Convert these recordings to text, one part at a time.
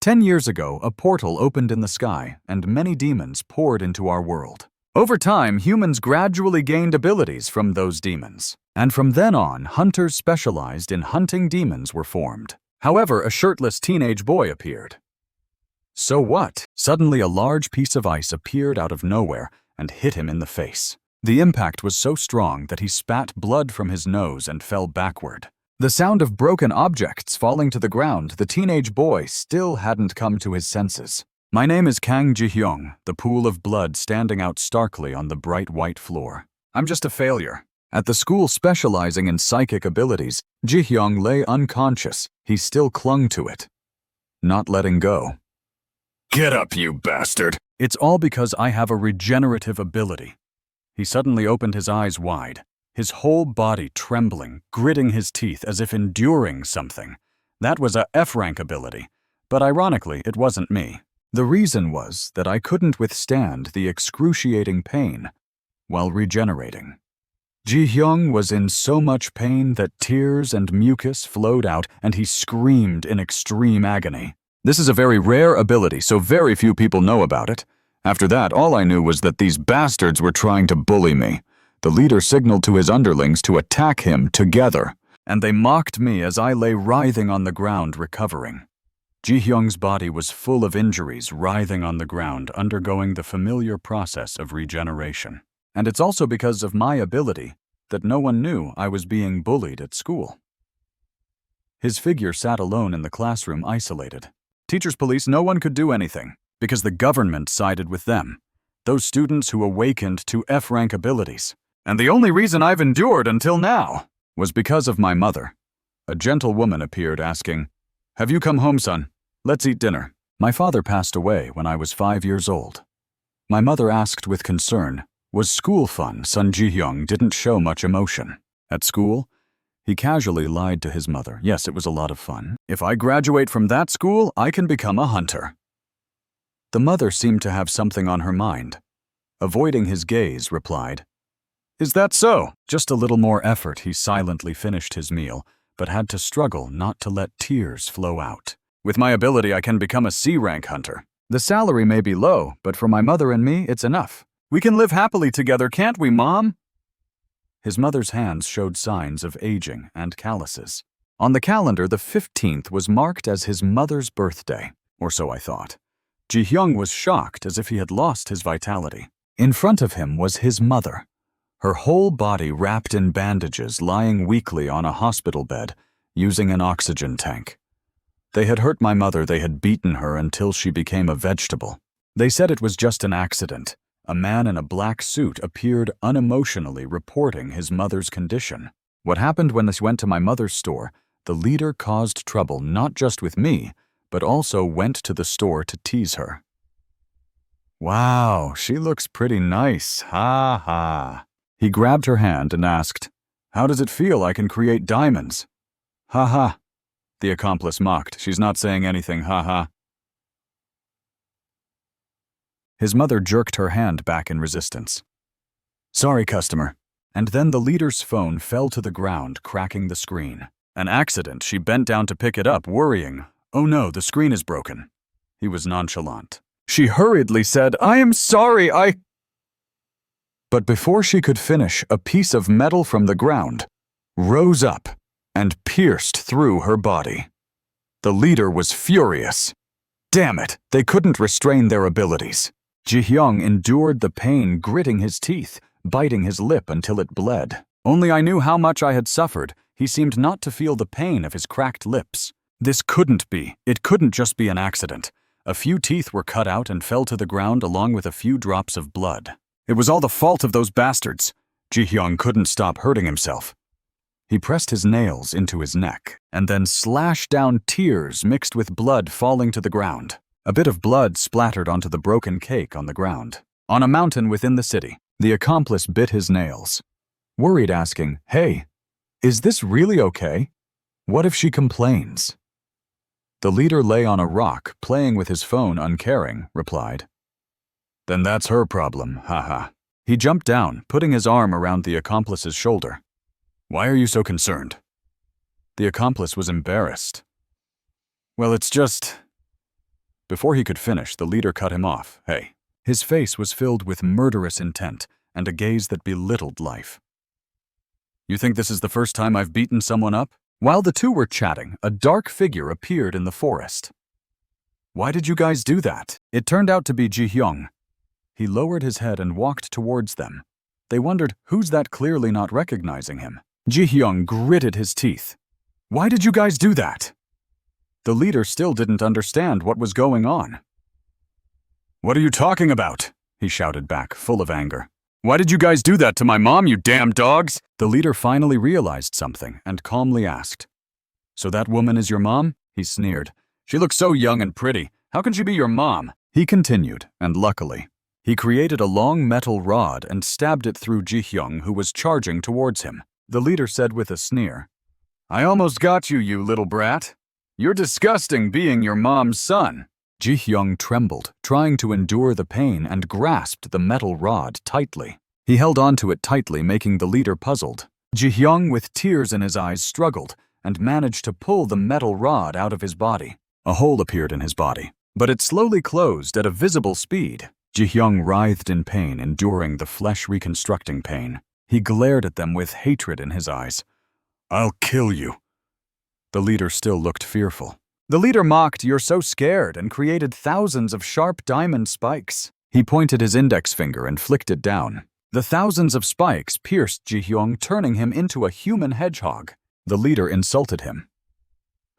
10 years ago, a portal opened in the sky, and many demons poured into our world. Over time, humans gradually gained abilities from those demons. And from then on, hunters specialized in hunting demons were formed. However, a shirtless teenage boy appeared. So what? Suddenly a large piece of ice appeared out of nowhere and hit him in the face. The impact was so strong that he spat blood from his nose and fell backward. The sound of broken objects falling to the ground, the teenage boy still hadn't come to his senses. My name is Kang Ji-hyung, the pool of blood standing out starkly on the bright white floor. I'm just a failure. At the school specializing in psychic abilities, Ji-hyung lay unconscious. He still clung to it, not letting go. Get up, you bastard! It's all because I have a regenerative ability. He suddenly opened his eyes wide, his whole body trembling, gritting his teeth as if enduring something. That was a F-rank ability, but ironically, it wasn't me. The reason was that I couldn't withstand the excruciating pain while regenerating. Ji-hyung was in so much pain that tears and mucus flowed out, and he screamed in extreme agony. This is a very rare ability, so very few people know about it. After that, all I knew was that these bastards were trying to bully me. The leader signaled to his underlings to attack him together, and they mocked me as I lay writhing on the ground recovering. Ji-hyung's body was full of injuries, writhing on the ground, undergoing the familiar process of regeneration. And it's also because of my ability that no one knew I was being bullied at school. His figure sat alone in the classroom, isolated. Teachers, police, no one could do anything, because the government sided with them, those students who awakened to F-rank abilities. And the only reason I've endured until now was because of my mother. A gentle woman appeared asking, "Have you come home, son? Let's eat dinner." My father passed away when I was 5 years old. My mother asked with concern, was school fun? Son Ji-hyung didn't show much emotion. At school, he casually lied to his mother. Yes, it was a lot of fun. If I graduate from that school, I can become a hunter. The mother seemed to have something on her mind. Avoiding his gaze, replied, "Is that so?" Just a little more effort, he silently finished his meal, but had to struggle not to let tears flow out. With my ability, I can become a C-rank hunter. The salary may be low, but for my mother and me, it's enough. We can live happily together, can't we, Mom? His mother's hands showed signs of aging and calluses. On the calendar, the 15th was marked as his mother's birthday, or so I thought. Ji-hyung was shocked, as if he had lost his vitality. In front of him was his mother, her whole body wrapped in bandages, lying weakly on a hospital bed, using an oxygen tank. They had hurt my mother, they had beaten her until she became a vegetable. They said it was just an accident. A man in a black suit appeared unemotionally reporting his mother's condition. What happened when this went to my mother's store, the leader caused trouble not just with me, but also went to the store to tease her. "Wow, she looks pretty nice, ha ha." He grabbed her hand and asked, "How does it feel? I can create diamonds." "Ha ha." The accomplice mocked. "She's not saying anything, ha ha." His mother jerked her hand back in resistance. "Sorry, customer." And then the leader's phone fell to the ground, cracking the screen. An accident. She bent down to pick it up, worrying. "Oh no, the screen is broken." He was nonchalant. She hurriedly said, "I am sorry, I—" But before she could finish, a piece of metal from the ground rose up and pierced through her body. The leader was furious. Damn it, they couldn't restrain their abilities. Ji-hyung endured the pain, gritting his teeth, biting his lip until it bled. Only I knew how much I had suffered. He seemed not to feel the pain of his cracked lips. This couldn't be. It couldn't just be an accident. A few teeth were cut out and fell to the ground along with a few drops of blood. It was all the fault of those bastards. Ji-hyung couldn't stop hurting himself. He pressed his nails into his neck and then slashed down, tears mixed with blood falling to the ground. A bit of blood splattered onto the broken cake on the ground. On a mountain within the city, the accomplice bit his nails, worried, asking, "Hey, is this really okay? What if she complains?" The leader lay on a rock, playing with his phone, uncaring, replied, "Then that's her problem, haha." He jumped down, putting his arm around the accomplice's shoulder. "Why are you so concerned?" The accomplice was embarrassed. "Well, it's just... Before he could finish, the leader cut him off. Hey. His face was filled with murderous intent and a gaze that belittled life. You think this is the first time I've beaten someone up? While the two were chatting, a dark figure appeared in the forest. Why did you guys do that? It turned out to be Ji-hyung. He lowered his head and walked towards them. They wondered, who's that clearly not recognizing him? Ji-hyung gritted his teeth. Why did you guys do that? The leader still didn't understand what was going on. What are you talking about? He shouted back, full of anger. Why did you guys do that to my mom, you damn dogs? The leader finally realized something and calmly asked. So that woman is your mom? He sneered. She looks so young and pretty. How can she be your mom? He continued, and luckily, he created a long metal rod and stabbed it through Ji-hyung, who was charging towards him. The leader said with a sneer, I almost got you, you little brat. You're disgusting being your mom's son. Ji-hyung trembled, trying to endure the pain, and grasped the metal rod tightly. He held onto it tightly, making the leader puzzled. Ji-hyung, with tears in his eyes, struggled and managed to pull the metal rod out of his body. A hole appeared in his body, but it slowly closed at a visible speed. Ji-hyung writhed in pain, enduring the flesh-reconstructing pain. He glared at them with hatred in his eyes. I'll kill you. The leader still looked fearful. The leader mocked, You're so scared, and created thousands of sharp diamond spikes. He pointed his index finger and flicked it down. The thousands of spikes pierced Ji-hyung, turning him into a human hedgehog. The leader insulted him.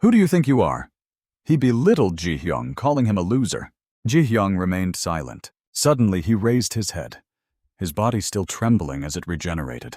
Who do you think you are? He belittled Ji-hyung, calling him a loser. Ji-hyung remained silent. Suddenly he raised his head, his body still trembling as it regenerated.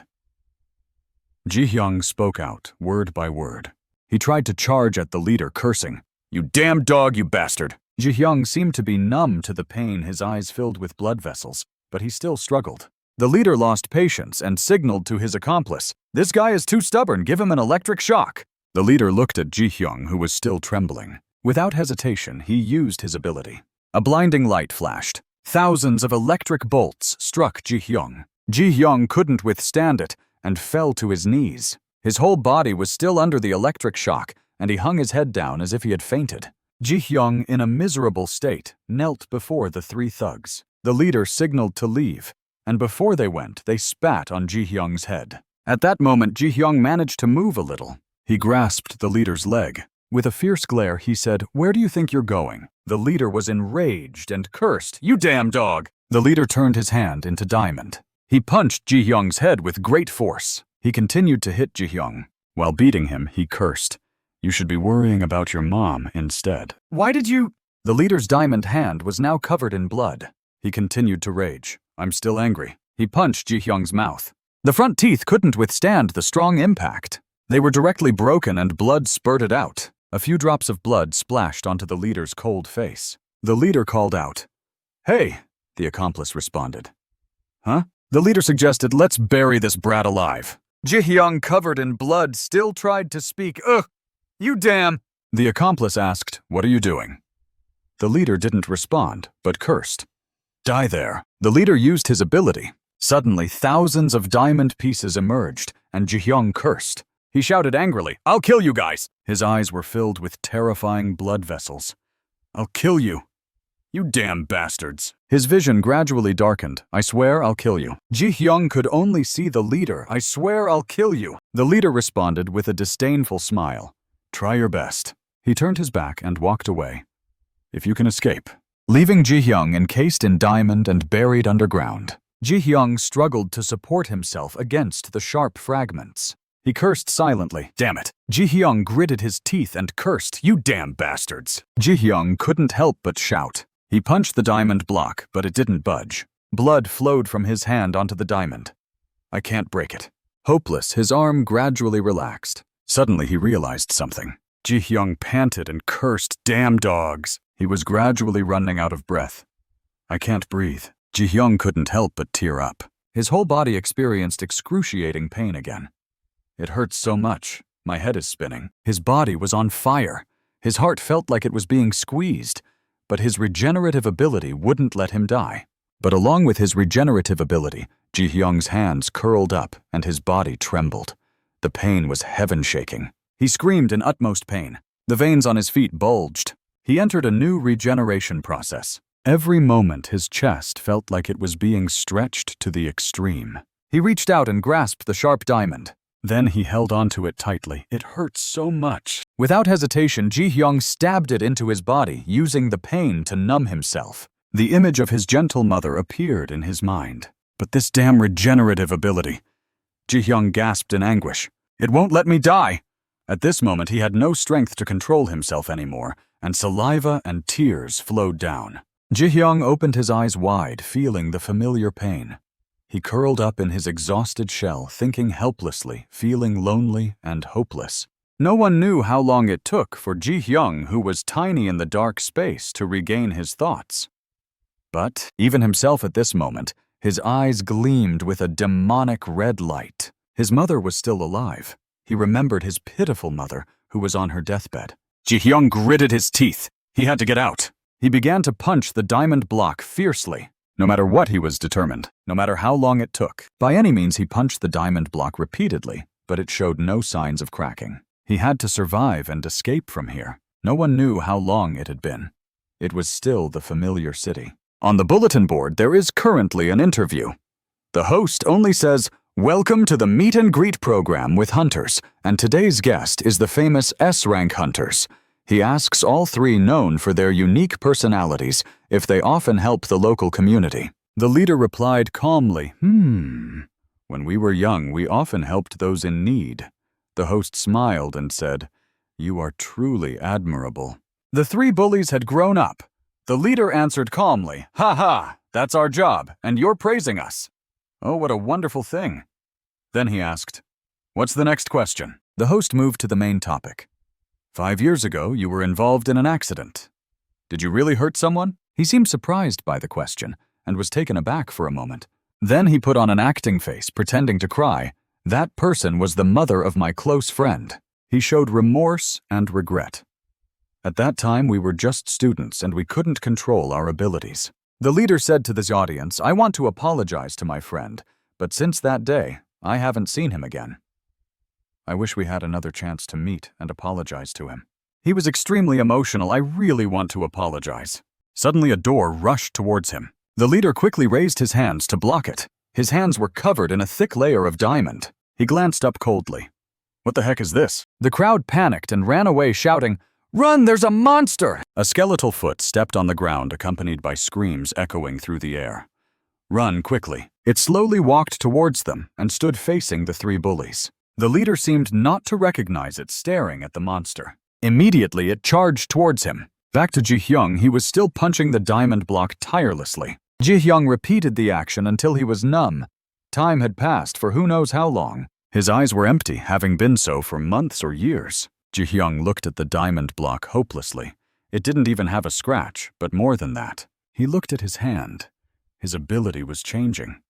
Ji-hyung spoke out, word by word. He tried to charge at the leader, cursing, You damn dog, you bastard! Ji-hyung seemed to be numb to the pain, his eyes filled with blood vessels, but he still struggled. The leader lost patience and signaled to his accomplice, This guy is too stubborn, give him an electric shock. The leader looked at Ji-hyung, who was still trembling. Without hesitation, he used his ability. A blinding light flashed. Thousands of electric bolts struck Ji-hyung. Ji-hyung couldn't withstand it and fell to his knees. His whole body was still under the electric shock, and he hung his head down as if he had fainted. Ji-hyung, in a miserable state, knelt before the three thugs. The leader signaled to leave, and before they went, they spat on Ji-hyung's head. At that moment, Ji-hyung managed to move a little. He grasped the leader's leg. With a fierce glare, he said, Where do you think you're going? The leader was enraged and cursed, You damn dog! The leader turned his hand into diamond. He punched Ji-hyung's head with great force. He continued to hit Ji-hyung. While beating him, he cursed, You should be worrying about your mom instead. Why did you? The leader's diamond hand was now covered in blood. He continued to rage. I'm still angry. He punched Ji-hyung's mouth. The front teeth couldn't withstand the strong impact. They were directly broken and blood spurted out. A few drops of blood splashed onto the leader's cold face. The leader called out. Hey, the accomplice responded. Huh? The leader suggested, Let's bury this brat alive. Ji-hyung, covered in blood, still tried to speak. Ugh! You damn! The accomplice asked, What are you doing? The leader didn't respond, but cursed. Die there. The leader used his ability. Suddenly, thousands of diamond pieces emerged, and Ji-hyung cursed. He shouted angrily, I'll kill you guys! His eyes were filled with terrifying blood vessels. I'll kill you. You damn bastards. His vision gradually darkened. I swear I'll kill you. Ji-hyung could only see the leader. I swear I'll kill you. The leader responded with a disdainful smile. Try your best. He turned his back and walked away. If you can escape. Leaving Ji-hyung encased in diamond and buried underground. Ji-hyung struggled to support himself against the sharp fragments. He cursed silently. Damn it. Ji-hyung gritted his teeth and cursed, You damn bastards. Ji-hyung couldn't help but shout. He punched the diamond block, but it didn't budge. Blood flowed from his hand onto the diamond. I can't break it. Hopeless, his arm gradually relaxed. Suddenly he realized something. Ji-hyung panted and cursed, Damn dogs. He was gradually running out of breath. I can't breathe. Ji-hyung couldn't help but tear up. His whole body experienced excruciating pain again. It hurts so much. My head is spinning. His body was on fire. His heart felt like it was being squeezed, but his regenerative ability wouldn't let him die. But along with his regenerative ability, Ji-hyung's hands curled up and his body trembled. The pain was heaven-shaking. He screamed in utmost pain. The veins on his feet bulged. He entered a new regeneration process. Every moment his chest felt like it was being stretched to the extreme. He reached out and grasped the sharp diamond. Then he held onto it tightly. It hurt so much. Without hesitation, Ji-hyung stabbed it into his body, using the pain to numb himself. The image of his gentle mother appeared in his mind. But this damn regenerative ability. Ji-hyung gasped in anguish. It won't let me die! At this moment, he had no strength to control himself anymore, and saliva and tears flowed down. Ji-hyung opened his eyes wide, feeling the familiar pain. He curled up in his exhausted shell, thinking helplessly, feeling lonely and hopeless. No one knew how long it took for Ji-hyung, who was tiny in the dark space, to regain his thoughts. But, even himself at this moment, his eyes gleamed with a demonic red light. His mother was still alive. He remembered his pitiful mother, who was on her deathbed. Ji-hyung gritted his teeth. He had to get out. He began to punch the diamond block fiercely. No matter what, he was determined, no matter how long it took. By any means, he punched the diamond block repeatedly, but it showed no signs of cracking. He had to survive and escape from here. No one knew how long it had been. It was still the familiar city. On the bulletin board, there is currently an interview. The host only says, "Welcome to the meet and greet program with hunters, and today's guest is the famous S-rank hunters." He asks all three, known for their unique personalities, if they often help the local community. The leader replied calmly, When we were young, we often helped those in need." The host smiled and said, "You are truly admirable." The three bullies had grown up. The leader answered calmly, "Ha ha, that's our job, and you're praising us." "Oh, what a wonderful thing." Then he asked, "What's the next question?" The host moved to the main topic. 5 years ago, you were involved in an accident. Did you really hurt someone?" He seemed surprised by the question and was taken aback for a moment. Then he put on an acting face, pretending to cry. "That person was the mother of my close friend." He showed remorse and regret. "At that time, we were just students and we couldn't control our abilities." The leader said to this audience, "I want to apologize to my friend, but since that day, I haven't seen him again. I wish we had another chance to meet and apologize to him. He was extremely emotional. I really want to apologize." Suddenly, a door rushed towards him. The leader quickly raised his hands to block it. His hands were covered in a thick layer of diamond. He glanced up coldly. "What the heck is this?" The crowd panicked and ran away, shouting, "Run, there's a monster!" A skeletal foot stepped on the ground, accompanied by screams echoing through the air. "Run quickly." It slowly walked towards them and stood facing the three bullies. The leader seemed not to recognize it, staring at the monster. Immediately, it charged towards him. Back to Ji-hyung, he was still punching the diamond block tirelessly. Ji-hyung repeated the action until he was numb. Time had passed for who knows how long. His eyes were empty, having been so for months or years. Ji-hyung looked at the diamond block hopelessly. It didn't even have a scratch, but more than that. He looked at his hand. His ability was changing.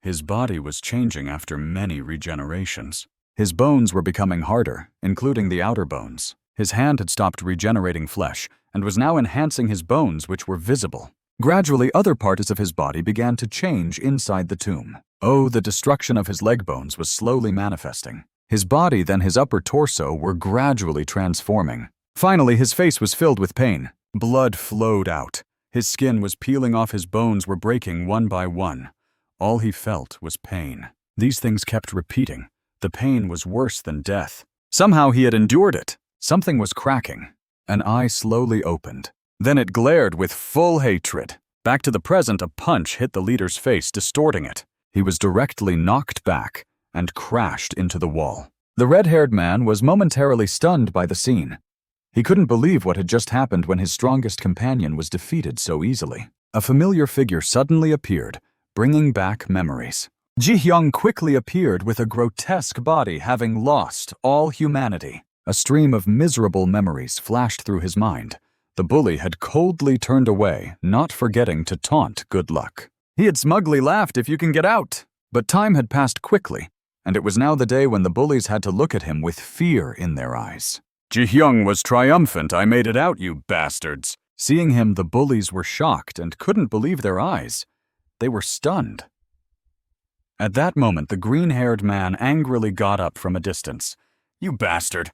His body was changing after many regenerations. His bones were becoming harder, including the outer bones. His hand had stopped regenerating flesh and was now enhancing his bones, which were visible. Gradually, other parts of his body began to change inside the tomb. Oh, the destruction of his leg bones was slowly manifesting. His body, then his upper torso, were gradually transforming. Finally, his face was filled with pain. Blood flowed out. His skin was peeling off, his bones were breaking one by one. All he felt was pain. These things kept repeating. The pain was worse than death. Somehow he had endured it. Something was cracking. An eye slowly opened. Then it glared with full hatred. Back to the present, a punch hit the leader's face, distorting it. He was directly knocked back and crashed into the wall. The red-haired man was momentarily stunned by the scene. He couldn't believe what had just happened when his strongest companion was defeated so easily. A familiar figure suddenly appeared, bringing back memories. Ji-hyung quickly appeared with a grotesque body, having lost all humanity. A stream of miserable memories flashed through his mind. The bully had coldly turned away, not forgetting to taunt good luck. He had smugly laughed, "If you can get out." But time had passed quickly, and it was now the day when the bullies had to look at him with fear in their eyes. Ji-hyung was triumphant. "I made it out, you bastards." Seeing him, the bullies were shocked and couldn't believe their eyes. They were stunned. At that moment, the green-haired man angrily got up from a distance. "You bastard."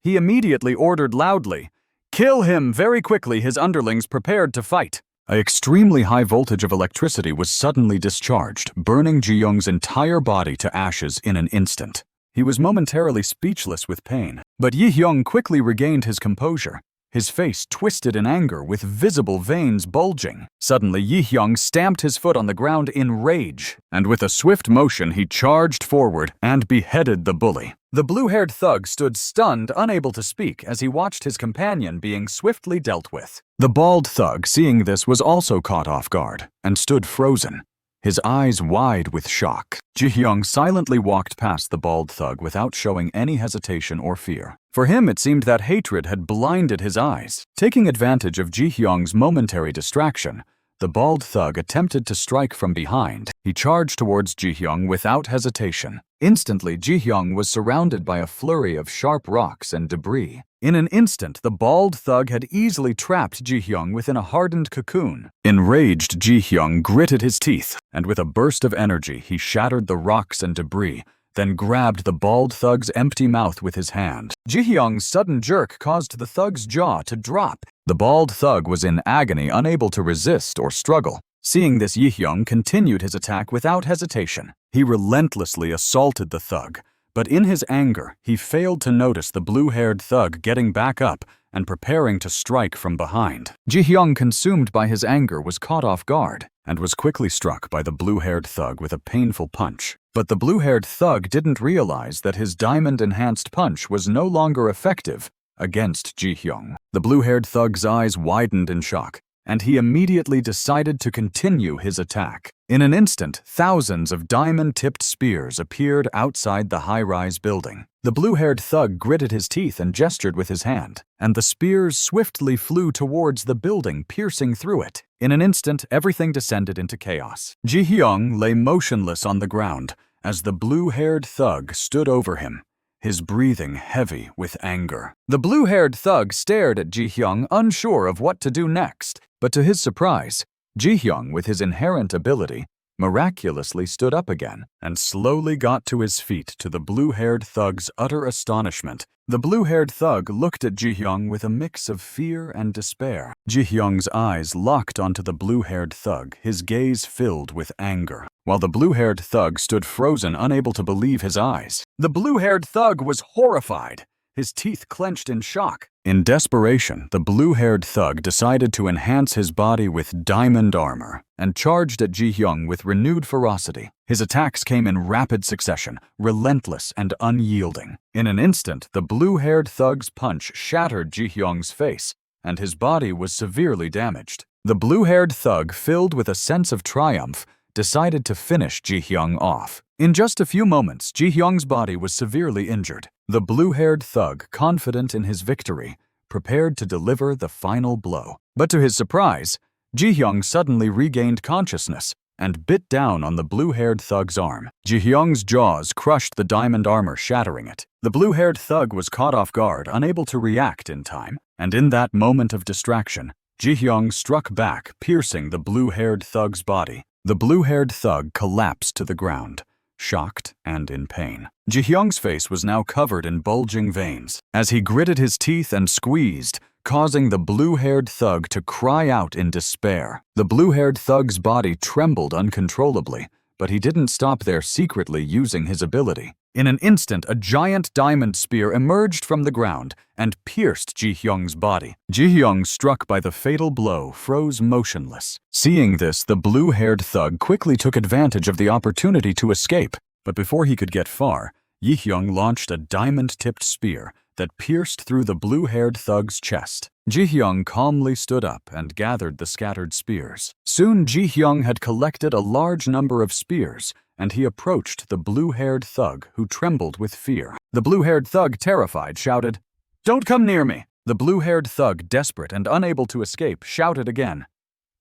He He immediately ordered loudly, "Kill him!" Very quickly, his underlings prepared to fight. An extremely high voltage of electricity was suddenly discharged, burning Ji Young's entire body to ashes in an instant. He was momentarily speechless with pain, but Yi Hyung quickly regained his composure, his face twisted in anger with visible veins bulging. Suddenly, Yi Hyung stamped his foot on the ground in rage, and with a swift motion he charged forward and beheaded the bully. The blue-haired thug stood stunned, unable to speak, as he watched his companion being swiftly dealt with. The bald thug, seeing this, was also caught off guard and stood frozen, his eyes wide with shock. Ji Hyung silently walked past the bald thug without showing any hesitation or fear. For him, it seemed that hatred had blinded his eyes. Taking advantage of Ji Hyung's momentary distraction, the bald thug attempted to strike from behind. He charged towards Ji Hyung without hesitation. Instantly, Ji Hyung was surrounded by a flurry of sharp rocks and debris. In an instant, the bald thug had easily trapped Ji Hyung within a hardened cocoon. Enraged, Ji Hyung gritted his teeth, and with a burst of energy, he shattered the rocks and debris, then grabbed the bald thug's empty mouth with his hand. Ji Hyung's sudden jerk caused the thug's jaw to drop. The bald thug was in agony, unable to resist or struggle. Seeing this, Yi Hyung continued his attack without hesitation. He relentlessly assaulted the thug, but in his anger, he failed to notice the blue-haired thug getting back up and preparing to strike from behind. Ji Hyung, consumed by his anger, was caught off guard and was quickly struck by the blue-haired thug with a painful punch. But the blue-haired thug didn't realize that his diamond-enhanced punch was no longer effective against Ji Hyung. The blue-haired thug's eyes widened in shock, and he immediately decided to continue his attack. In an instant, thousands of diamond-tipped spears appeared outside the high-rise building. The blue-haired thug gritted his teeth and gestured with his hand, and the spears swiftly flew towards the building, piercing through it. In an instant, everything descended into chaos. Ji Hyung lay motionless on the ground as the blue-haired thug stood over him, his breathing heavy with anger. The blue-haired thug stared at Ji Hyung, unsure of what to do next. But to his surprise, Ji Hyung, with his inherent ability, miraculously stood up again and slowly got to his feet. To the blue-haired thug's utter astonishment, the blue-haired thug looked at Ji Hyung with a mix of fear and despair. Ji Hyung's eyes locked onto the blue-haired thug, his gaze filled with anger, while the blue-haired thug stood frozen, unable to believe his eyes. The blue-haired thug was horrified, his teeth clenched in shock. In desperation, the blue-haired thug decided to enhance his body with diamond armor and charged at Ji Hyung with renewed ferocity. His attacks came in rapid succession, relentless and unyielding. In an instant, the blue-haired thug's punch shattered Ji Hyung's face, and his body was severely damaged. The blue-haired thug, filled with a sense of triumph, decided to finish Ji Hyung off. In just a few moments, Ji Hyung's body was severely injured. The blue-haired thug, confident in his victory, prepared to deliver the final blow. But to his surprise, Ji Hyung suddenly regained consciousness and bit down on the blue-haired thug's arm. Ji Hyung's jaws crushed the diamond armor, shattering it. The blue-haired thug was caught off guard, unable to react in time, and in that moment of distraction, Ji Hyung struck back, piercing the blue-haired thug's body. The blue-haired thug collapsed to the ground, shocked and in pain. Ji Hyung's face was now covered in bulging veins, as he gritted his teeth and squeezed, causing the blue-haired thug to cry out in despair. The blue-haired thug's body trembled uncontrollably, but he didn't stop there, secretly using his ability. In an instant, a giant diamond spear emerged from the ground and pierced Ji Hyung's body. Ji Hyung, struck by the fatal blow, froze motionless. Seeing this, the blue-haired thug quickly took advantage of the opportunity to escape. But before he could get far, Yi Hyung launched a diamond-tipped spear that pierced through the blue-haired thug's chest. Ji Hyung calmly stood up and gathered the scattered spears. Soon, Ji Hyung had collected a large number of spears, and he approached the blue-haired thug, who trembled with fear. The blue-haired thug, terrified, shouted, "Don't come near me!" The blue-haired thug, desperate and unable to escape, shouted again,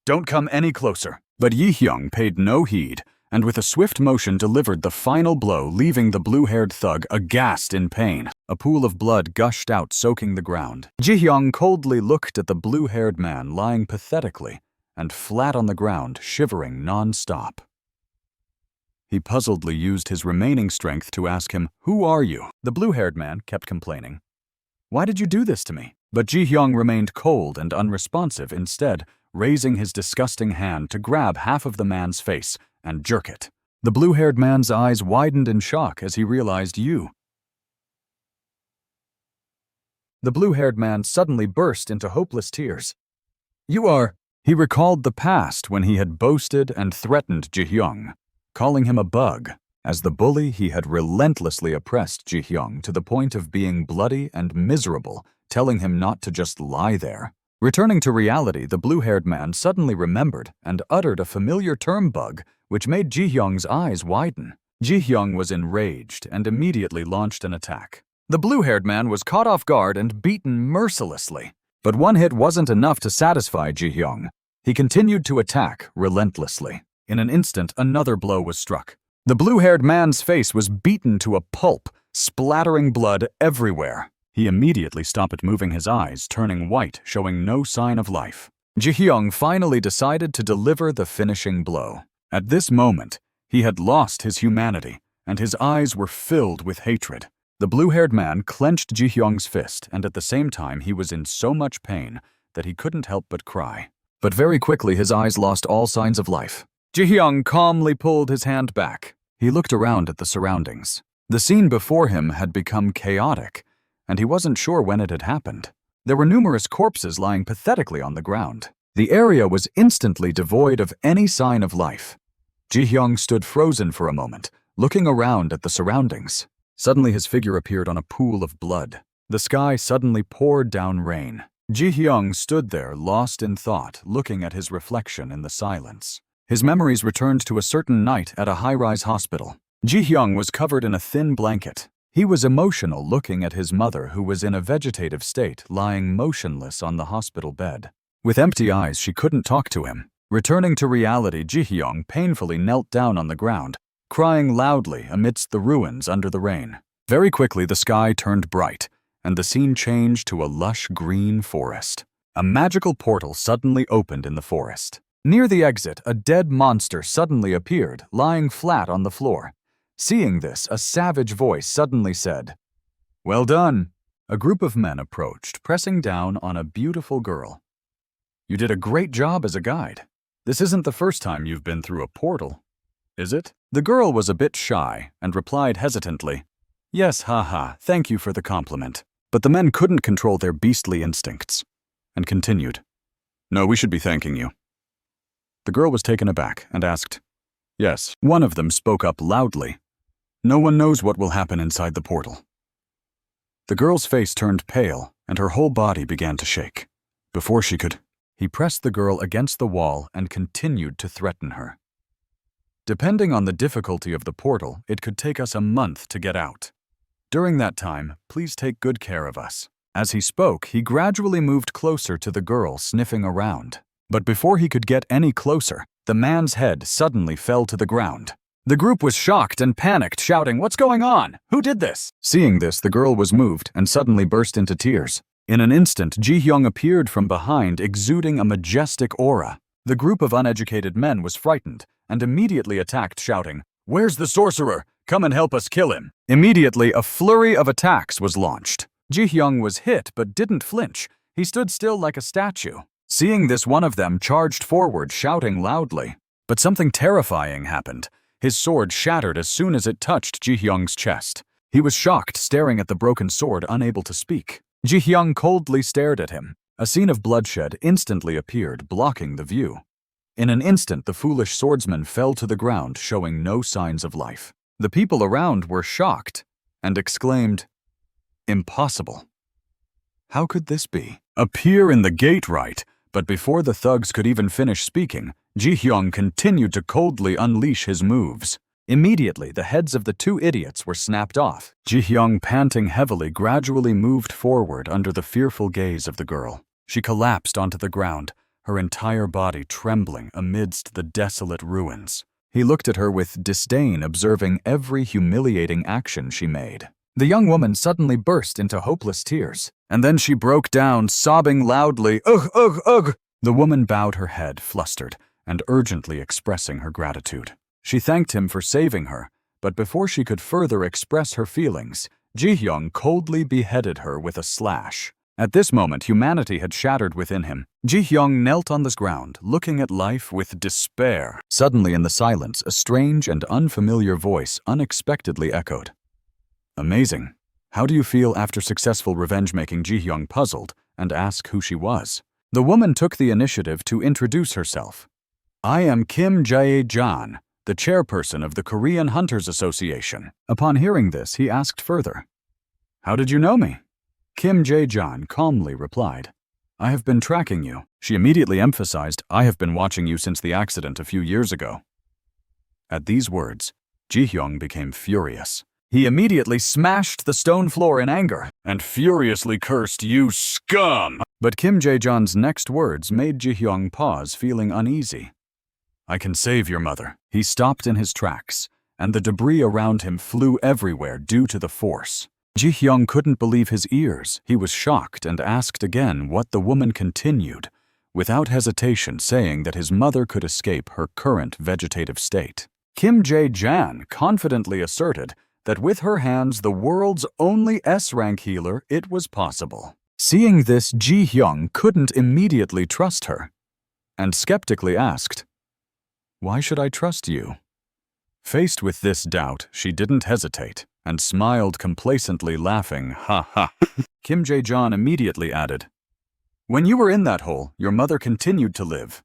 "Don't come any closer." But Yi Hyung paid no heed, and with a swift motion delivered the final blow, leaving the blue-haired thug aghast in pain. A pool of blood gushed out, soaking the ground. Ji Hyung coldly looked at the blue-haired man lying pathetically and flat on the ground, shivering non-stop. He puzzledly used his remaining strength to ask him, "Who are you?" The blue-haired man kept complaining, Why did you do this to me?" But Ji-hyung remained cold and unresponsive, instead raising his disgusting hand to grab half of the man's face and jerk it. The blue-haired man's eyes widened in shock as he realized you. The blue-haired man suddenly burst into hopeless tears. "You are—" He recalled the past when he had boasted and threatened Ji-hyung, calling him a bug. As the bully, he had relentlessly oppressed Ji-hyung to the point of being bloody and miserable, telling him not to just lie there. Returning to reality, the blue-haired man suddenly remembered and uttered a familiar term, bug, which made Ji-hyung's eyes widen. Ji-hyung was enraged and immediately launched an attack. The blue-haired man was caught off guard and beaten mercilessly. But one hit wasn't enough to satisfy Ji-hyung. He continued to attack relentlessly. In an instant, another blow was struck. The blue-haired man's face was beaten to a pulp, splattering blood everywhere. He immediately stopped moving his eyes, turning white, showing no sign of life. Ji-hyung finally decided to deliver the finishing blow. At this moment, he had lost his humanity, and his eyes were filled with hatred. The blue-haired man clenched Ji-hyung's fist, and at the same time he was in so much pain that he couldn't help but cry. But very quickly his eyes lost all signs of life. Ji-hyung calmly pulled his hand back. He looked around at the surroundings. The scene before him had become chaotic, and he wasn't sure when it had happened. There were numerous corpses lying pathetically on the ground. The area was instantly devoid of any sign of life. Ji-hyung stood frozen for a moment, looking around at the surroundings. Suddenly his figure appeared on a pool of blood. The sky suddenly poured down rain. Ji-hyung stood there, lost in thought, looking at his reflection in the silence. His memories returned to a certain night at a high-rise hospital. Ji-hyung was covered in a thin blanket. He was emotional, looking at his mother, who was in a vegetative state, lying motionless on the hospital bed. With empty eyes, she couldn't talk to him. Returning to reality, Ji-hyung painfully knelt down on the ground, crying loudly amidst the ruins under the rain. Very quickly, the sky turned bright, and the scene changed to a lush green forest. A magical portal suddenly opened in the forest. Near the exit, a dead monster suddenly appeared, lying flat on the floor. Seeing this, a savage voice suddenly said, "Well done." A group of men approached, pressing down on a beautiful girl. "You did a great job as a guide. This isn't the first time you've been through a portal, is it?" The girl was a bit shy and replied hesitantly, "Yes, haha, thank you for the compliment." But the men couldn't control their beastly instincts, and continued, "No, we should be thanking you." The girl was taken aback and asked, "Yes." One of them spoke up loudly, "No one knows what will happen inside the portal." The girl's face turned pale, and her whole body began to shake. Before she could, he pressed the girl against the wall and continued to threaten her. "Depending on the difficulty of the portal, it could take us a month to get out. During that time, please take good care of us." As he spoke, he gradually moved closer to the girl, sniffing around. But before he could get any closer, the man's head suddenly fell to the ground. The group was shocked and panicked, shouting, "What's going on? Who did this?" Seeing this, the girl was moved and suddenly burst into tears. In an instant, Ji-hyung appeared from behind, exuding a majestic aura. The group of uneducated men was frightened and immediately attacked, shouting, "Where's the sorcerer? Come and help us kill him." Immediately, a flurry of attacks was launched. Ji-hyung was hit but didn't flinch. He stood still like a statue. Seeing this, one of them charged forward, shouting loudly. But something terrifying happened. His sword shattered as soon as it touched Ji-hyung's chest. He was shocked, staring at the broken sword, unable to speak. Ji-hyung coldly stared at him. A scene of bloodshed instantly appeared, blocking the view. In an instant, the foolish swordsman fell to the ground, showing no signs of life. The people around were shocked and exclaimed, "Impossible. How could this be? Appear in the gate right." But before the thugs could even finish speaking, Ji-hyung continued to coldly unleash his moves. Immediately, the heads of the two idiots were snapped off. Ji-hyung, panting heavily, gradually moved forward under the fearful gaze of the girl. She collapsed onto the ground, her entire body trembling amidst the desolate ruins. He looked at her with disdain, observing every humiliating action she made. The young woman suddenly burst into hopeless tears, and then she broke down, sobbing loudly, "Ugh, ugh, ugh!" The woman bowed her head, flustered, and urgently expressing her gratitude. She thanked him for saving her, but before she could further express her feelings, Ji-hyung coldly beheaded her with a slash. At this moment, humanity had shattered within him. Ji-hyung knelt on the ground, looking at life with despair. Suddenly, in the silence, a strange and unfamiliar voice unexpectedly echoed. Amazing. How do you feel after successful revenge-making? Ji-hyung puzzled and asked who she was. The woman took the initiative to introduce herself. I am Kim Jae-jan, the chairperson of the Korean Hunters Association. Upon hearing this, he asked further, How did you know me? Kim Jae-jan calmly replied, I have been tracking you. She immediately emphasized, I have been watching you since the accident a few years ago. At these words, Ji-hyung became furious. He immediately smashed the stone floor in anger and furiously cursed, You scum! But Kim Jae-jan's next words made Ji-hyung pause, feeling uneasy. I can save your mother. He stopped in his tracks, and the debris around him flew everywhere due to the force. Ji-hyung couldn't believe his ears. He was shocked and asked again what the woman continued, without hesitation saying that his mother could escape her current vegetative state. Kim Jae-jan confidently asserted that with her hands the world's only S-rank healer, it was possible. Seeing this, Ji-hyung couldn't immediately trust her, and skeptically asked, Why should I trust you? Faced with this doubt, she didn't hesitate and smiled complacently, laughing, Ha ha. Kim Jae-jan immediately added, When you were in that hole, your mother continued to live.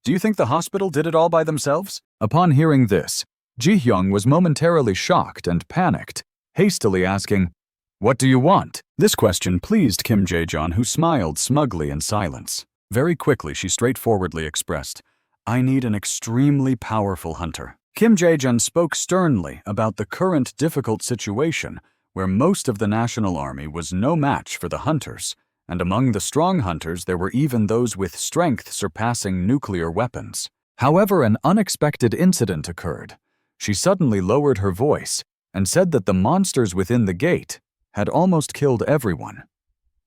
Do you think the hospital did it all by themselves? Upon hearing this, Ji-hyung was momentarily shocked and panicked, hastily asking, What do you want? This question pleased Kim Jae-jan, who smiled smugly in silence. Very quickly, she straightforwardly expressed, I need an extremely powerful hunter. Kim Jae-jan spoke sternly about the current difficult situation where most of the national army was no match for the hunters, and among the strong hunters there were even those with strength surpassing nuclear weapons. However, an unexpected incident occurred. She suddenly lowered her voice and said that the monsters within the gate had almost killed everyone.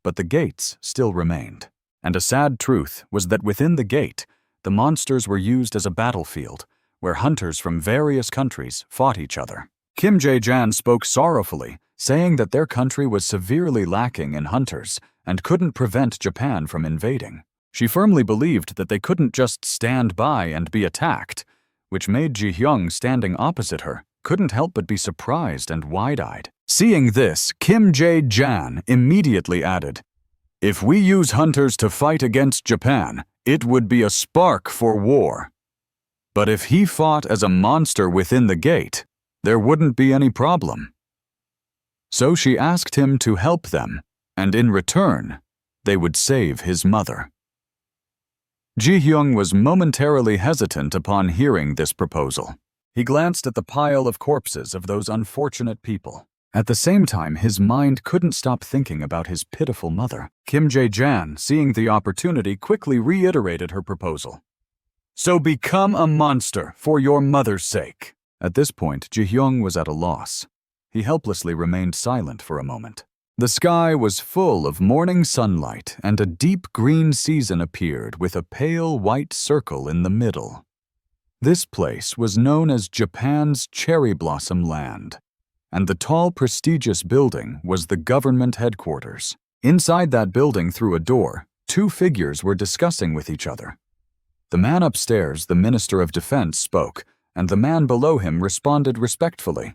But the gates still remained. And a sad truth was that within the gate, the monsters were used as a battlefield, where hunters from various countries fought each other. Kim Jae-jan spoke sorrowfully, saying that their country was severely lacking in hunters and couldn't prevent Japan from invading. She firmly believed that they couldn't just stand by and be attacked, which made Ji-hyung, standing opposite her, couldn't help but be surprised and wide-eyed. Seeing this, Kim Jae-jan immediately added, If we use hunters to fight against Japan, it would be a spark for war. But if he fought as a monster within the gate, there wouldn't be any problem. So she asked him to help them, and in return, they would save his mother. Ji-hyung was momentarily hesitant upon hearing this proposal. He glanced at the pile of corpses of those unfortunate people. At the same time, his mind couldn't stop thinking about his pitiful mother. Kim Jae-jan, seeing the opportunity, quickly reiterated her proposal. So become a monster for your mother's sake. At this point, Ji-hyung was at a loss. He helplessly remained silent for a moment. The sky was full of morning sunlight, and a deep green season appeared with a pale white circle in the middle. This place was known as Japan's Cherry Blossom Land, and the tall, prestigious building was the government headquarters. Inside that building, through a door, two figures were discussing with each other. The man upstairs, the Minister of Defense, spoke, and the man below him responded respectfully.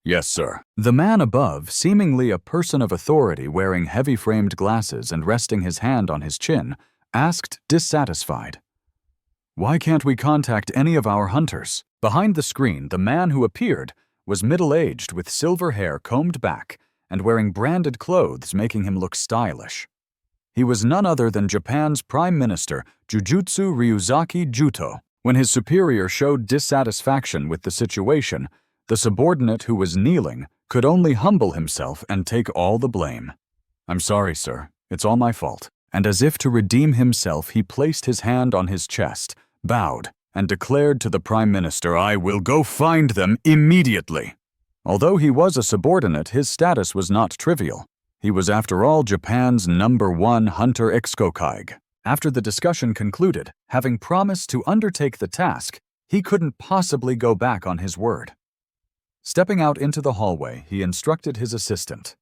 Yes, sir. The man above, seemingly a person of authority wearing heavy-framed glasses and resting his hand on his chin, asked, dissatisfied, Why can't we contact any of our hunters? Behind the screen, the man who appeared was middle-aged with silver hair combed back and wearing branded clothes, making him look stylish. He was none other than Japan's Prime Minister, Jujutsu Ryuzaki Juto. When his superior showed dissatisfaction with the situation, the subordinate who was kneeling could only humble himself and take all the blame. I'm sorry, sir. It's all my fault. And as if to redeem himself, he placed his hand on his chest, bowed, and declared to the Prime Minister, I will go find them immediately. Although he was a subordinate, his status was not trivial. He was, after all, Japan's #1 hunter exkokaig. After the discussion concluded, having promised to undertake the task, he couldn't possibly go back on his word. Stepping out into the hallway, he instructed his assistant,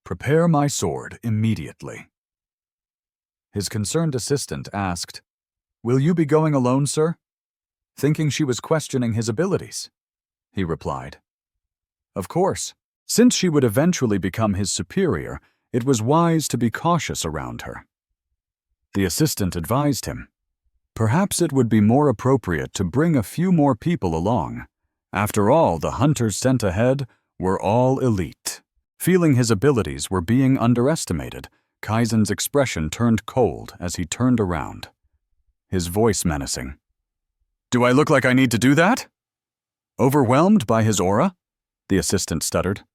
"Prepare my sword immediately." His concerned assistant asked, "Will you be going alone, sir?" Thinking she was questioning his abilities. He replied, "Of course. Since she would eventually become his superior, it was wise to be cautious around her." The assistant advised him, "Perhaps it would be more appropriate to bring a few more people along. After all, the hunters sent ahead were all elite." Feeling his abilities were being underestimated, Kaizen's expression turned cold as he turned around, his voice menacing. "Do I look like I need to do that?" Overwhelmed by his aura, the assistant stuttered,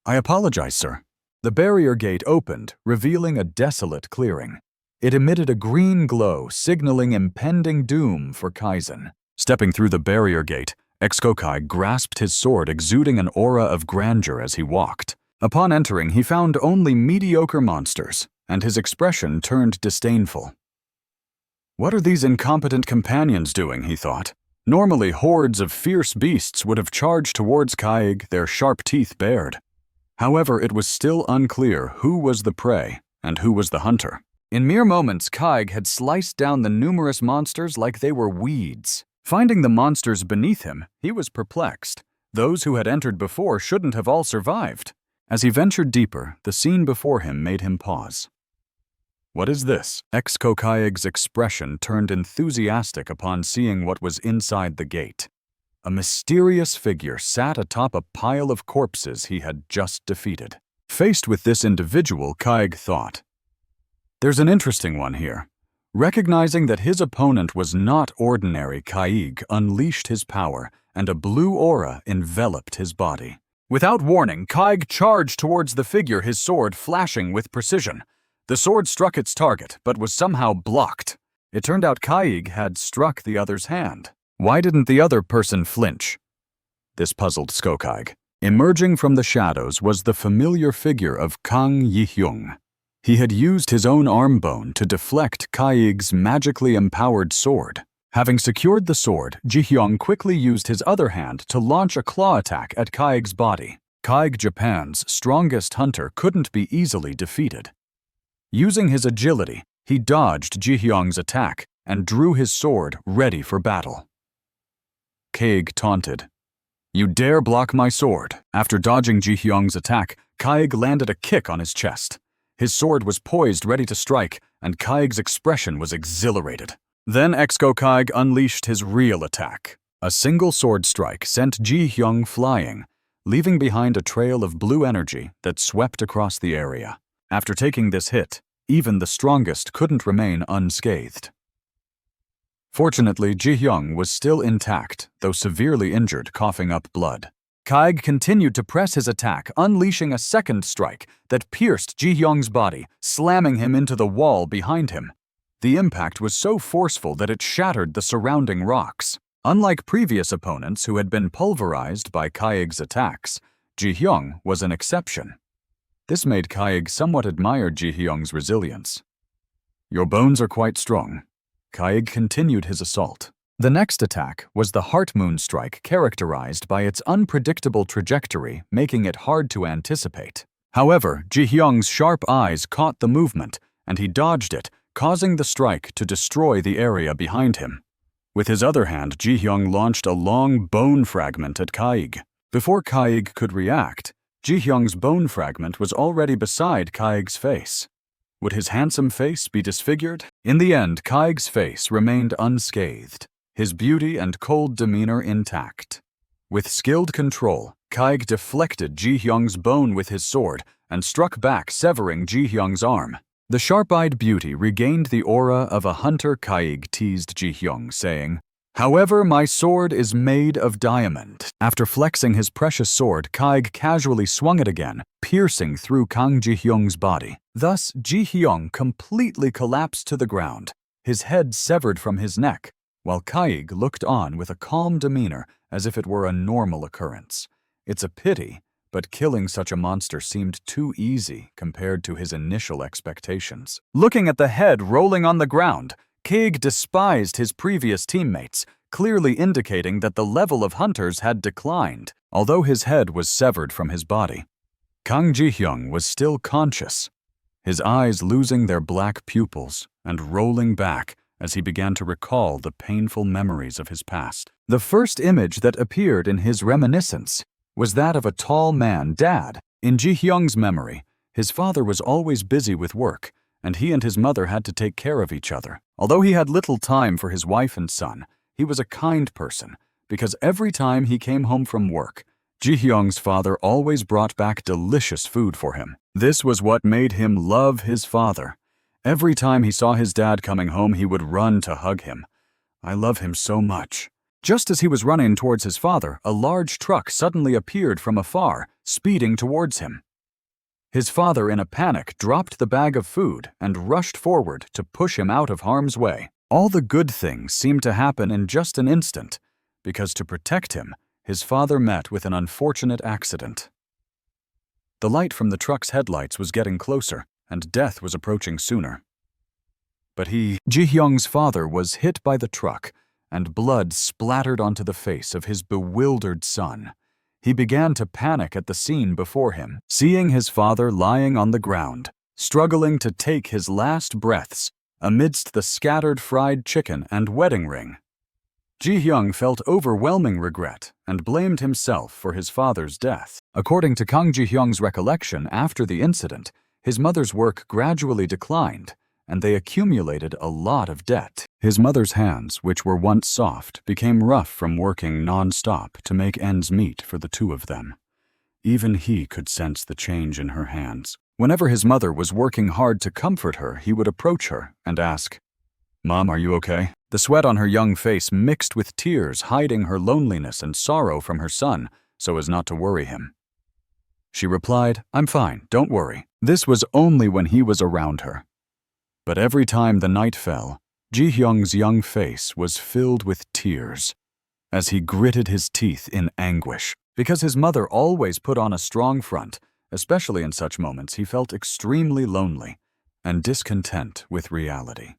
"I apologize, sir." The barrier gate opened, revealing a desolate clearing. It emitted a green glow, signaling impending doom for Kaizen. Stepping through the barrier gate, Ex-Kokai grasped his sword, exuding an aura of grandeur as he walked. Upon entering, he found only mediocre monsters, and his expression turned disdainful. "What are these incompetent companions doing?" he thought. Normally, hordes of fierce beasts would have charged towards Kaig, their sharp teeth bared. However, it was still unclear who was the prey and who was the hunter. In mere moments, Kaig had sliced down the numerous monsters like they were weeds. Finding the monsters beneath him, he was perplexed. Those who had entered before shouldn't have all survived. As he ventured deeper, the scene before him made him pause. "What is this?" Ex-Kokaig's expression turned enthusiastic upon seeing what was inside the gate. A mysterious figure sat atop a pile of corpses he had just defeated. Faced with this individual, Kaig thought, "There's an interesting one here." Recognizing that his opponent was not ordinary, Kaig unleashed his power, and a blue aura enveloped his body. Without warning, Kaig charged towards the figure, his sword flashing with precision. The sword struck its target, but was somehow blocked. It turned out Kaig had struck the other's hand. Why didn't the other person flinch? This puzzled Skokaig. Emerging from the shadows was the familiar figure of Kang Yihyung. He had used his own arm bone to deflect Kaig's magically empowered sword. Having secured the sword, Jihyung quickly used his other hand to launch a claw attack at Kaig's body. Kaig, Japan's strongest hunter, couldn't be easily defeated. Using his agility, he dodged Jihyung's attack and drew his sword ready for battle. Kaig taunted, "You dare block my sword." After dodging Jihyung's attack, Kaig landed a kick on his chest. His sword was poised ready to strike, and Kaig's expression was exhilarated. Then Ex-Kokaig unleashed his real attack. A single sword strike sent Jihyung flying, leaving behind a trail of blue energy that swept across the area. After taking this hit, even the strongest couldn't remain unscathed. Fortunately, Jihyung was still intact, though severely injured, coughing up blood. Kaig continued to press his attack, unleashing a second strike that pierced Jihyung's body, slamming him into the wall behind him. The impact was so forceful that it shattered the surrounding rocks. Unlike previous opponents who had been pulverized by Kaig's attacks, Jihyung was an exception. This made Kaig somewhat admire Jihyung's resilience. "Your bones are quite strong." Kaig continued his assault. The next attack was the Heart Moon strike, characterized by its unpredictable trajectory, making it hard to anticipate. However, Jihyung's sharp eyes caught the movement, and he dodged it, causing the strike to destroy the area behind him. With his other hand, Jihyung launched a long bone fragment at Kaig. Before Kaig could react, Jihyung's bone fragment was already beside Kaig's face. Would his handsome face be disfigured? In the end, Kaig's face remained unscathed, his beauty and cold demeanor intact. With skilled control, Kaig deflected Jihyung's bone with his sword and struck back, severing Jihyung's arm. The sharp-eyed beauty regained the aura of a hunter. Kaig teased Jihyung, saying, "However, my sword is made of diamond." After flexing his precious sword, Kaig casually swung it again, piercing through Kang Jihyung's body. Thus, Jihyung completely collapsed to the ground, his head severed from his neck, while Kaig looked on with a calm demeanor as if it were a normal occurrence. It's a pity, but killing such a monster seemed too easy compared to his initial expectations. Looking at the head rolling on the ground, Kaig despised his previous teammates, clearly indicating that the level of hunters had declined, although his head was severed from his body. Kang Ji-hyung was still conscious, his eyes losing their black pupils and rolling back as he began to recall the painful memories of his past. The first image that appeared in his reminiscence was that of a tall man, Dad. In Ji-hyung's memory, his father was always busy with work, and he and his mother had to take care of each other. Although he had little time for his wife and son, he was a kind person, because every time he came home from work, Ji-hyung's father always brought back delicious food for him. This was what made him love his father. Every time he saw his dad coming home, he would run to hug him. "I love him so much." Just as he was running towards his father, a large truck suddenly appeared from afar, speeding towards him. His father, in a panic, dropped the bag of food and rushed forward to push him out of harm's way. All the good things seemed to happen in just an instant, because to protect him, his father met with an unfortunate accident. The light from the truck's headlights was getting closer, and death was approaching sooner. But Ji-hyung's father, was hit by the truck, and blood splattered onto the face of his bewildered son. He began to panic at the scene before him, seeing his father lying on the ground, struggling to take his last breaths amidst the scattered fried chicken and wedding ring. Ji-hyung felt overwhelming regret and blamed himself for his father's death. According to Kang Ji-hyung's recollection after the incident, his mother's work gradually declined, and they accumulated a lot of debt. His mother's hands, which were once soft, became rough from working non-stop to make ends meet for the two of them. Even he could sense the change in her hands. Whenever his mother was working hard to comfort her, he would approach her and ask, "Mom, are you okay?" The sweat on her young face mixed with tears, hiding her loneliness and sorrow from her son so as not to worry him. She replied, "I'm fine, don't worry." This was only when he was around her. But every time the night fell, Ji-hyung's young face was filled with tears as he gritted his teeth in anguish. Because his mother always put on a strong front, especially in such moments, he felt extremely lonely and discontent with reality.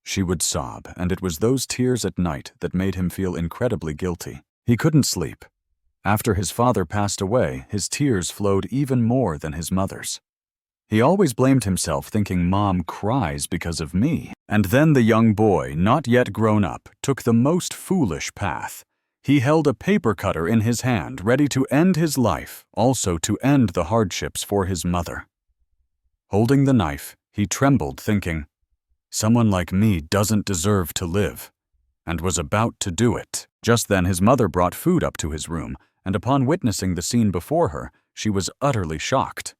She would sob, and it was those tears at night that made him feel incredibly guilty. He couldn't sleep. After his father passed away, his tears flowed even more than his mother's. He always blamed himself, thinking, "Mom cries because of me." And then the young boy, not yet grown up, took the most foolish path. He held a paper cutter in his hand, ready to end his life, also to end the hardships for his mother. Holding the knife, he trembled, thinking, "Someone like me doesn't deserve to live," and was about to do it. Just then his mother brought food up to his room, and upon witnessing the scene before her, she was utterly shocked.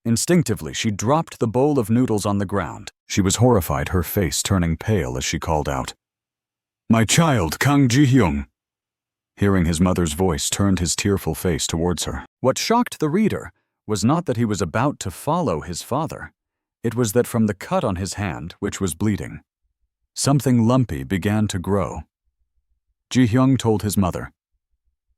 Instinctively, she dropped the bowl of noodles on the ground. She was horrified, her face turning pale as she called out, "My child, Kang Ji-hyung." Hearing his mother's voice turned his tearful face towards her. What shocked the reader was not that he was about to follow his father. It was that from the cut on his hand, which was bleeding, something lumpy began to grow. Ji-hyung told his mother,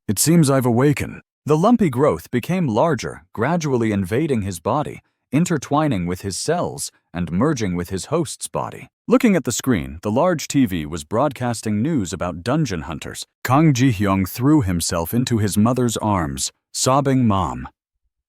"It seems I've awakened." The lumpy growth became larger, gradually invading his body, intertwining with his cells and merging with his host's body. Looking at the screen, the large TV was broadcasting news about dungeon hunters. Kang Ji-hyung threw himself into his mother's arms, sobbing, "Mom."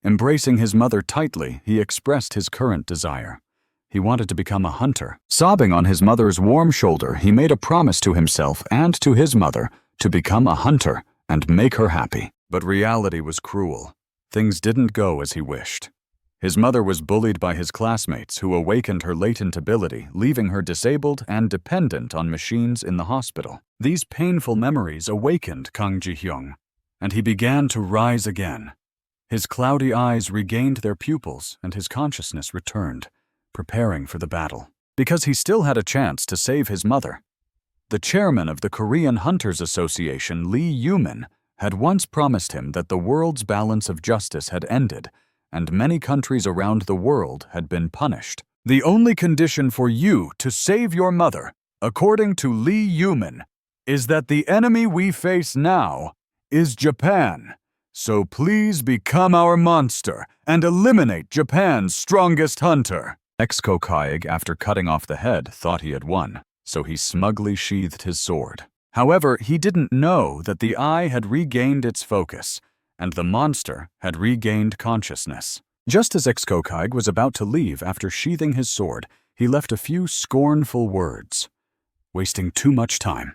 Embracing his mother tightly, he expressed his current desire. He wanted to become a hunter. Sobbing on his mother's warm shoulder, he made a promise to himself and to his mother to become a hunter and make her happy. But reality was cruel. Things didn't go as he wished. His mother was bullied by his classmates, who awakened her latent ability, leaving her disabled and dependent on machines in the hospital. These painful memories awakened Kang Ji-hyung, and he began to rise again. His cloudy eyes regained their pupils, and his consciousness returned, preparing for the battle. Because he still had a chance to save his mother. The chairman of the Korean Hunters Association, Lee Yoo-min, had once promised him that the world's balance of justice had ended, and many countries around the world had been punished. "The only condition for you to save your mother, according to Lee Yoo-min, is that the enemy we face now is Japan. So please become our monster and eliminate Japan's strongest hunter." Ex-Kokaig, after cutting off the head, thought he had won, so he smugly sheathed his sword. However, he didn't know that the eye had regained its focus, and the monster had regained consciousness. Just as Ekskokaig was about to leave after sheathing his sword, he left a few scornful words. Wasting too much time.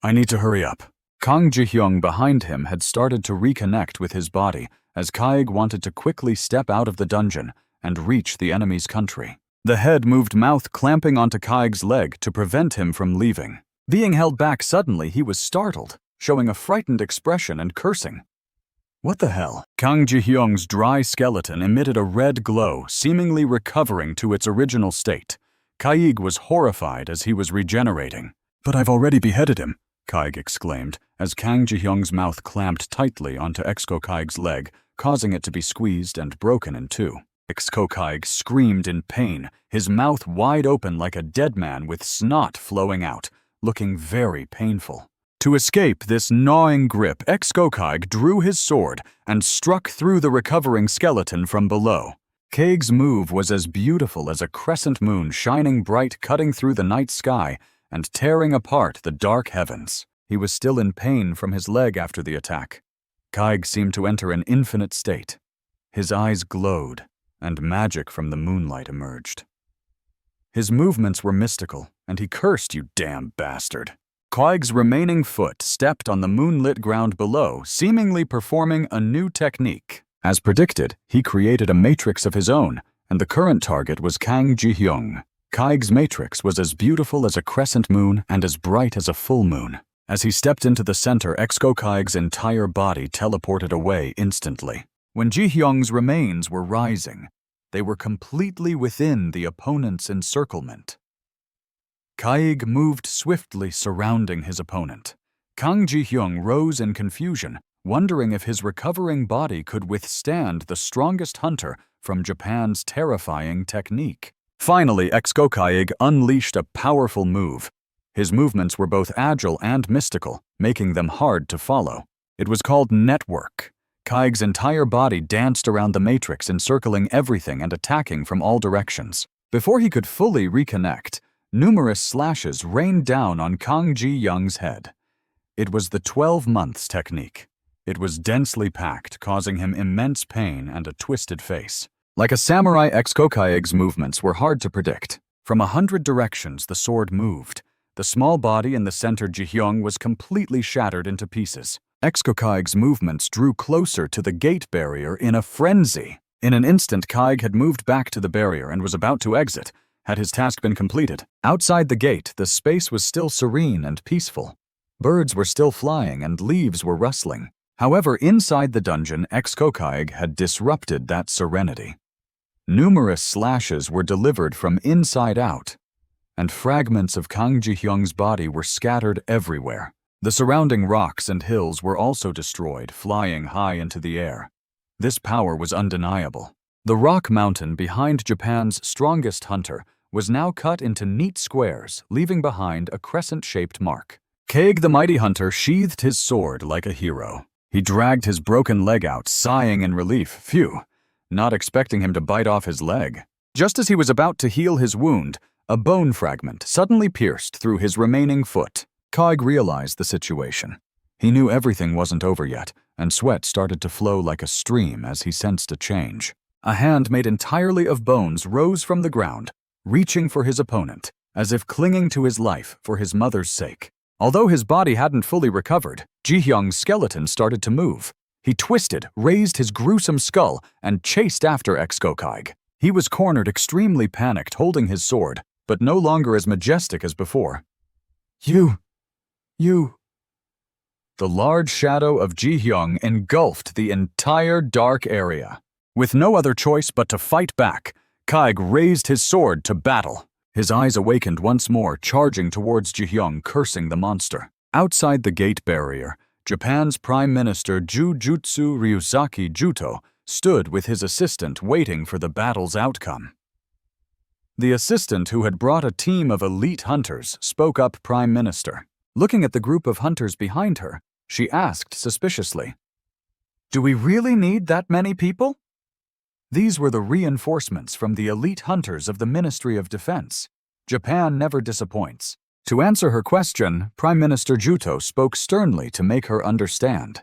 I need to hurry up. Kang Ji-hyung behind him had started to reconnect with his body as Kaig wanted to quickly step out of the dungeon and reach the enemy's country. The head moved, mouth clamping onto Kaig's leg to prevent him from leaving. Being held back suddenly, he was startled, showing a frightened expression and cursing. What the hell? Kang Ji-hyung's dry skeleton emitted a red glow, seemingly recovering to its original state. Kaig was horrified as he was regenerating. But I've already beheaded him, Kaig exclaimed, as Kang Ji-hyung's mouth clamped tightly onto Ekskokaig's leg, causing it to be squeezed and broken in two. Ekskokaig screamed in pain, his mouth wide open like a dead man with snot flowing out, looking very painful. To escape this gnawing grip, Ekskokaig drew his sword and struck through the recovering skeleton from below. Kaig's move was as beautiful as a crescent moon shining bright, cutting through the night sky and tearing apart the dark heavens. He was still in pain from his leg after the attack. Kaig seemed to enter an infinite state. His eyes glowed, and magic from the moonlight emerged. His movements were mystical, and he cursed, "You damn bastard." Kaig's remaining foot stepped on the moonlit ground below, seemingly performing a new technique. As predicted, he created a matrix of his own, and the current target was Kang Ji-hyung. Kaig's matrix was as beautiful as a crescent moon and as bright as a full moon. As he stepped into the center, Ekskokaig's entire body teleported away instantly. When Ji-hyung's remains were rising, they were completely within the opponent's encirclement. Kaig moved swiftly, surrounding his opponent. Kang Ji-hyung rose in confusion, wondering if his recovering body could withstand the strongest hunter from Japan's terrifying technique. Finally, Ekskokaig unleashed a powerful move. His movements were both agile and mystical, making them hard to follow. It was called Network. Kaig's entire body danced around the matrix, encircling everything and attacking from all directions. Before he could fully reconnect, numerous slashes rained down on Kang Ji-hyung's head. It was the 12 months technique. It was densely packed, causing him immense pain and a twisted face. Like a samurai, Ekskokaig's movements were hard to predict. From 100 directions, the sword moved. The small body in the center, Ji-hyung, was completely shattered into pieces. Ekskokaig's movements drew closer to the gate barrier in a frenzy. In an instant, Kaig had moved back to the barrier and was about to exit, had his task been completed. Outside the gate, the space was still serene and peaceful. Birds were still flying and leaves were rustling. However, inside the dungeon, Ekskokaig had disrupted that serenity. Numerous slashes were delivered from inside out, and fragments of Kang Ji-hyung's body were scattered everywhere. The surrounding rocks and hills were also destroyed, flying high into the air. This power was undeniable. The rock mountain behind Japan's strongest hunter was now cut into neat squares, leaving behind a crescent-shaped mark. Kaig the mighty hunter sheathed his sword like a hero. He dragged his broken leg out, sighing in relief. Phew, not expecting him to bite off his leg. Just as he was about to heal his wound, a bone fragment suddenly pierced through his remaining foot. Kaig realized the situation. He knew everything wasn't over yet, and sweat started to flow like a stream as he sensed a change. A hand made entirely of bones rose from the ground, reaching for his opponent, as if clinging to his life for his mother's sake. Although his body hadn't fully recovered, Ji-hyung's skeleton started to move. He twisted, raised his gruesome skull, and chased after Ekskokaig. He was cornered, extremely panicked, holding his sword, but no longer as majestic as before. You. The large shadow of Ji-hyung engulfed the entire dark area. With no other choice but to fight back, Kaig raised his sword to battle. His eyes awakened once more, charging towards Ji-hyung, cursing the monster. Outside the gate barrier, Japan's Prime Minister Jujutsu Ryuzaki Juto stood with his assistant waiting for the battle's outcome. The assistant, who had brought a team of elite hunters, spoke up. Prime Minister. Looking at the group of hunters behind her, she asked suspiciously, "Do we really need that many people?" These were the reinforcements from the elite hunters of the Ministry of Defense. Japan never disappoints. To answer her question, Prime Minister Juto spoke sternly to make her understand.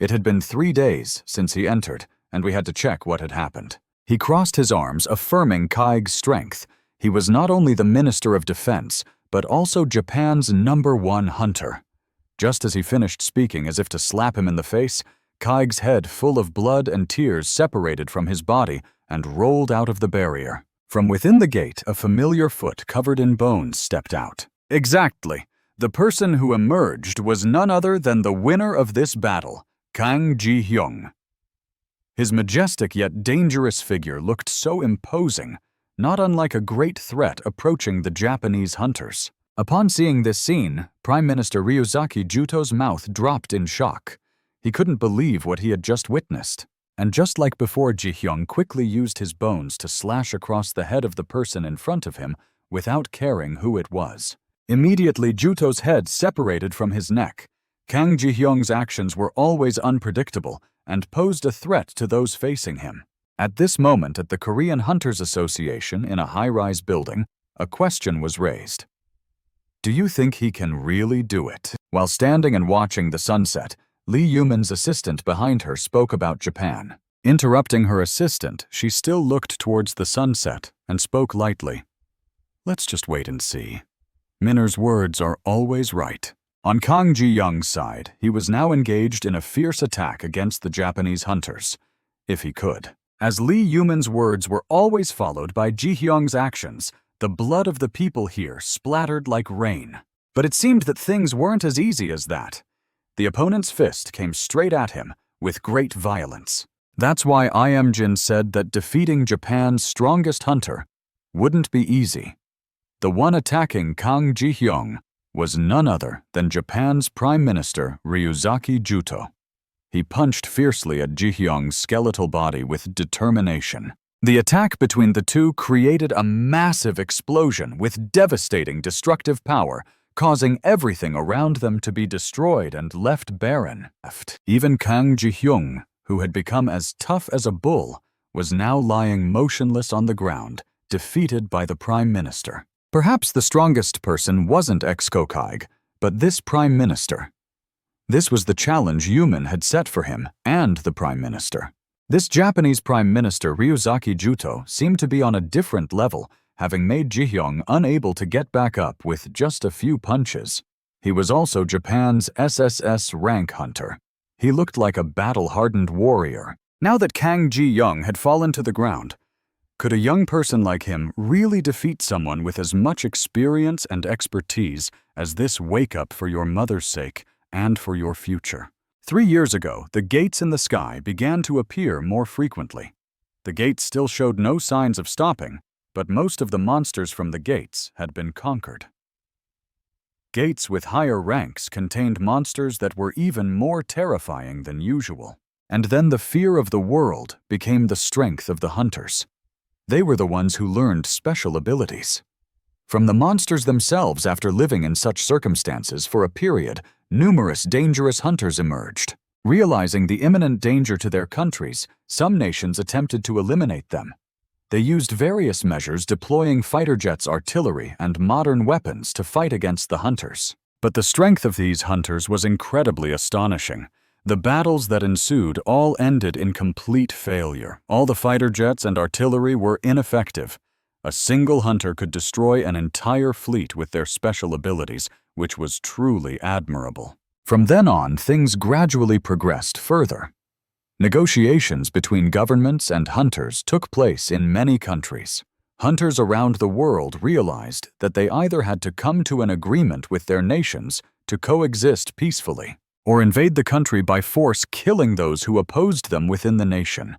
It had been 3 days since he entered, and we had to check what had happened. He crossed his arms, affirming Kaig's strength. He was not only the Minister of Defense, but also Japan's #1 hunter. Just as he finished speaking, as if to slap him in the face, Kaig's head, full of blood and tears, separated from his body and rolled out of the barrier. From within the gate, a familiar foot covered in bones stepped out. Exactly. The person who emerged was none other than the winner of this battle, Kang Ji-hyung. His majestic yet dangerous figure looked so imposing, not unlike a great threat approaching the Japanese hunters. Upon seeing this scene, Prime Minister Ryuzaki Juto's mouth dropped in shock. He couldn't believe what he had just witnessed. And just like before, Ji-hyung quickly used his bones to slash across the head of the person in front of him without caring who it was. Immediately, Juto's head separated from his neck. Kang Ji-hyung's actions were always unpredictable and posed a threat to those facing him. At this moment, at the Korean Hunters Association in a high-rise building, a question was raised. Do you think he can really do it? While standing and watching the sunset, Lee Yuman's assistant behind her spoke about Japan. Interrupting her assistant, she still looked towards the sunset and spoke lightly. Let's just wait and see. Minner's words are always right. On Kang Ji-hyung's side, he was now engaged in a fierce attack against the Japanese hunters, if he could. As Lee Yuman's words were always followed by Ji-hyung's actions, the blood of the people here splattered like rain. But it seemed that things weren't as easy as that. The opponent's fist came straight at him with great violence. That's why Jin said that defeating Japan's strongest hunter wouldn't be easy. The one attacking Kang Ji-hyung was none other than Japan's Prime Minister Ryuzaki Juto. He punched fiercely at Ji-hyung's skeletal body with determination. The attack between the two created a massive explosion with devastating destructive power, causing everything around them to be destroyed and left barren. Even Kang Ji-hyung, who had become as tough as a bull, was now lying motionless on the ground, defeated by the Prime Minister. Perhaps the strongest person wasn't ex-Kaig, but this Prime Minister. This was the challenge Yuman had set for him and the Prime Minister. This Japanese Prime Minister Ryuzaki Juto seemed to be on a different level, having made Ji-hyung unable to get back up with just a few punches. He was also Japan's SSS rank hunter. He looked like a battle-hardened warrior. Now that Kang Ji-hyung had fallen to the ground, could a young person like him really defeat someone with as much experience and expertise as this wake-up for your mother's sake and for your future? 3 years ago, the gates in the sky began to appear more frequently. The gates still showed no signs of stopping, but most of the monsters from the gates had been conquered. Gates with higher ranks contained monsters that were even more terrifying than usual. And then the fear of the world became the strength of the hunters. They were the ones who learned special abilities. From the monsters themselves, after living in such circumstances for a period, numerous dangerous hunters emerged. Realizing the imminent danger to their countries, some nations attempted to eliminate them. They used various measures, deploying fighter jets, artillery, and modern weapons to fight against the hunters. But the strength of these hunters was incredibly astonishing. The battles that ensued all ended in complete failure. All the fighter jets and artillery were ineffective. A single hunter could destroy an entire fleet with their special abilities, which was truly admirable. From then on, things gradually progressed further. Negotiations between governments and hunters took place in many countries. Hunters around the world realized that they either had to come to an agreement with their nations to coexist peacefully, or invade the country by force, killing those who opposed them within the nation.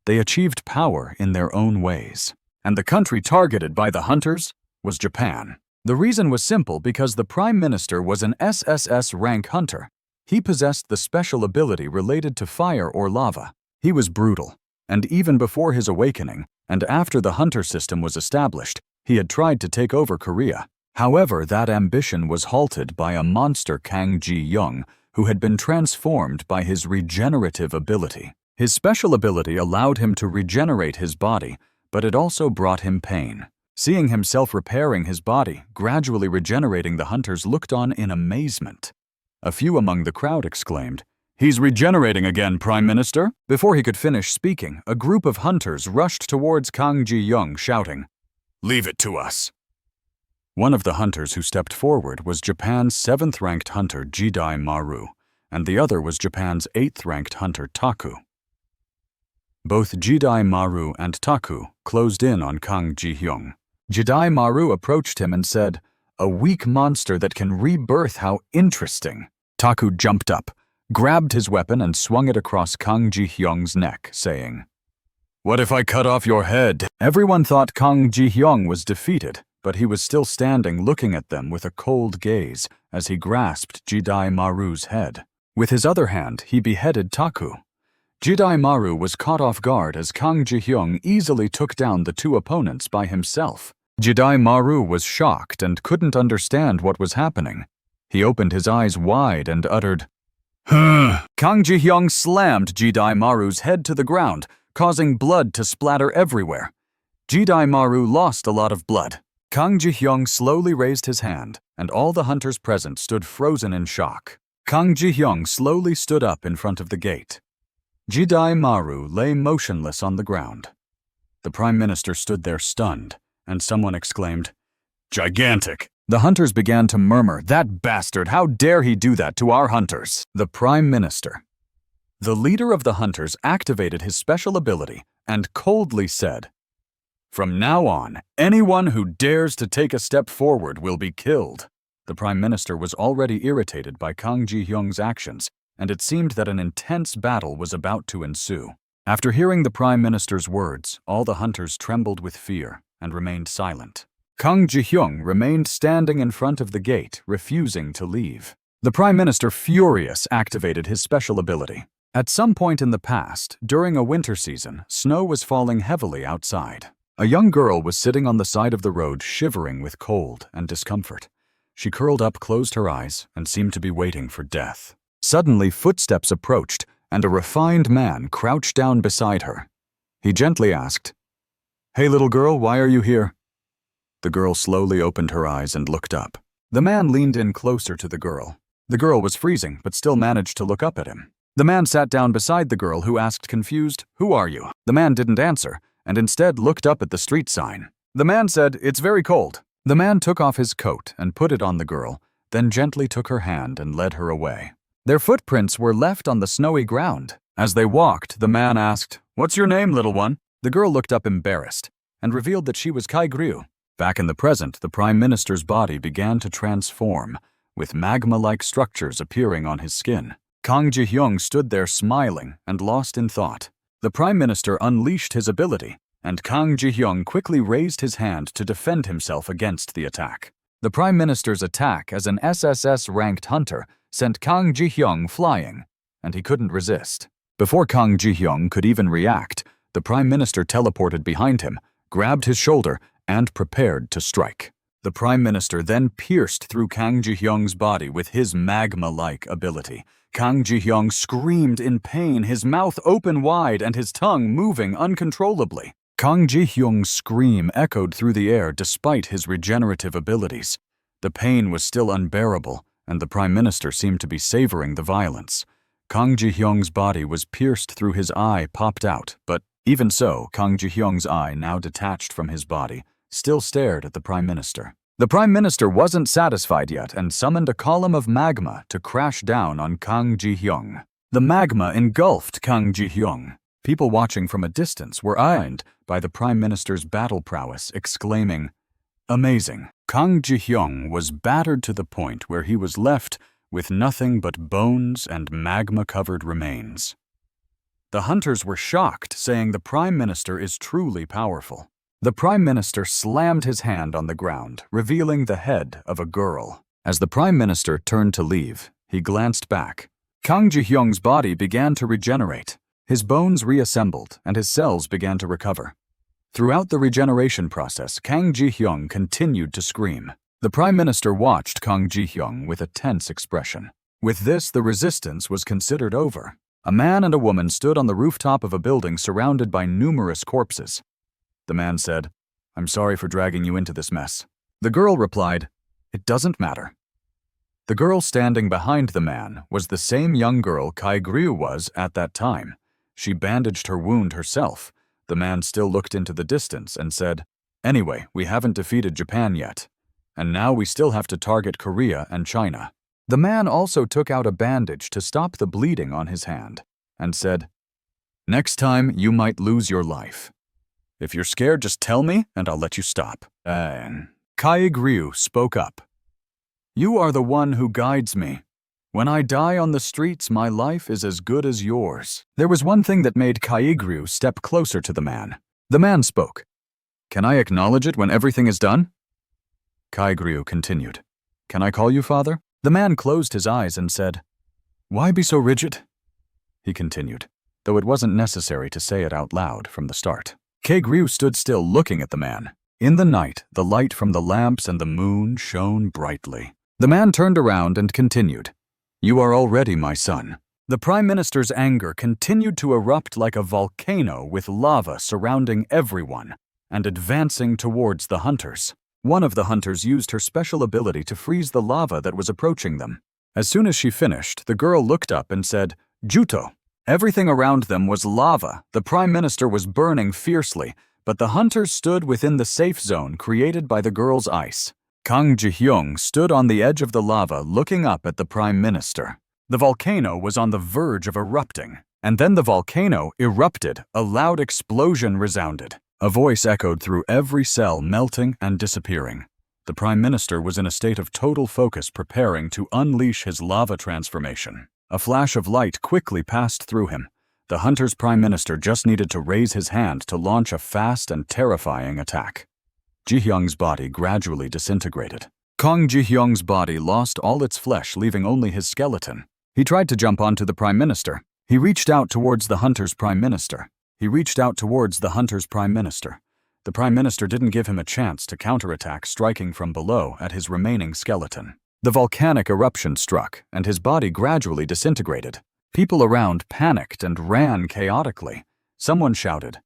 They achieved power in their own ways. And the country targeted by the hunters was Japan. The reason was simple, because the Prime Minister was an SSS rank hunter. He possessed the special ability related to fire or lava. He was brutal, and even before his awakening, and after the hunter system was established, he had tried to take over Korea. However, that ambition was halted by a monster Kang Ji-hyung, who had been transformed by his regenerative ability. His special ability allowed him to regenerate his body, but it also brought him pain. Seeing himself repairing his body, gradually regenerating, the hunters looked on in amazement. A few among the crowd exclaimed, "He's regenerating again, Prime Minister!" Before he could finish speaking, a group of hunters rushed towards Kang Ji-young, shouting, "Leave it to us!" One of the hunters who stepped forward was Japan's 7th-ranked hunter Jidai Maru, and the other was Japan's 8th-ranked hunter Taku. Both Jidai Maru and Taku closed in on Kang Ji-young. Jidai Maru approached him and said, "A weak monster that can rebirth, how interesting." Taku jumped up, grabbed his weapon and swung it across Kang Ji-young's neck, saying, "What if I cut off your head?" Everyone thought Kang Ji-young was defeated, but he was still standing looking at them with a cold gaze as he grasped Jidai Maru's head. With his other hand, he beheaded Taku. Jidai Maru was caught off guard as Kang Ji-young easily took down the two opponents by himself. Jidai Maru was shocked and couldn't understand what was happening. He opened his eyes wide and uttered, "Huh." Kang Ji-young slammed Jidai Maru's head to the ground, causing blood to splatter everywhere. Jidai Maru lost a lot of blood. Kang Ji-young slowly raised his hand, and all the hunters present stood frozen in shock. Kang Ji-young slowly stood up in front of the gate. Jidai Maru lay motionless on the ground. The Prime Minister stood there stunned, and someone exclaimed, "Gigantic!" The hunters began to murmur, "That bastard, how dare he do that to our hunters?" The Prime Minister. The leader of the hunters activated his special ability and coldly said, "From now on, anyone who dares to take a step forward will be killed." The Prime Minister was already irritated by Kang Ji-young's actions, and it seemed that an intense battle was about to ensue. After hearing the Prime Minister's words, all the hunters trembled with fear and remained silent. Kang Ji-young remained standing in front of the gate, refusing to leave. The Prime Minister, furious, activated his special ability. At some point in the past, during a winter season, snow was falling heavily outside. A young girl was sitting on the side of the road, shivering with cold and discomfort. She curled up, closed her eyes, and seemed to be waiting for death. Suddenly, footsteps approached, and a refined man crouched down beside her. He gently asked, "Hey, little girl, why are you here?" The girl slowly opened her eyes and looked up. The man leaned in closer to the girl. The girl was freezing, but still managed to look up at him. The man sat down beside the girl, who asked confused, "Who are you?" The man didn't answer, and instead looked up at the street sign. The man said, "It's very cold." The man took off his coat and put it on the girl, then gently took her hand and led her away. Their footprints were left on the snowy ground. As they walked, the man asked, "What's your name, little one?" The girl looked up embarrassed and revealed that she was Kai-Gru. Back in the present, the Prime Minister's body began to transform, with magma-like structures appearing on his skin. Kang Ji-young stood there smiling and lost in thought. The Prime Minister unleashed his ability, and Kang Ji-young quickly raised his hand to defend himself against the attack. The Prime Minister's attack as an SSS-ranked hunter sent Kang Ji-young flying, and he couldn't resist. Before Kang Ji-young could even react, the Prime Minister teleported behind him, grabbed his shoulder, and prepared to strike. The Prime Minister then pierced through Kang Ji-young's body with his magma-like ability. Kang Ji-young screamed in pain, his mouth open wide and his tongue moving uncontrollably. Kang Ji-young's scream echoed through the air despite his regenerative abilities. The pain was still unbearable, and the Prime Minister seemed to be savoring the violence. Kang Ji-young's body was pierced through, his eye popped out, but even so, Kang Ji-young's eye, now detached from his body, still stared at the Prime Minister. The Prime Minister wasn't satisfied yet and summoned a column of magma to crash down on Kang Ji-young. The magma engulfed Kang Ji-young. People watching from a distance were awed by the Prime Minister's battle prowess, exclaiming, "Amazing." Kang Ji-young was battered to the point where he was left with nothing but bones and magma-covered remains. The hunters were shocked, saying the Prime Minister is truly powerful. The Prime Minister slammed his hand on the ground, revealing the head of a girl. As the Prime Minister turned to leave, he glanced back. Kang Ji-young's body began to regenerate. His bones reassembled, and his cells began to recover. Throughout the regeneration process, Kang Ji-young continued to scream. The Prime Minister watched Kang Ji-young with a tense expression. With this, the resistance was considered over. A man and a woman stood on the rooftop of a building surrounded by numerous corpses. The man said, I'm sorry for dragging you into this mess. The girl replied, It doesn't matter. The girl standing behind the man was the same young girl Kaigriu was at that time. She bandaged her wound herself. The man still looked into the distance and said, Anyway, we haven't defeated Japan yet. And now we still have to target Korea and China. The man also took out a bandage to stop the bleeding on his hand and said, Next time you might lose your life. If you're scared, just tell me and I'll let you stop. Kaigriu spoke up. You are the one who guides me. When I die on the streets, my life is as good as yours. There was one thing that made Kaigriu step closer to the man. The man spoke. Can I acknowledge it when everything is done? Kaigriu continued. Can I call you father? The man closed his eyes and said, Why be so rigid? He continued, though it wasn't necessary to say it out loud from the start. Kaigriu stood still looking at the man. In the night, the light from the lamps and the moon shone brightly. The man turned around and continued, You are already my son. The Prime Minister's anger continued to erupt like a volcano with lava surrounding everyone and advancing towards the hunters. One of the hunters used her special ability to freeze the lava that was approaching them. As soon as she finished, the girl looked up and said, Juto. Everything around them was lava. The Prime Minister was burning fiercely, but the hunters stood within the safe zone created by the girl's ice. Kang Ji-hyung stood on the edge of the lava looking up at the Prime Minister. The volcano was on the verge of erupting, and then the volcano erupted. A loud explosion resounded. A voice echoed through every cell, melting and disappearing. The Prime Minister was in a state of total focus, preparing to unleash his lava transformation. A flash of light quickly passed through him. The hunter's Prime Minister just needed to raise his hand to launch a fast and terrifying attack. Ji-hyung's body gradually disintegrated. Kang Ji-hyung's body lost all its flesh, leaving only his skeleton. He tried to jump onto the Prime Minister. He reached out towards the hunter's Prime Minister. The Prime Minister didn't give him a chance to counterattack, striking from below at his remaining skeleton. The volcanic eruption struck, and his body gradually disintegrated. People around panicked and ran chaotically. Someone shouted,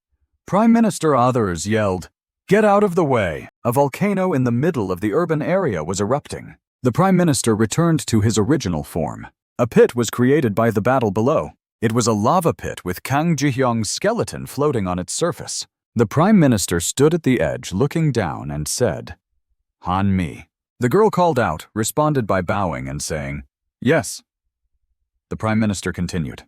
Prime Minister! Others yelled, Get out of the way! A volcano in the middle of the urban area was erupting. The Prime Minister returned to his original form. A pit was created by the battle below. It was a lava pit with Kang Ji-hyung's skeleton floating on its surface. The Prime Minister stood at the edge looking down and said, Han Mi. The girl called out, responded by bowing and saying, Yes. The Prime Minister continued,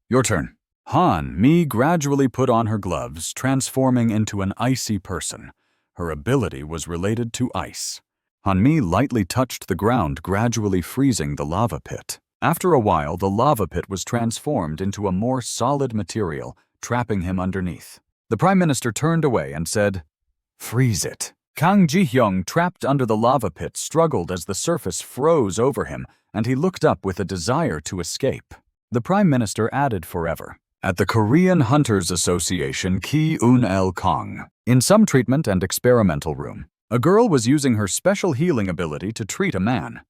Your turn. Han Mi gradually put on her gloves, transforming into an icy person. Her ability was related to ice. Han Mi lightly touched the ground, gradually freezing the lava pit. After a while, the lava pit was transformed into a more solid material, trapping him underneath. The Prime Minister turned away and said, Freeze it. Kang Ji-hyung, trapped under the lava pit, struggled as the surface froze over him, and he looked up with a desire to escape. The Prime Minister added forever. At the Korean Hunters Association Ki-un-el Kong, in some treatment and experimental room, a girl was using her special healing ability to treat a man.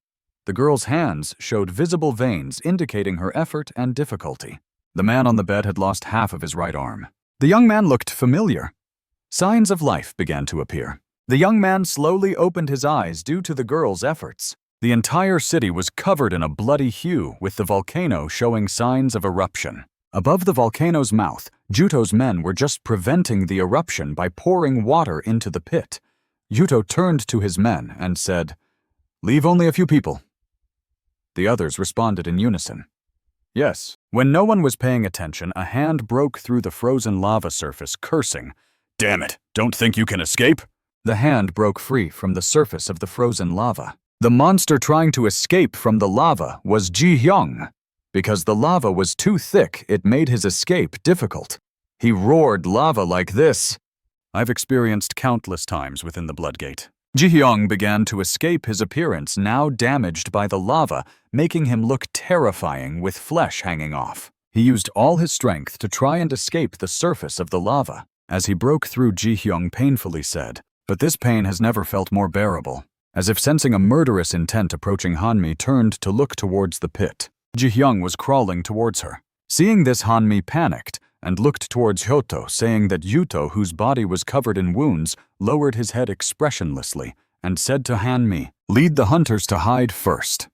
The girl's hands showed visible veins indicating her effort and difficulty. The man on the bed had lost half of his right arm. The young man looked familiar. Signs of life began to appear. The young man slowly opened his eyes due to the girl's efforts. The entire city was covered in a bloody hue, with the volcano showing signs of eruption. Above the volcano's mouth, Juto's men were just preventing the eruption by pouring water into the pit. Juto turned to his men and said, Leave only a few people. The others responded in unison. Yes. When no one was paying attention, a hand broke through the frozen lava surface, cursing, Damn it, don't think you can escape? The hand broke free from the surface of the frozen lava. The monster trying to escape from the lava was Ji-hyung. Because the lava was too thick, it made his escape difficult. He roared lava like this. I've experienced countless times within the Bloodgate. Ji-hyung began to escape his appearance, now damaged by the lava, making him look terrifying with flesh hanging off. He used all his strength to try and escape the surface of the lava. As he broke through, Ji-hyung painfully said, But this pain has never felt more bearable. As if sensing a murderous intent approaching, Hanmi turned to look towards the pit. Ji-hyung was crawling towards her. Seeing this, Hanmi panicked, and looked towards Hyoto, saying that Yuto, whose body was covered in wounds, lowered his head expressionlessly and said to Hanmi, "Lead the hunters to hide first."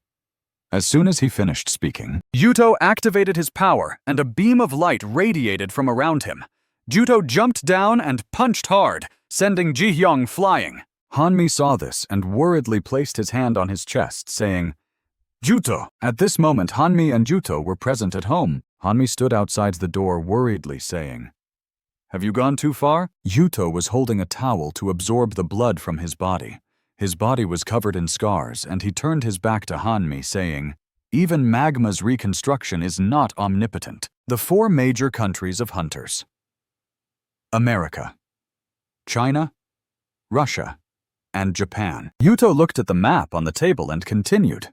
As soon as he finished speaking, Yuto activated his power and a beam of light radiated from around him. Juto jumped down and punched hard, sending Ji-hyung flying. Hanmi saw this and worriedly placed his hand on his chest, saying, "Juto." At this moment, Hanmi and Juto were present at home. Hanmi stood outside the door worriedly, saying, "Have you gone too far?" Yuto was holding a towel to absorb the blood from his body. His body was covered in scars, and he turned his back to Hanmi, saying, "Even magma's reconstruction is not omnipotent." The 4 major countries of hunters: America, China, Russia, and Japan. Yuto looked at the map on the table and continued,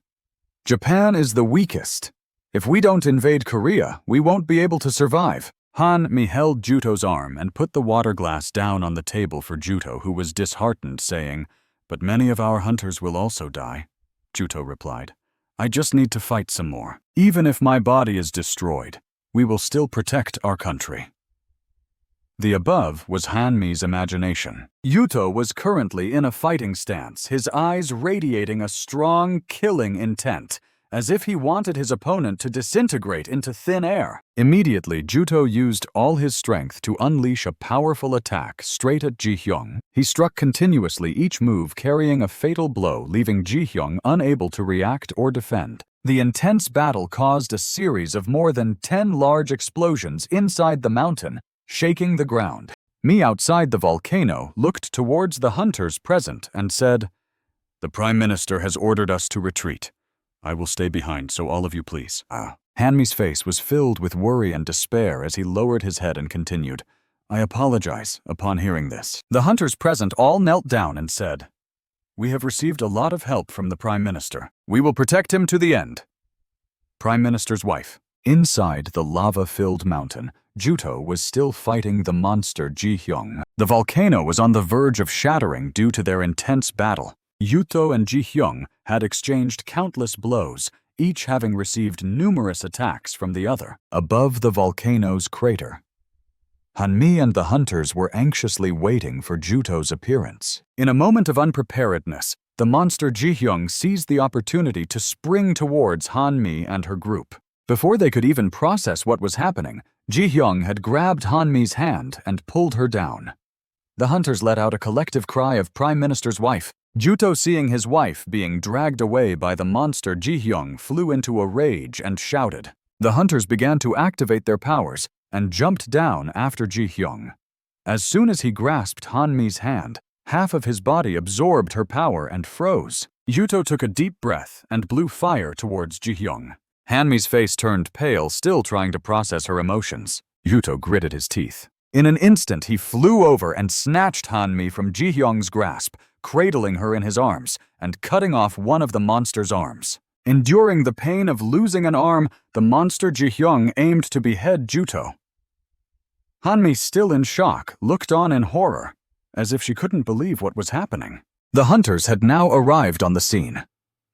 "Japan is the weakest. If we don't invade Korea, we won't be able to survive." Hanmi held Juto's arm and put the water glass down on the table for Juto, who was disheartened, saying, "But many of our hunters will also die." Juto replied, "I just need to fight some more. Even if my body is destroyed, we will still protect our country." The above was Hanmi's imagination. Yuto was currently in a fighting stance, his eyes radiating a strong, killing intent, as if he wanted his opponent to disintegrate into thin air. Immediately, Juto used all his strength to unleash a powerful attack straight at Ji-hyung. He struck continuously, each move carrying a fatal blow, leaving Ji-hyung unable to react or defend. The intense battle caused a series of more than 10 large explosions inside the mountain, shaking the ground. Me outside the volcano looked towards the hunters present and said, "The Prime Minister has ordered us to retreat. I will stay behind, so all of you please." Hanmi's face was filled with worry and despair as he lowered his head and continued, "I apologize." Upon hearing this, the hunters present all knelt down and said, "We have received a lot of help from the Prime Minister. We will protect him to the end." Prime Minister's wife. Inside the lava-filled mountain, Juto was still fighting the monster Ji-hyung. The volcano was on the verge of shattering due to their intense battle. Yuto and Ji-hyung had exchanged countless blows, each having received numerous attacks from the other. Above the volcano's crater, Hanmi and the hunters were anxiously waiting for Juto's appearance. In a moment of unpreparedness, the monster Ji-hyung seized the opportunity to spring towards Hanmi and her group. Before they could even process what was happening, Ji-hyung had grabbed Hanmi's hand and pulled her down. The hunters let out a collective cry of Prime Minister's wife. Juto, seeing his wife being dragged away by the monster Ji-hyung, flew into a rage and shouted. The hunters began to activate their powers and jumped down after Ji-hyung. As soon as he grasped Hanmi's hand, half of his body absorbed her power and froze. Yuto took a deep breath and blew fire towards Ji-hyung. Hanmi's face turned pale, still trying to process her emotions. Yuto gritted his teeth. In an instant, he flew over and snatched Hanmi from Ji-hyung's grasp, cradling her in his arms and cutting off one of the monster's arms. Enduring the pain of losing an arm, the monster Ji-hyung aimed to behead Juto. Hanmi, still in shock, looked on in horror, as if she couldn't believe what was happening. The hunters had now arrived on the scene.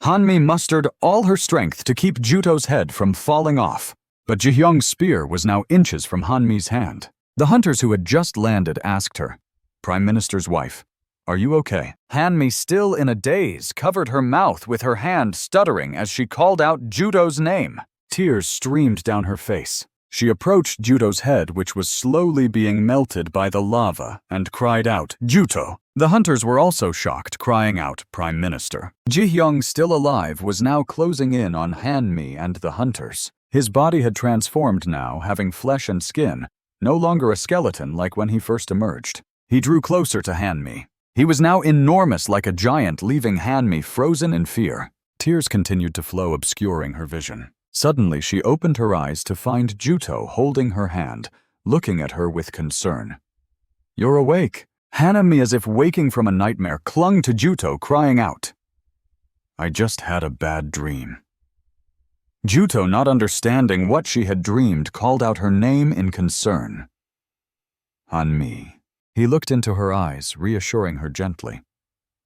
Hanmi mustered all her strength to keep Juto's head from falling off, but Ji-hyung's spear was now inches from Hanmi's hand. The hunters who had just landed asked her, "Prime Minister's wife, are you okay?" Hanmi, still in a daze, covered her mouth with her hand, stuttering as she called out Juto's name. Tears streamed down her face. She approached Juto's head, which was slowly being melted by the lava, and cried out, "Juto!" The hunters were also shocked, crying out, "Prime Minister." Ji-hyung, still alive, was now closing in on Hanmi and the hunters. His body had transformed now, having flesh and skin, no longer a skeleton like when he first emerged. He drew closer to Hanmi. He was now enormous like a giant, leaving Hanmi frozen in fear. Tears continued to flow, obscuring her vision. Suddenly, she opened her eyes to find Juto holding her hand, looking at her with concern. "You're awake." Hanmi, as if waking from a nightmare, clung to Juto, crying out, "I just had a bad dream." Juto, not understanding what she had dreamed, called out her name in concern. "Hanmi." He looked into her eyes, reassuring her gently.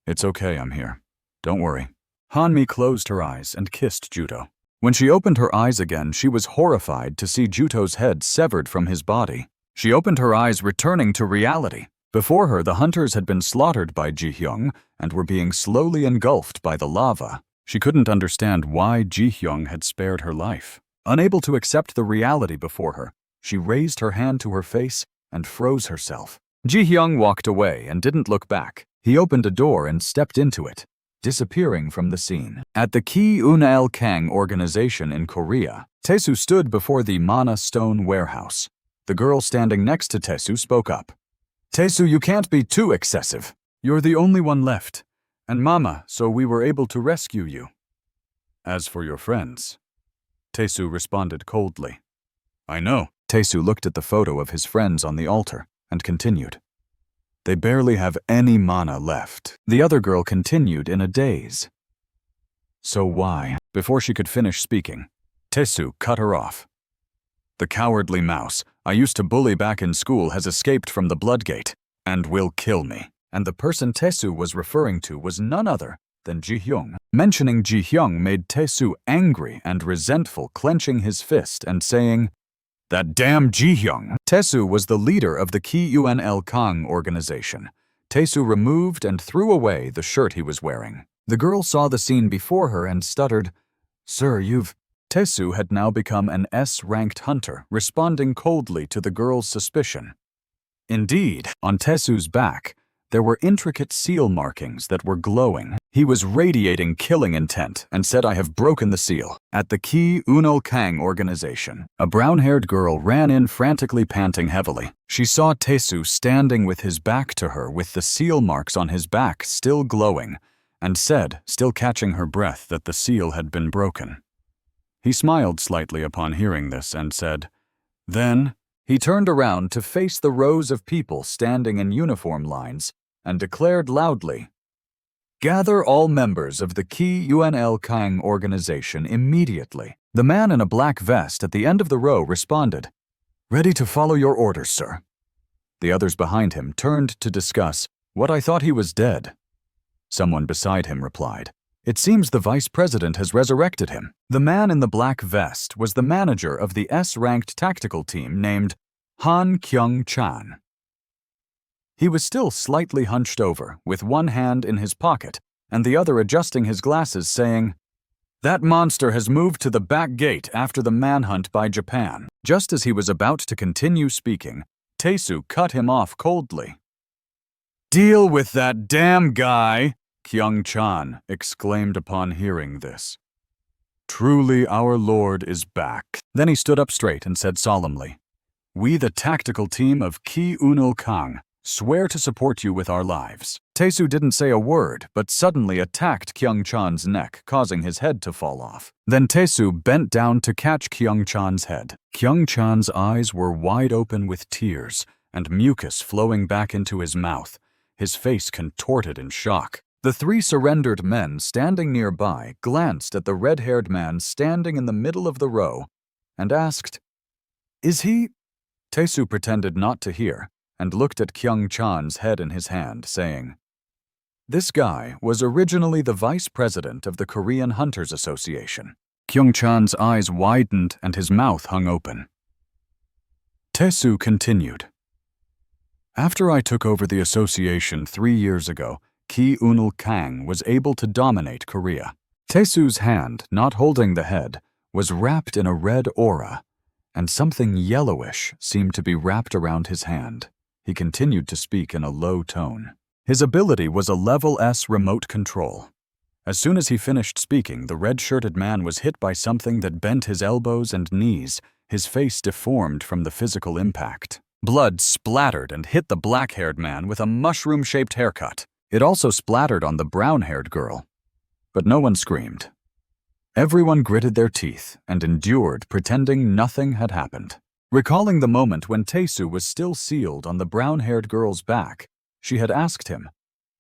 "It's okay, I'm here. Don't worry." Hanmi closed her eyes and kissed Juto. When she opened her eyes again, she was horrified to see Juto's head severed from his body. She opened her eyes, returning to reality. Before her, the hunters had been slaughtered by Ji-hyung and were being slowly engulfed by the lava. She couldn't understand why Ji-hyung had spared her life. Unable to accept the reality before her, she raised her hand to her face and froze herself. Ji-hyung walked away and didn't look back. He opened a door and stepped into it, disappearing from the scene. At the Ki-eun-el Kang organization in Korea, Taesu stood before the Mana stone warehouse. The girl standing next to Taesu spoke up. "Taesu, you can't be too excessive. You're the only one left. And Mama, so we were able to rescue you." "As for your friends," Taesu responded coldly. "I know." Taesu looked at the photo of his friends on the altar and continued. "They barely have any mana left." The other girl continued in a daze. "So why?" Before she could finish speaking, Taesu cut her off. "The cowardly mouse I used to bully back in school has escaped from the Bloodgate and will kill me." And the person Taesu was referring to was none other than Ji-hyung. Mentioning Ji-hyung made Taesu angry and resentful, clenching his fist and saying, "That damn Ji-hyung." Taesu was the leader of the Ki-eun-el Kang organization. Taesu removed and threw away the shirt he was wearing. The girl saw the scene before her and stuttered, "Sir, you've..." Taesu had now become an S-ranked hunter, responding coldly to the girl's suspicion. Indeed, on Taesu's back, there were intricate seal markings that were glowing. He was radiating killing intent and said, "I have broken the seal." At the Ki-eun-el Kang organization, a brown-haired girl ran in frantically, panting heavily. She saw Taesu standing with his back to her with the seal marks on his back still glowing, and said, still catching her breath, that the seal had been broken. He smiled slightly upon hearing this and said, "Then..." He turned around to face the rows of people standing in uniform lines and declared loudly, "Gather all members of the Ki-eun-el Kang organization immediately." The man in a black vest at the end of the row responded, "Ready to follow your orders, sir." The others behind him turned to discuss, "What, I thought he was dead." Someone beside him replied, "It seems the vice president has resurrected him." The man in the black vest was the manager of the S-ranked tactical team named Han Kyung-chan. He was still slightly hunched over, with one hand in his pocket and the other adjusting his glasses, saying, "That monster has moved to the back gate after the manhunt by Japan." Just as he was about to continue speaking, Taesu cut him off coldly. "Deal with that damn guy!" Kyung-chan exclaimed upon hearing this. "Truly our Lord is back." Then he stood up straight and said solemnly, "We, the tactical team of Ki-eun-el Kang, swear to support you with our lives." Taesu didn't say a word, but suddenly attacked Kyung-chan's neck, causing his head to fall off. Then Taesu bent down to catch Kyung-chan's head. Kyung-chan's eyes were wide open with tears and mucus flowing back into his mouth, his face contorted in shock. The three surrendered men standing nearby glanced at the red-haired man standing in the middle of the row and asked, "Is he—" Taesu pretended not to hear and looked at Kyung-chan's head in his hand, saying, "This guy was originally the vice president of the Korean Hunters Association." Kyung-chan's eyes widened and his mouth hung open. Taesu continued, "After I took over the association 3 years ago, Ki-eun-el Kang was able to dominate Korea." Taesu's hand, not holding the head, was wrapped in a red aura, and something yellowish seemed to be wrapped around his hand. He continued to speak in a low tone. His ability was a level S remote control. As soon as he finished speaking, the red-shirted man was hit by something that bent his elbows and knees, his face deformed from the physical impact. Blood splattered and hit the black-haired man with a mushroom-shaped haircut. It also splattered on the brown-haired girl. But no one screamed. Everyone gritted their teeth and endured, pretending nothing had happened. Recalling the moment when Taesu was still sealed on the brown-haired girl's back, she had asked him,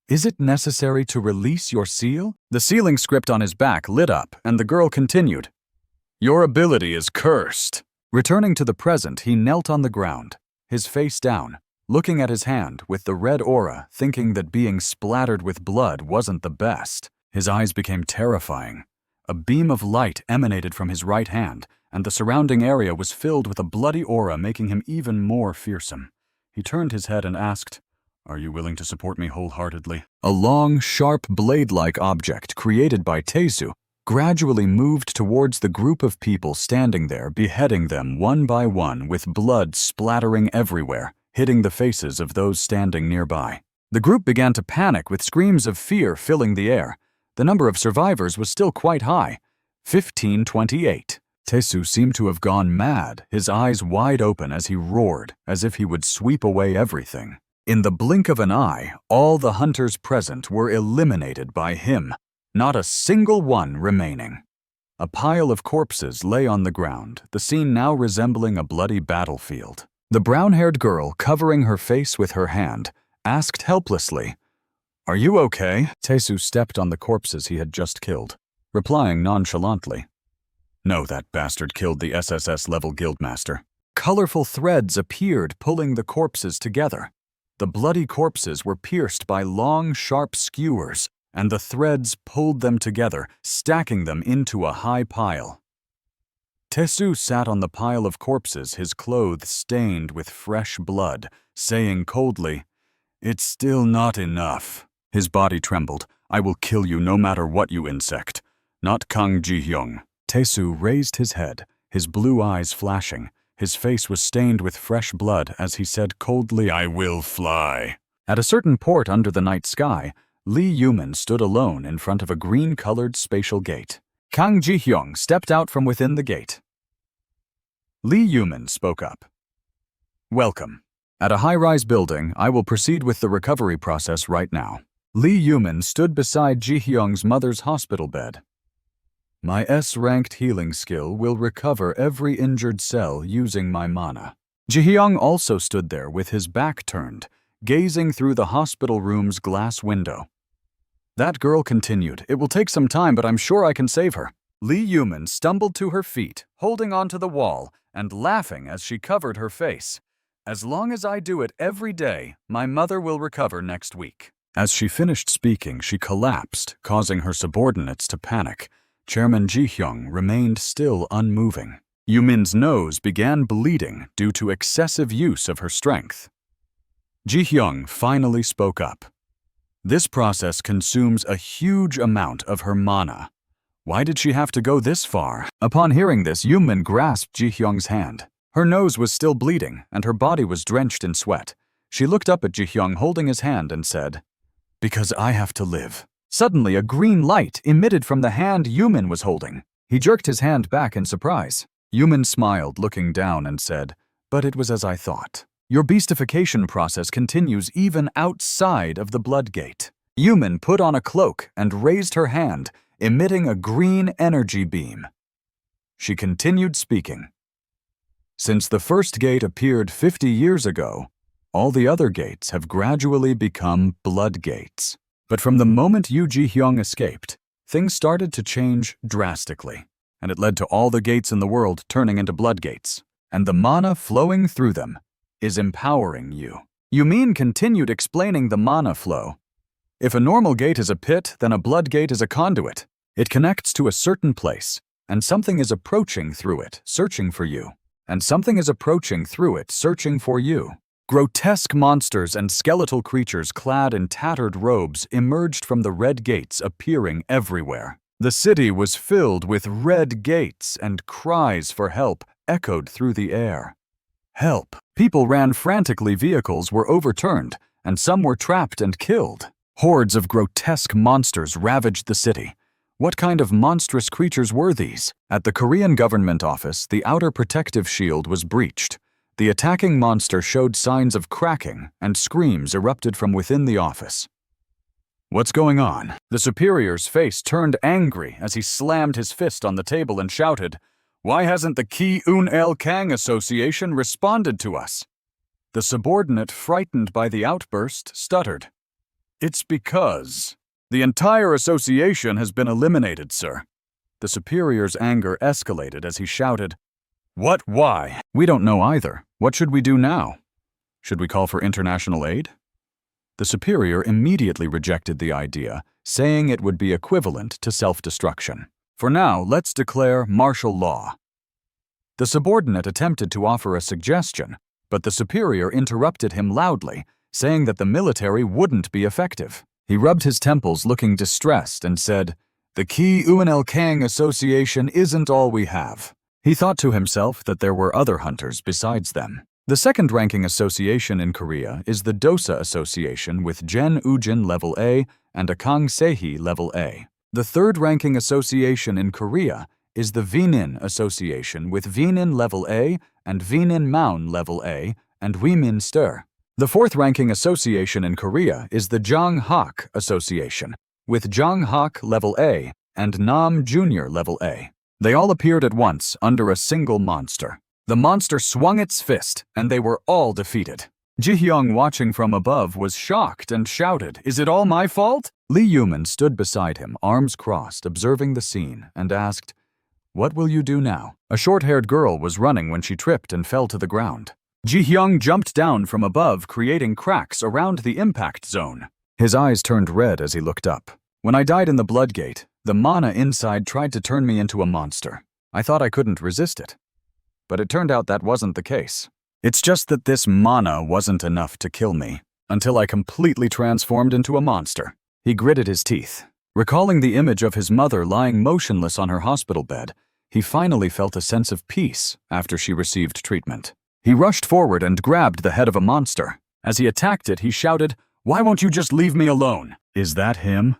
"Is it necessary to release your seal?" The sealing script on his back lit up, and the girl continued, "Your ability is cursed." Returning to the present, he knelt on the ground, his face down, looking at his hand with the red aura, thinking that being splattered with blood wasn't the best. His eyes became terrifying. A beam of light emanated from his right hand, and the surrounding area was filled with a bloody aura, making him even more fearsome. He turned his head and asked, "Are you willing to support me wholeheartedly?" A long, sharp blade-like object created by Tesu gradually moved towards the group of people standing there, beheading them one by one with blood splattering everywhere, hitting the faces of those standing nearby. The group began to panic with screams of fear filling the air. The number of survivors was still quite high, 1528. Tesu seemed to have gone mad, his eyes wide open as he roared, as if he would sweep away everything. In the blink of an eye, all the hunters present were eliminated by him, not a single one remaining. A pile of corpses lay on the ground, the scene now resembling a bloody battlefield. The brown-haired girl, covering her face with her hand, asked helplessly, "Are you okay?" Tesu stepped on the corpses he had just killed, replying nonchalantly, "No, that bastard killed the SSS-level guildmaster." Colorful threads appeared, pulling the corpses together. The bloody corpses were pierced by long, sharp skewers, and the threads pulled them together, stacking them into a high pile. Tesu sat on the pile of corpses, his clothes stained with fresh blood, saying coldly, "It's still not enough." His body trembled. "I will kill you no matter what, you insect. Not Kang Ji-hyung." Tesu raised his head, his blue eyes flashing. His face was stained with fresh blood as he said coldly, "I will fly." At a certain port under the night sky, Lee Yumin stood alone in front of a green-colored spatial gate. Kang Ji-hyung stepped out from within the gate. Lee Yumin spoke up. "Welcome. At a high-rise building, I will proceed with the recovery process right now." Lee Yumin stood beside Ji-hyung's mother's hospital bed. "My S-ranked healing skill will recover every injured cell using my mana." Ji-hyung also stood there with his back turned, gazing through the hospital room's glass window. That girl continued, "It will take some time, but I'm sure I can save her." Lee Yumin stumbled to her feet, holding onto the wall and laughing as she covered her face. "As long as I do it every day, my mother will recover next week." As she finished speaking, she collapsed, causing her subordinates to panic. Chairman Ji-hyung remained still unmoving. Yumin's nose began bleeding due to excessive use of her strength. Ji-hyung finally spoke up. "This process consumes a huge amount of her mana. Why did she have to go this far?" Upon hearing this, Yumin grasped Ji-hyung's hand. Her nose was still bleeding, and her body was drenched in sweat. She looked up at Ji-hyung holding his hand and said, "Because I have to live." Suddenly, a green light emitted from the hand Yumin was holding. He jerked his hand back in surprise. Yumin smiled, looking down, and said, "But it was as I thought. Your beastification process continues even outside of the blood gate." Yumin put on a cloak and raised her hand, emitting a green energy beam. She continued speaking. "Since the first gate appeared 50 years ago, all the other gates have gradually become blood gates. But from the moment Yu Ji-hyung escaped, things started to change drastically, and it led to all the gates in the world turning into blood gates, and the mana flowing through them is empowering you." Yumin continued explaining the mana flow. "If a normal gate is a pit, then a blood gate is a conduit. It connects to a certain place, and something is approaching through it, searching for you. And something is approaching through it, searching for you." Grotesque monsters and skeletal creatures clad in tattered robes emerged from the red gates, appearing everywhere. The city was filled with red gates, and cries for help echoed through the air. Help! People ran frantically, vehicles were overturned, and some were trapped and killed. Hordes of grotesque monsters ravaged the city. What kind of monstrous creatures were these? At the Korean government office, the outer protective shield was breached. The attacking monster showed signs of cracking, and screams erupted from within the office. "What's going on?" The superior's face turned angry as he slammed his fist on the table and shouted, "Why hasn't the Ki Un El Kang Association responded to us?" The subordinate, frightened by the outburst, stuttered, "It's because the entire association has been eliminated, sir." The superior's anger escalated as he shouted, "What? Why?" "We don't know either. What should we do now? Should we call for international aid?" The superior immediately rejected the idea, saying it would be equivalent to self-destruction. For now, let's declare martial law." The subordinate attempted to offer a suggestion, but the superior interrupted him loudly, saying that the military wouldn't be effective. He rubbed his temples looking distressed and said, "The Ki Unl Kang Association isn't all we have." He thought to himself that there were other hunters besides them. The second-ranking association in Korea is the Dosa Association with Gen Ujin Level A and Akang Sehi Level A. The third-ranking association in Korea is the Vinin Association with Vinin Level A and Vinin Maun Level A and Wimin Stir. The fourth-ranking association in Korea is the Jang-hak Association with Jang-hak Level A and Nam Junior Level A. They all appeared at once under a single monster. The monster swung its fist, and they were all defeated. Ji-hyung, watching from above, was shocked and shouted, "Is it all my fault?" Lee Yumin stood beside him, arms crossed, observing the scene, and asked, "What will you do now?" A short-haired girl was running when she tripped and fell to the ground. Ji-hyung jumped down from above, creating cracks around the impact zone. His eyes turned red as he looked up. "When I died in the Bloodgate, the mana inside tried to turn me into a monster. I thought I couldn't resist it. But it turned out that wasn't the case. It's just that this mana wasn't enough to kill me, until I completely transformed into a monster." He gritted his teeth. Recalling the image of his mother lying motionless on her hospital bed, he finally felt a sense of peace after she received treatment. He rushed forward and grabbed the head of a monster. As he attacked it, he shouted, "Why won't you just leave me alone?" "Is that him?"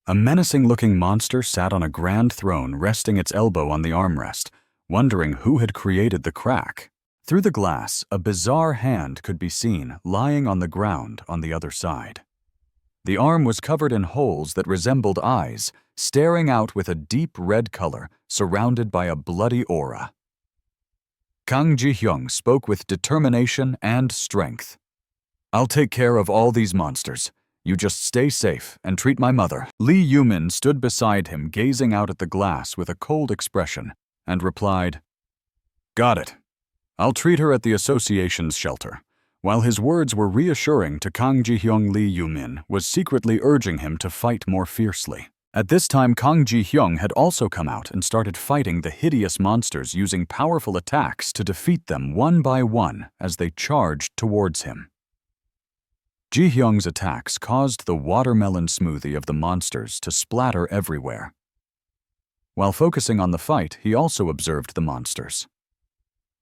A menacing-looking monster sat on a grand throne, resting its elbow on the armrest, wondering who had created the crack. Through the glass, a bizarre hand could be seen lying on the ground on the other side. The arm was covered in holes that resembled eyes, staring out with a deep red color, surrounded by a bloody aura. Kang Ji-hyung spoke with determination and strength. "I'll take care of all these monsters. You just stay safe and treat my mother." Lee Yumin stood beside him, gazing out at the glass with a cold expression, and replied, "Got it. I'll treat her at the association's shelter." While his words were reassuring to Kang Ji-hyung, Lee Yumin was secretly urging him to fight more fiercely. At this time, Kang Ji-hyung had also come out and started fighting the hideous monsters, using powerful attacks to defeat them one by one as they charged towards him. Ji-hyung's attacks caused the watermelon smoothie of the monsters to splatter everywhere. While focusing on the fight, he also observed the monsters.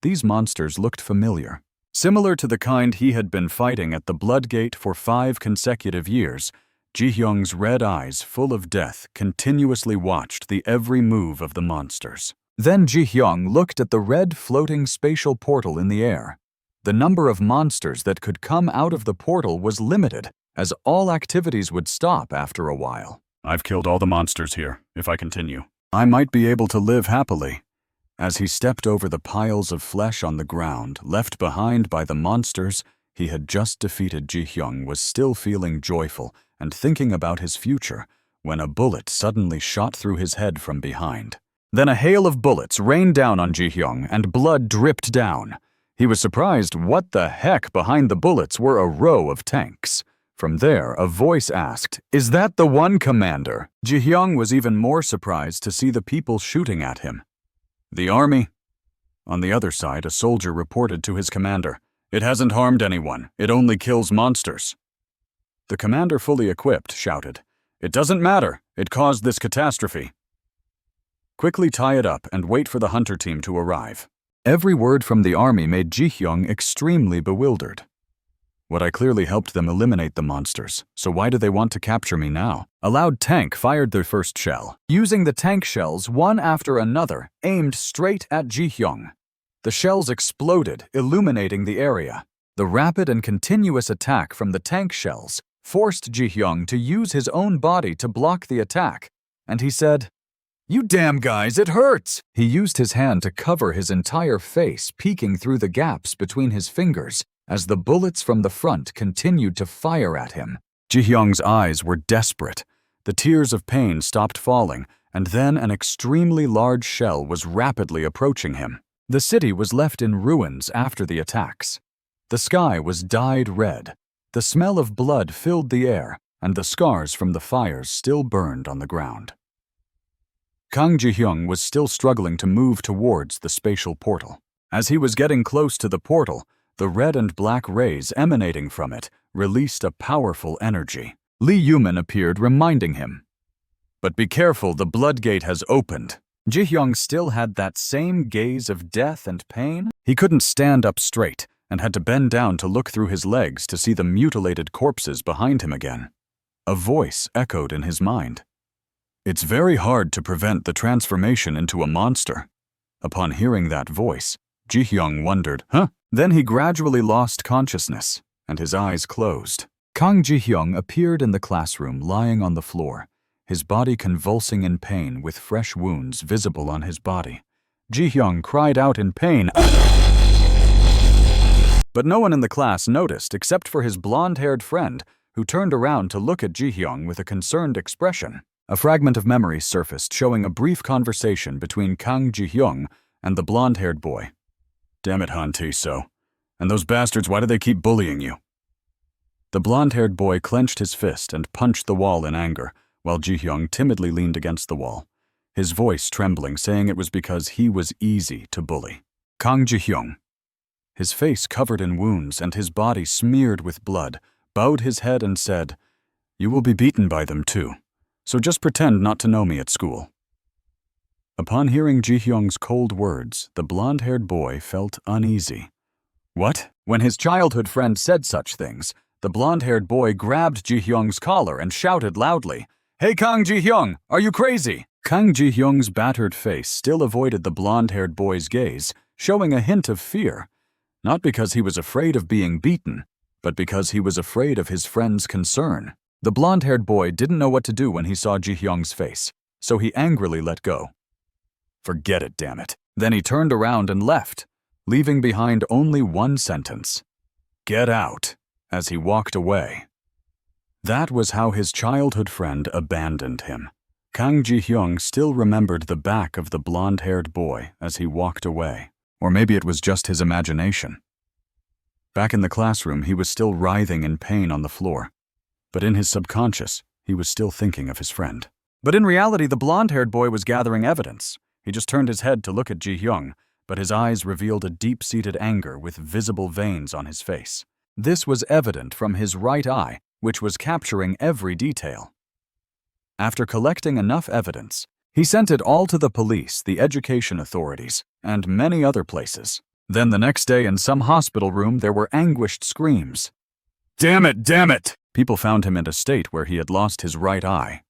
These monsters looked familiar. Similar to the kind he had been fighting at the Bloodgate for 5 consecutive years, Ji-hyung's red eyes, full of death, continuously watched the every move of the monsters. Then Ji-hyung looked at the red floating spatial portal in the air. The number of monsters that could come out of the portal was limited, as all activities would stop after a while. "I've killed all the monsters here. If I continue, I might be able to live happily." As he stepped over the piles of flesh on the ground, left behind by the monsters he had just defeated, Ji-hyung was still feeling joyful and thinking about his future when a bullet suddenly shot through his head from behind. Then a hail of bullets rained down on Ji-hyung and blood dripped down. He was surprised what the heck behind the bullets were a row of tanks. From there, a voice asked, "Is that the one, Commander?" Ji-hyung was even more surprised to see the people shooting at him. "The army." On the other side, a soldier reported to his commander, "It hasn't harmed anyone. It only kills monsters." The commander, fully equipped, shouted, "It doesn't matter. It caused this catastrophe. Quickly tie it up and wait for the hunter team to arrive." Every word from the army made Ji-hyung extremely bewildered. "What I clearly helped them eliminate the monsters, so why do they want to capture me now?" A loud tank fired their first shell. Using the tank shells one after another, aimed straight at Ji-hyung. The shells exploded, illuminating the area. The rapid and continuous attack from the tank shells forced Ji-hyung to use his own body to block the attack, and he said, "You damn guys, it hurts!" He used his hand to cover his entire face, peeking through the gaps between his fingers as the bullets from the front continued to fire at him. Ji-hyung's eyes were desperate. The tears of pain stopped falling, and then an extremely large shell was rapidly approaching him. The city was left in ruins after the attacks. The sky was dyed red. The smell of blood filled the air, and the scars from the fires still burned on the ground. Kang Ji-hyung was still struggling to move towards the spatial portal. As he was getting close to the portal, the red and black rays emanating from it released a powerful energy. Lee Yumin appeared, reminding him. But be careful, the blood gate has opened. Ji-hyung still had that same gaze of death and pain. He couldn't stand up straight and had to bend down to look through his legs to see the mutilated corpses behind him again. A voice echoed in his mind. It's very hard to prevent the transformation into a monster. Upon hearing that voice, Ji-hyung wondered, huh? Then he gradually lost consciousness, and his eyes closed. Kang Ji-hyung appeared in the classroom lying on the floor, his body convulsing in pain with fresh wounds visible on his body. Ji-hyung cried out in pain. But no one in the class noticed except for his blonde-haired friend, who turned around to look at Ji-hyung with a concerned expression. A fragment of memory surfaced showing a brief conversation between Kang Ji-hyung and the blonde-haired boy. Damn it, Han Tae-so. And those bastards, why do they keep bullying you? The blonde-haired boy clenched his fist and punched the wall in anger, while Ji-hyung timidly leaned against the wall, his voice trembling, saying it was because he was easy to bully. Kang Ji-hyung, his face covered in wounds and his body smeared with blood, bowed his head and said, "You will be beaten by them too, so just pretend not to know me at school." Upon hearing Ji-hyung's cold words, the blonde-haired boy felt uneasy. What? When his childhood friend said such things, the blonde-haired boy grabbed Ji-hyung's collar and shouted loudly, "Hey Kang Ji-hyung, are you crazy?" Kang Ji-hyung's battered face still avoided the blonde-haired boy's gaze, showing a hint of fear, not because he was afraid of being beaten, but because he was afraid of his friend's concern. The blonde-haired boy didn't know what to do when he saw Ji-hyung's face, so he angrily let go. Forget it, damn it. Then he turned around and left, leaving behind only one sentence. Get out, as he walked away. That was how his childhood friend abandoned him. Kang Ji-hyung still remembered the back of the blonde-haired boy as he walked away. Or maybe it was just his imagination. Back in the classroom, he was still writhing in pain on the floor. But in his subconscious, he was still thinking of his friend. But in reality, the blonde-haired boy was gathering evidence. He just turned his head to look at Ji-hyung, but his eyes revealed a deep-seated anger with visible veins on his face. This was evident from his right eye, which was capturing every detail. After collecting enough evidence, he sent it all to the police, the education authorities, and many other places. Then the next day in some hospital room there were anguished screams. Damn it, damn it! People found him in a state where he had lost his right eye.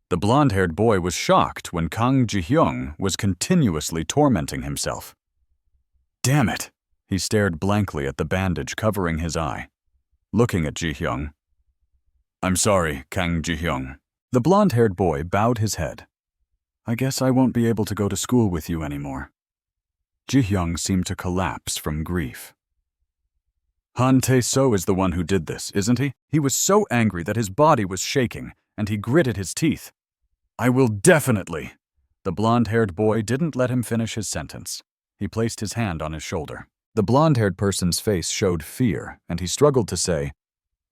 The blonde-haired boy was shocked when Kang Ji-hyung was continuously tormenting himself. Damn it! He stared blankly at the bandage covering his eye. Looking at Ji-hyung. I'm sorry, Kang Ji-hyung. The blonde-haired boy bowed his head. I guess I won't be able to go to school with you anymore. Ji-hyung seemed to collapse from grief. Han Tae-so is the one who did this, isn't he? He was so angry that his body was shaking, and he gritted his teeth. I will definitely. The blonde-haired boy didn't let him finish his sentence. He placed his hand on his shoulder. The blonde-haired person's face showed fear, and he struggled to say,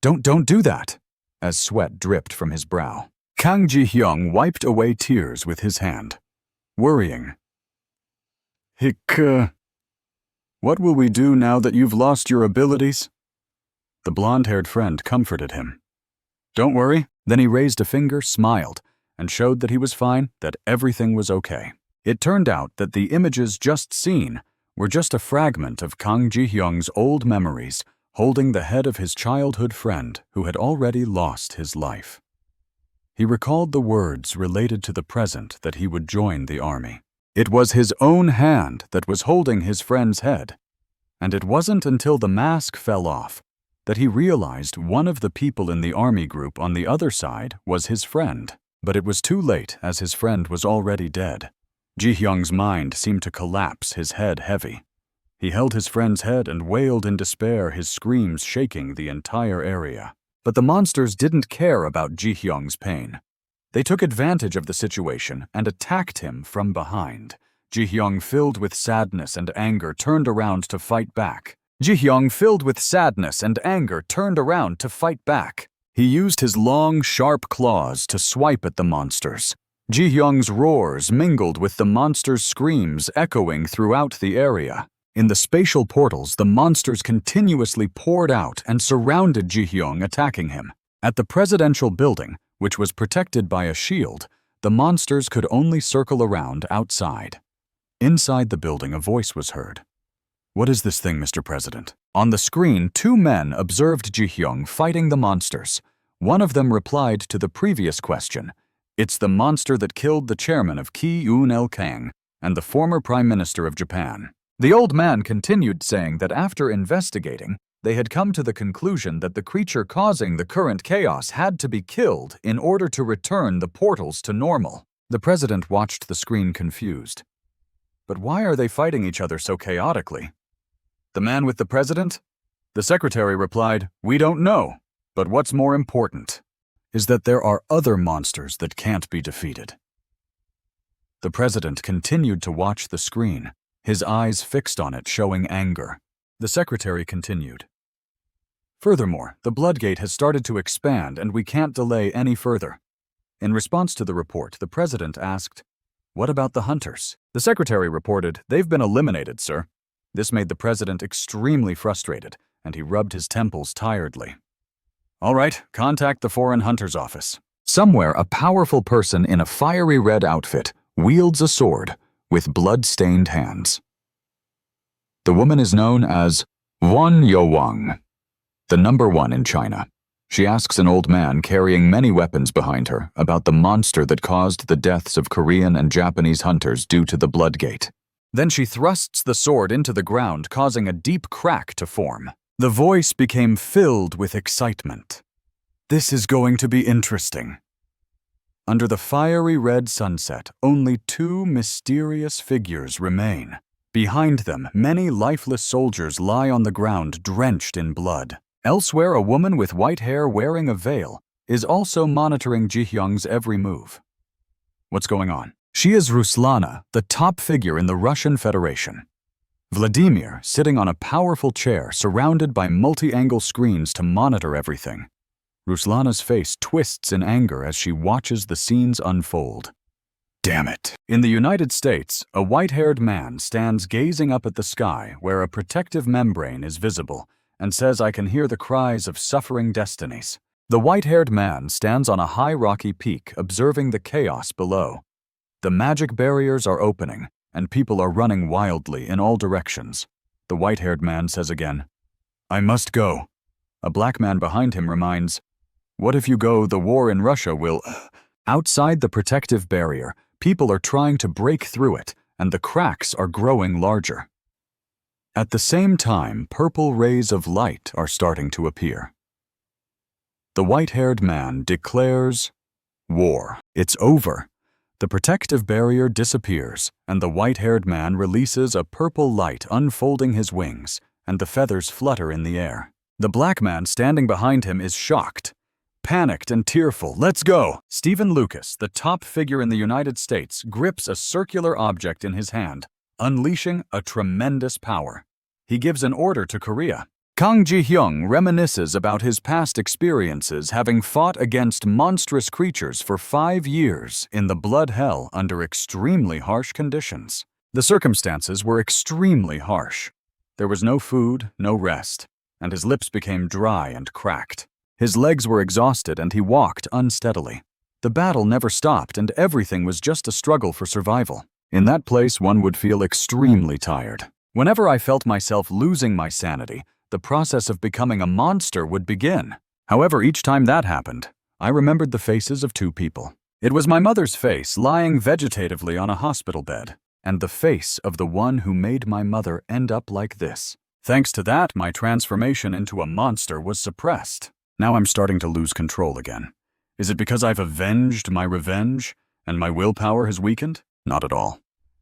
Don't do that, as sweat dripped from his brow. Kang Ji-hyung wiped away tears with his hand, worrying. What will we do now that you've lost your abilities? The blonde-haired friend comforted him. Don't worry. Then he raised a finger, smiled, and showed that he was fine, that everything was okay. It turned out that the images just seen were just a fragment of Kang Ji-hyung's old memories holding the head of his childhood friend who had already lost his life. He recalled the words related to the present that he would join the army. It was his own hand that was holding his friend's head, and it wasn't until the mask fell off that he realized one of the people in the army group on the other side was his friend. But it was too late, as his friend was already dead. Ji-hyung's mind seemed to collapse, his head heavy. He held his friend's head and wailed in despair, his screams shaking the entire area. But the monsters didn't care about Ji-hyung's pain. They took advantage of the situation and attacked him from behind. Ji-hyung, filled with sadness and anger, turned around to fight back. He used his long, sharp claws to swipe at the monsters. Ji-hyung's roars mingled with the monster's screams echoing throughout the area. In the spatial portals, the monsters continuously poured out and surrounded Ji-hyung, attacking him. At the presidential building, which was protected by a shield, the monsters could only circle around outside. Inside the building, a voice was heard. "What is this thing, Mr. President?" On the screen, two men observed Ji-hyung fighting the monsters. One of them replied to the previous question. "It's the monster that killed the chairman of Ki-un-il Kang and the former Prime Minister of Japan." The old man continued, saying that after investigating, they had come to the conclusion that the creature causing the current chaos had to be killed in order to return the portals to normal. The president watched the screen confused. But why are they fighting each other so chaotically? The man with the president? The secretary replied, "We don't know, but what's more important is that there are other monsters that can't be defeated." The president continued to watch the screen, his eyes fixed on it, showing anger. The secretary continued. "Furthermore, the Bloodgate has started to expand and we can't delay any further." In response to the report, the president asked, "What about the hunters?" The secretary reported, "They've been eliminated, sir." This made the president extremely frustrated, and he rubbed his temples tiredly. "All right, contact the Foreign Hunters Office." Somewhere, a powerful person in a fiery red outfit wields a sword with blood-stained hands. The woman is known as Wan Yo-wang, the #1 in China. She asks an old man carrying many weapons behind her about the monster that caused the deaths of Korean and Japanese hunters due to the Bloodgate. Then she thrusts the sword into the ground, causing a deep crack to form. The voice became filled with excitement. "This is going to be interesting." Under the fiery red sunset, only two mysterious figures remain. Behind them, many lifeless soldiers lie on the ground, drenched in blood. Elsewhere, a woman with white hair wearing a veil is also monitoring Ji-hyung's every move. What's going on? She is Ruslana, the top figure in the Russian Federation. Vladimir, sitting on a powerful chair surrounded by multi-angle screens to monitor everything. Ruslana's face twists in anger as she watches the scenes unfold. Damn it. In the United States, a white-haired man stands gazing up at the sky where a protective membrane is visible and says, "I can hear the cries of suffering destinies." The white-haired man stands on a high rocky peak, observing the chaos below. The magic barriers are opening, and people are running wildly in all directions. The white-haired man says again, "I must go." A black man behind him reminds, "What if you go, the war in Russia will..." Outside the protective barrier, people are trying to break through it, and the cracks are growing larger. At the same time, purple rays of light are starting to appear. The white-haired man declares war. It's over. The protective barrier disappears, and the white-haired man releases a purple light, unfolding his wings, and the feathers flutter in the air. The black man standing behind him is shocked, panicked and tearful. "Let's go!" Stephen Lucas, the top figure in the United States, grips a circular object in his hand, unleashing a tremendous power. He gives an order to Korea. Kang Ji-hyung reminisces about his past experiences, having fought against monstrous creatures for 5 years in the blood hell under extremely harsh conditions. The circumstances were extremely harsh. There was no food, no rest, and his lips became dry and cracked. His legs were exhausted and he walked unsteadily. The battle never stopped and everything was just a struggle for survival. In that place, one would feel extremely tired. Whenever I felt myself losing my sanity, the process of becoming a monster would begin. However, each time that happened, I remembered the faces of two people. It was my mother's face lying vegetatively on a hospital bed, and the face of the one who made my mother end up like this. Thanks to that, my transformation into a monster was suppressed. Now I'm starting to lose control again. Is it because I've avenged my revenge and my willpower has weakened? Not at all.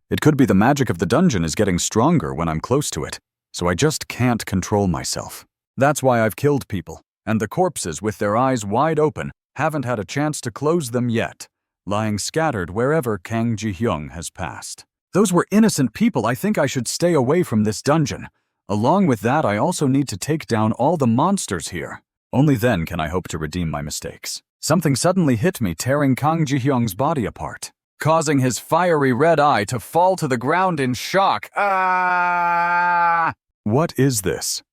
It could be the magic of the dungeon is getting stronger when I'm close to it, so I just can't control myself. That's why I've killed people, and the corpses with their eyes wide open haven't had a chance to close them yet, lying scattered wherever Kang Ji-hyung has passed. Those were innocent people. I think I should stay away from this dungeon. Along with that, I also need to take down all the monsters here. Only then can I hope to redeem my mistakes. Something suddenly hit me, tearing Kang Ji-hyung's body apart. causing his fiery red eye to fall to the ground in shock. Ah! What is this?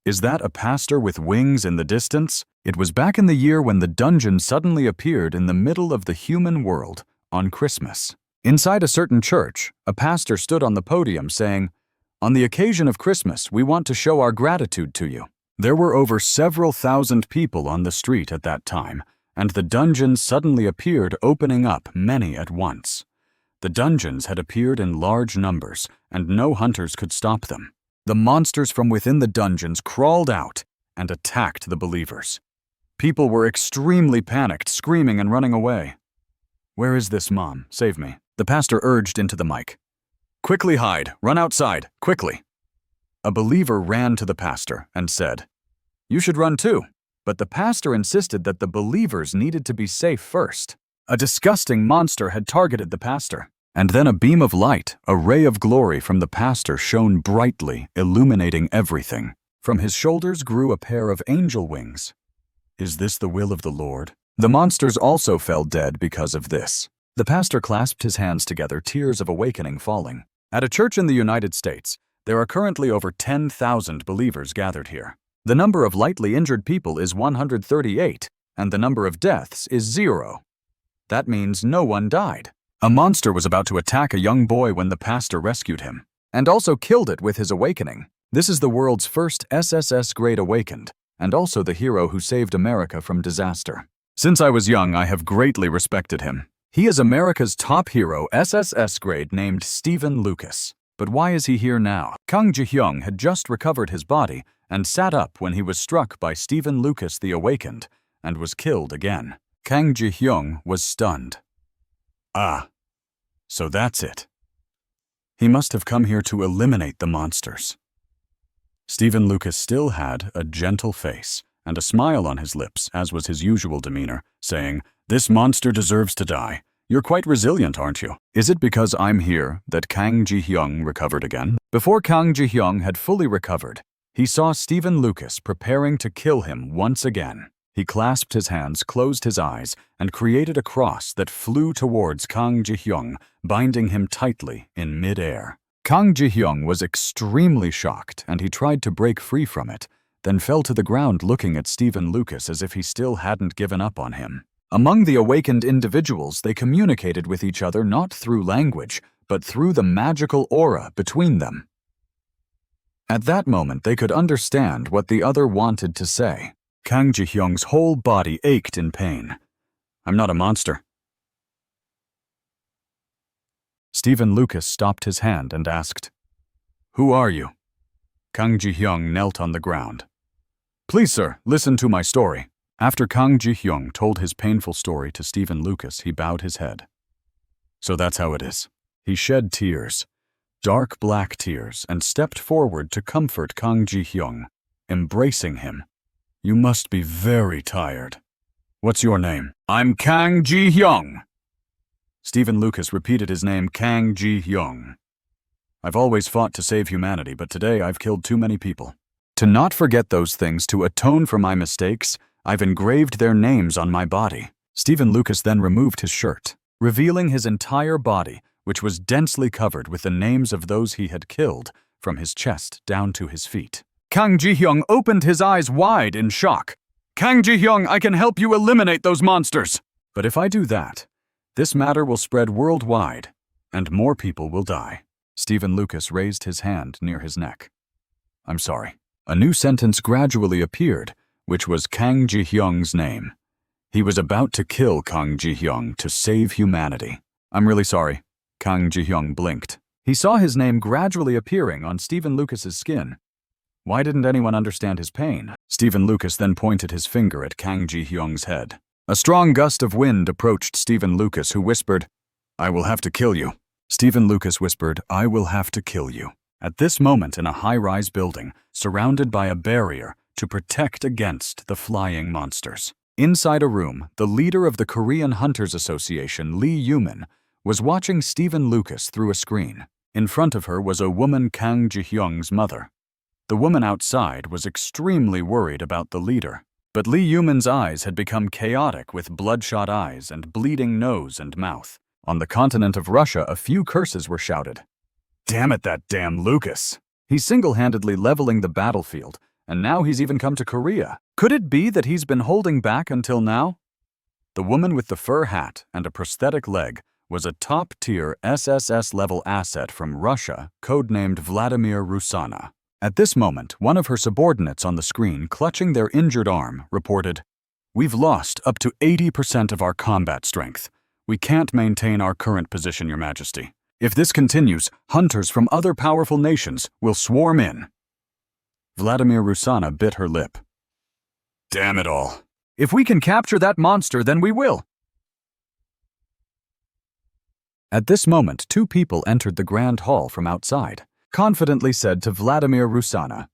Is that a pastor with wings in the distance? It was back in the year when the dungeon suddenly appeared in the middle of the human world on Christmas. Inside a certain church, a pastor stood on the podium saying, "On the occasion of Christmas, we want to show our gratitude to you." There were over several thousand people on the street at that time, and the dungeons suddenly appeared, opening up many at once. The dungeons had appeared in large numbers, and no hunters could stop them. The monsters from within the dungeons crawled out and attacked the believers. People were extremely panicked, screaming and running away. "Where is this, Mom? Save me," the pastor urged into the mic. "Quickly hide, run outside, quickly." A believer ran to the pastor and said, "You should run too." But the pastor insisted that the believers needed to be safe first. A disgusting monster had targeted the pastor. And then a beam of light, a ray of glory from the pastor shone brightly, illuminating everything. From his shoulders grew a pair of angel wings. Is this the will of the Lord? The monsters also fell dead because of this. The pastor clasped his hands together, tears of awakening falling. At a church in the United States, there are currently over 10,000 believers gathered here. The number of lightly injured people is 138, and the number of deaths is 0. That means no one died. A monster was about to attack a young boy when the pastor rescued him, and also killed it with his awakening. This is the world's first SSS grade awakened, and also the hero who saved America from disaster. Since I was young, I have greatly respected him. He is America's top hero, SSS grade, named Stephen Lucas. But why is he here now? Kang Ji-hyung had just recovered his body and sat up when he was struck by Stephen Lucas the Awakened, and was killed again. Kang Ji-hyung was stunned. Ah, so that's it. He must have come here to eliminate the monsters. Stephen Lucas still had a gentle face and a smile on his lips, as was his usual demeanor, saying, "This monster deserves to die. You're quite resilient, aren't you? Is it because I'm here that Kang Ji-hyung recovered again?" Before Kang Ji-hyung had fully recovered, he saw Stephen Lucas preparing to kill him once again. He clasped his hands, closed his eyes, and created a cross that flew towards Kang Ji-hyung, binding him tightly in mid-air. Kang Ji-hyung was extremely shocked, and he tried to break free from it, then fell to the ground looking at Stephen Lucas as if he still hadn't given up on him. Among the awakened individuals, they communicated with each other not through language, but through the magical aura between them. At that moment, they could understand what the other wanted to say. Kang Ji-hyung's whole body ached in pain. "I'm not a monster." Stephen Lucas stopped his hand and asked, "Who are you?" Kang Ji-hyung knelt on the ground. "Please, sir, listen to my story." After Kang Ji-hyung told his painful story to Stephen Lucas, he bowed his head. "So that's how it is." He shed tears, dark black tears, and stepped forward to comfort Kang Ji-hyung, embracing him. "You must be very tired. What's your name?" "I'm Kang Ji-hyung." Stephen Lucas repeated his name, Kang Ji-hyung. "I've always fought to save humanity, but today I've killed too many people. To not forget those things, to atone for my mistakes, I've engraved their names on my body." Stephen Lucas then removed his shirt, revealing his entire body, which was densely covered with the names of those he had killed, from his chest down to his feet. Kang Ji-hyung opened his eyes wide in shock. "Kang Ji-hyung, I can help you eliminate those monsters." "But if I do that, this matter will spread worldwide, and more people will die." Stephen Lucas raised his hand near his neck. "I'm sorry." A new sentence gradually appeared, which was Kang Ji-hyung's name. He was about to kill Kang Ji-hyung to save humanity. "I'm really sorry." Kang Ji-hyung blinked. He saw his name gradually appearing on Stephen Lucas's skin. Why didn't anyone understand his pain? Stephen Lucas then pointed his finger at Kang Ji-hyung's head. A strong gust of wind approached Stephen Lucas, who whispered, "I will have to kill you." Stephen Lucas whispered, "I will have to kill you." At this moment, in a high-rise building, surrounded by a barrier to protect against the flying monsters. Inside a room, the leader of the Korean Hunters Association, Lee Yumin, was watching Stephen Lucas through a screen. In front of her was a woman, Kang Ji-hyung's mother. The woman outside was extremely worried about the leader, but Lee Yumin's eyes had become chaotic with bloodshot eyes and bleeding nose and mouth. On the continent of Russia, a few curses were shouted. Damn it, that damn Lucas! He's single-handedly leveling the battlefield, and now he's even come to Korea. Could it be that he's been holding back until now? The woman with the fur hat and a prosthetic leg was a top-tier SSS-level asset from Russia, codenamed Vladimir Rusana. At this moment, one of her subordinates on the screen, clutching their injured arm, reported, "We've lost up to 80% of our combat strength. We can't maintain our current position, Your Majesty. If this continues, hunters from other powerful nations will swarm in." Vladimir Rusana bit her lip. Damn it all. If we can capture that monster, then we will. At this moment, two people entered the grand hall from outside, confidently said to Vladimir Rusana,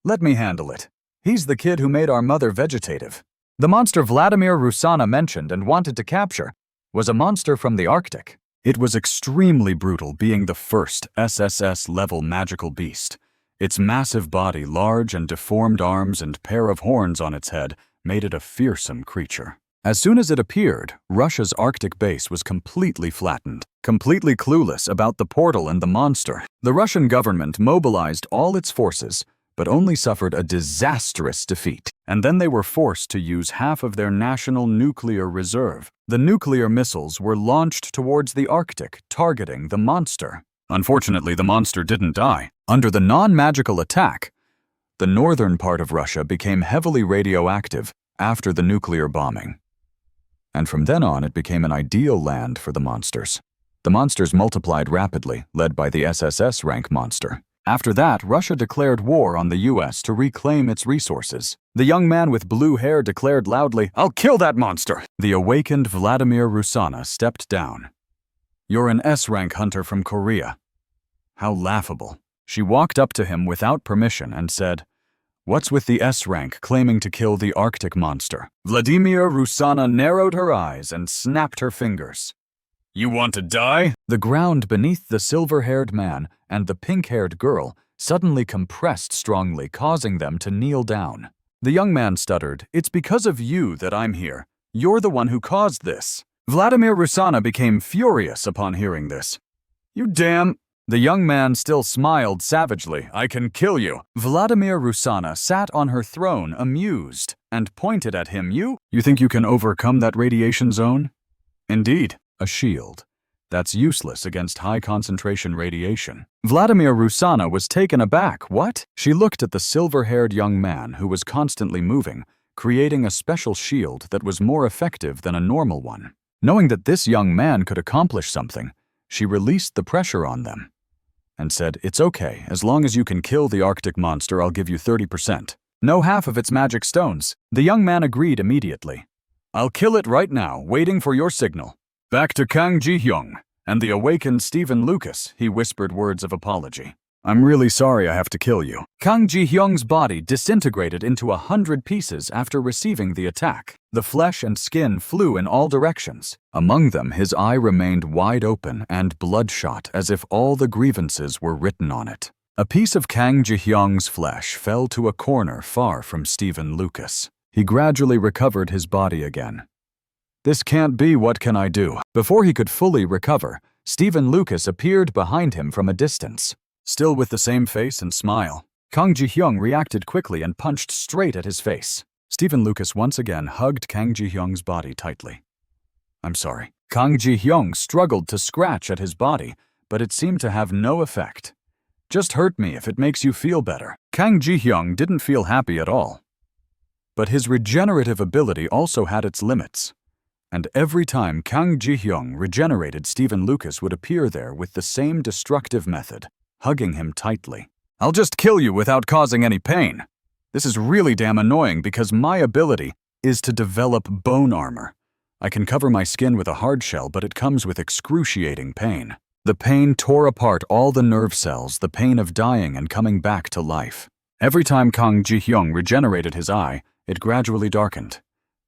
"Let me handle it. He's the kid who made our mother vegetative." The monster Vladimir Rusana mentioned and wanted to capture was a monster from the Arctic. It was extremely brutal, being the first SSS-level magical beast. Its massive body, large and deformed arms, and pair of horns on its head made it a fearsome creature. As soon as it appeared, Russia's Arctic base was completely flattened. Completely clueless about the portal and the monster, the Russian government mobilized all its forces, but only suffered a disastrous defeat. And then they were forced to use half of their national nuclear reserve. The nuclear missiles were launched towards the Arctic, targeting the monster. Unfortunately, the monster didn't die. Under the non-magical attack, the northern part of Russia became heavily radioactive after the nuclear bombing. And from then on, it became an ideal land for the monsters. The monsters multiplied rapidly, led by the SSS rank monster. After that, Russia declared war on the US to reclaim its resources. The young man with blue hair declared loudly, "I'll kill that monster!" The awakened Vladimir Rusana stepped down. "You're an S-rank hunter from Korea." How laughable. She walked up to him without permission and said, "What's with the S-rank claiming to kill the Arctic monster?" Vladimir Rusana narrowed her eyes and snapped her fingers. "You want to die?" The ground beneath the silver-haired man and the pink-haired girl suddenly compressed strongly, causing them to kneel down. The young man stuttered, "It's because of you that I'm here. You're the one who caused this." Vladimir Rusana became furious upon hearing this. "You damn—" The young man still smiled savagely. "I can kill you." Vladimir Rusana sat on her throne, amused, and pointed at him. You think you can overcome that radiation zone?" "Indeed, a shield. That's useless against high-concentration radiation." Vladimir Rusana was taken aback. What? She looked at the silver-haired young man who was constantly moving, creating a special shield that was more effective than a normal one. Knowing that this young man could accomplish something, she released the pressure on them and said, "It's okay, as long as you can kill the Arctic monster, I'll give you 30%. No half of its magic stones." The young man agreed immediately. "I'll kill it right now, waiting for your signal." Back to Kang Ji-hyung and the awakened Stephen Lucas, he whispered words of apology. "I'm really sorry I have to kill you." Kang Ji-hyung's body disintegrated into 100 pieces after receiving the attack. The flesh and skin flew in all directions. Among them, his eye remained wide open and bloodshot, as if all the grievances were written on it. A piece of Kang Ji-hyung's flesh fell to a corner far from Stephen Lucas. He gradually recovered his body again. "This can't be, what can I do?" Before he could fully recover, Stephen Lucas appeared behind him from a distance. Still with the same face and smile, Kang Ji-hyung reacted quickly and punched straight at his face. Stephen Lucas once again hugged Kang Ji-hyung's body tightly. "I'm sorry." Kang Ji-hyung struggled to scratch at his body, but it seemed to have no effect. "Just hurt me if it makes you feel better." Kang Ji-hyung didn't feel happy at all. But his regenerative ability also had its limits. And every time Kang Ji-hyung regenerated, Stephen Lucas would appear there with the same destructive method, hugging him tightly. "I'll just kill you without causing any pain. This is really damn annoying because my ability is to develop bone armor. I can cover my skin with a hard shell, but it comes with excruciating pain. The pain tore apart all the nerve cells, the pain of dying and coming back to life. Every time Kang Ji-hyung regenerated his eye, it gradually darkened.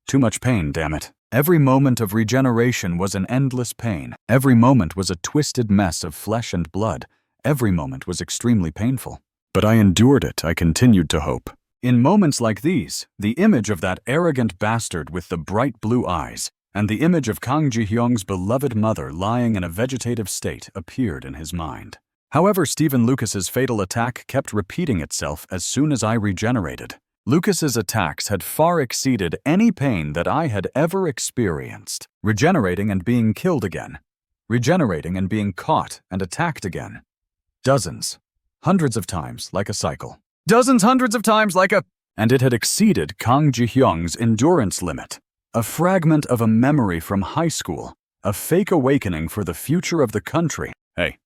Too much pain, damn it. Every moment of regeneration was an endless pain. Every moment was a twisted mess of flesh and blood. Every moment was extremely painful. But I endured it. I continued to hope. In moments like these, the image of that arrogant bastard with the bright blue eyes and the image of Kang Ji-hyung's beloved mother lying in a vegetative state appeared in his mind. However, Stephen Lucas's fatal attack kept repeating itself as soon as I regenerated. Lucas's attacks had far exceeded any pain that I had ever experienced. Regenerating and being killed again. Regenerating and being caught and attacked again. Dozens, hundreds of times like a cycle. Dozens, hundreds of times like a... And it had exceeded Kang Ji-hyung's endurance limit. A fragment of a memory from high school. A fake awakening for the future of the country. Hey,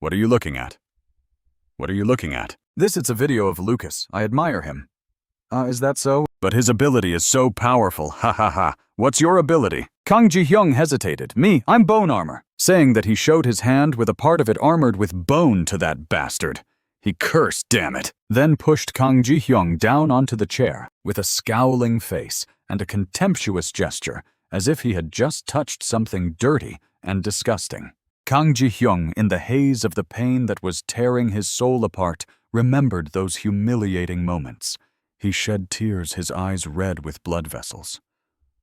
what are you looking at? What are you looking at? It's a video of Lucas. I admire him. Is that so? But his ability is so powerful, ha ha ha. What's your ability? Kang Ji-hyung hesitated. I'm bone armor. Saying that he showed his hand with a part of it armored with bone to that bastard. He cursed, damn it. Then pushed Kang Ji-hyung down onto the chair with a scowling face and a contemptuous gesture as if he had just touched something dirty and disgusting. Kang Ji-hyung, in the haze of the pain that was tearing his soul apart, remembered those humiliating moments. He shed tears, his eyes red with blood vessels.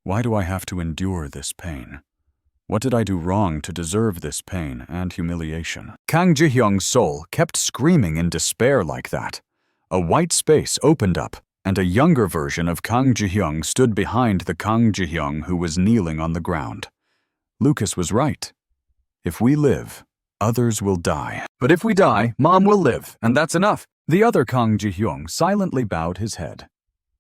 Why do I have to endure this pain? What did I do wrong to deserve this pain and humiliation? Kang Ji-hyung's soul kept screaming in despair like that. A white space opened up, and a younger version of Kang Ji-hyung stood behind the Kang Ji-hyung who was kneeling on the ground. Lucas was right. If we live, others will die. But if we die, Mom will live, and that's enough. The other Kang Ji-hyung silently bowed his head,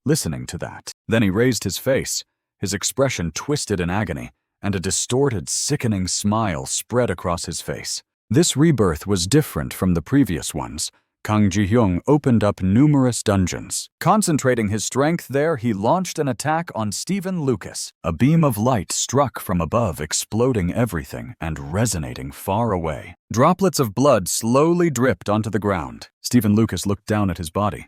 listening to that. Then he raised his face, his expression twisted in agony, and a distorted, sickening smile spread across his face. This rebirth was different from the previous ones. Kang Ji-hyung opened up numerous dungeons. Concentrating his strength there, he launched an attack on Stephen Lucas. A beam of light struck from above, exploding everything and resonating far away. Droplets of blood slowly dripped onto the ground. Stephen Lucas looked down at his body.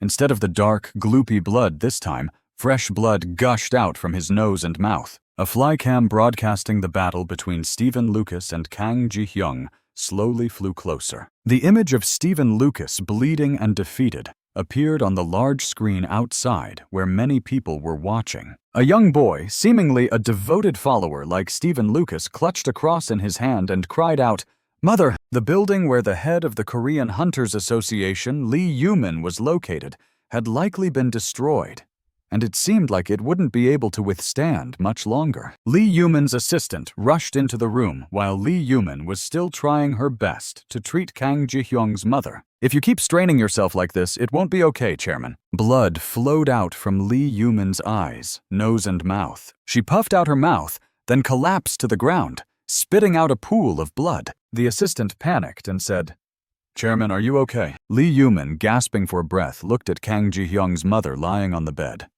Instead of the dark, gloopy blood this time, fresh blood gushed out from his nose and mouth. A flycam broadcasting the battle between Stephen Lucas and Kang Ji-hyung slowly flew closer. The image of Stephen Lucas, bleeding and defeated, appeared on the large screen outside where many people were watching. A young boy, seemingly a devoted follower like Stephen Lucas, clutched a cross in his hand and cried out, "Mother!" The building where the head of the Korean Hunters Association, Lee Yumin, was located had likely been destroyed, and it seemed like it wouldn't be able to withstand much longer. Lee Yumin's assistant rushed into the room while Lee Yumin was still trying her best to treat Kang Ji-hyung's mother. "If you keep straining yourself like this, it won't be okay, Chairman." Blood flowed out from Lee Yumin's eyes, nose and mouth. She puffed out her mouth, then collapsed to the ground, spitting out a pool of blood. The assistant panicked and said, "Chairman, are you okay?" Lee Yumin, gasping for breath, looked at Kang Ji-hyung's mother lying on the bed.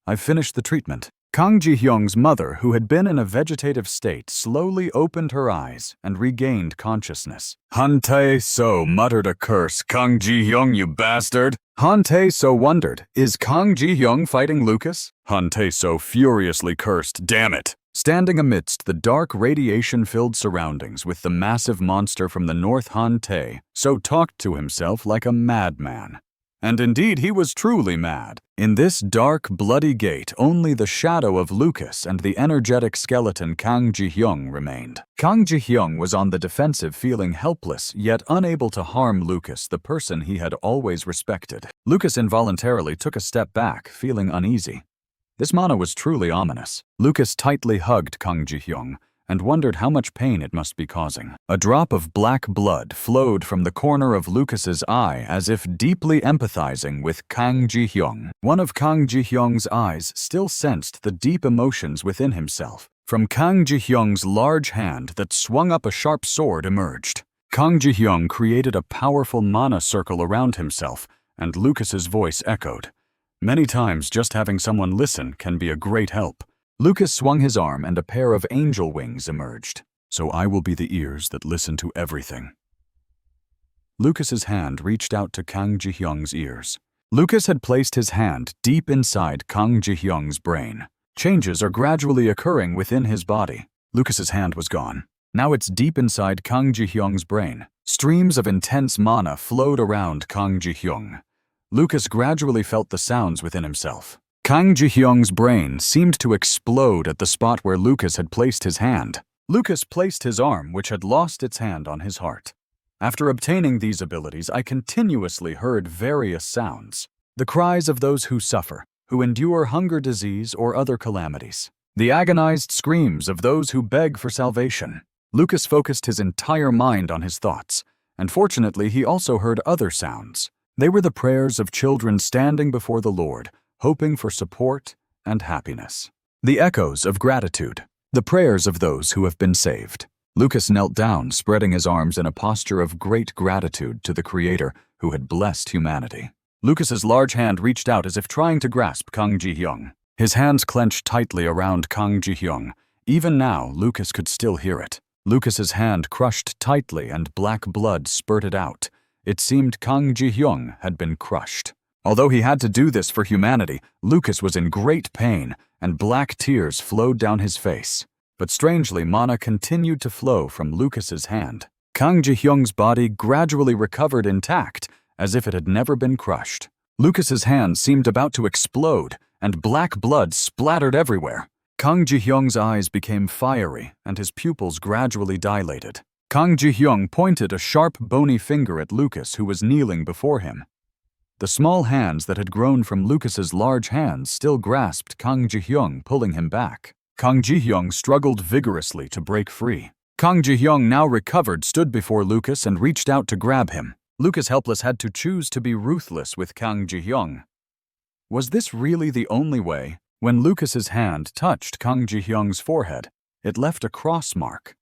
"I've finished the treatment." Kang Ji-hyung's mother, who had been in a vegetative state, slowly opened her eyes and regained consciousness. "Han Tae-so," muttered a curse. "Kang Ji-hyung, you bastard!" Han Tae-so wondered, is Kang Ji-hyung fighting Lucas? Han Tae-so furiously cursed, "Damn it!" Standing amidst the dark radiation-filled surroundings with the massive monster from the north, Han Tae-so talked to himself like a madman. And indeed, he was truly mad. In this dark, bloody gate, only the shadow of Lucas and the energetic skeleton Kang Ji-hyung remained. Kang Ji-hyung was on the defensive, feeling helpless, yet unable to harm Lucas, the person he had always respected. Lucas involuntarily took a step back, feeling uneasy. This mana was truly ominous. Lucas tightly hugged Kang Ji-hyung and wondered how much pain it must be causing. A drop of black blood flowed from the corner of Lucas's eye as if deeply empathizing with Kang Ji-hyung. One of Kang Ji-hyung's eyes still sensed the deep emotions within himself. From Kang Ji-hyung's large hand that swung up a sharp sword emerged. Kang Ji-hyung created a powerful mana circle around himself, and Lucas's voice echoed. Many times just having someone listen can be a great help. Lucas swung his arm and a pair of angel wings emerged. "So I will be the ears that listen to everything." Lucas's hand reached out to Kang Ji-hyung's ears. Lucas had placed his hand deep inside Kang Ji-hyung's brain. Changes are gradually occurring within his body. Lucas's hand was gone. Now it's deep inside Kang Ji-hyung's brain. Streams of intense mana flowed around Kang Ji-hyung. Lucas gradually felt the sounds within himself. Kang Ji-hyung's brain seemed to explode at the spot where Lucas had placed his hand. Lucas placed his arm, which had lost its hand, on his heart. After obtaining these abilities, I continuously heard various sounds. The cries of those who suffer, who endure hunger, disease, or other calamities. The agonized screams of those who beg for salvation. Lucas focused his entire mind on his thoughts, and fortunately he also heard other sounds. They were the prayers of children standing before the Lord, hoping for support and happiness. The echoes of gratitude. The prayers of those who have been saved. Lucas knelt down, spreading his arms in a posture of great gratitude to the Creator who had blessed humanity. Lucas's large hand reached out as if trying to grasp Kang Ji-hyung. His hands clenched tightly around Kang Ji-hyung. Even now, Lucas could still hear it. Lucas's hand crushed tightly and black blood spurted out. It seemed Kang Ji-hyung had been crushed. Although he had to do this for humanity, Lucas was in great pain, and black tears flowed down his face. But strangely, mana continued to flow from Lucas's hand. Kang Ji-hyung's body gradually recovered intact, as if it had never been crushed. Lucas's hand seemed about to explode, and black blood splattered everywhere. Kang Ji-hyung's eyes became fiery, and his pupils gradually dilated. Kang Ji-hyung pointed a sharp, bony finger at Lucas, who was kneeling before him. The small hands that had grown from Lucas's large hands still grasped Kang Ji-hyung, pulling him back. Kang Ji-hyung struggled vigorously to break free. Kang Ji-hyung, now recovered, stood before Lucas and reached out to grab him. Lucas, helpless, had to choose to be ruthless with Kang Ji-hyung. Was this really the only way? When Lucas's hand touched Kang Ji-hyung's forehead, it left a cross mark.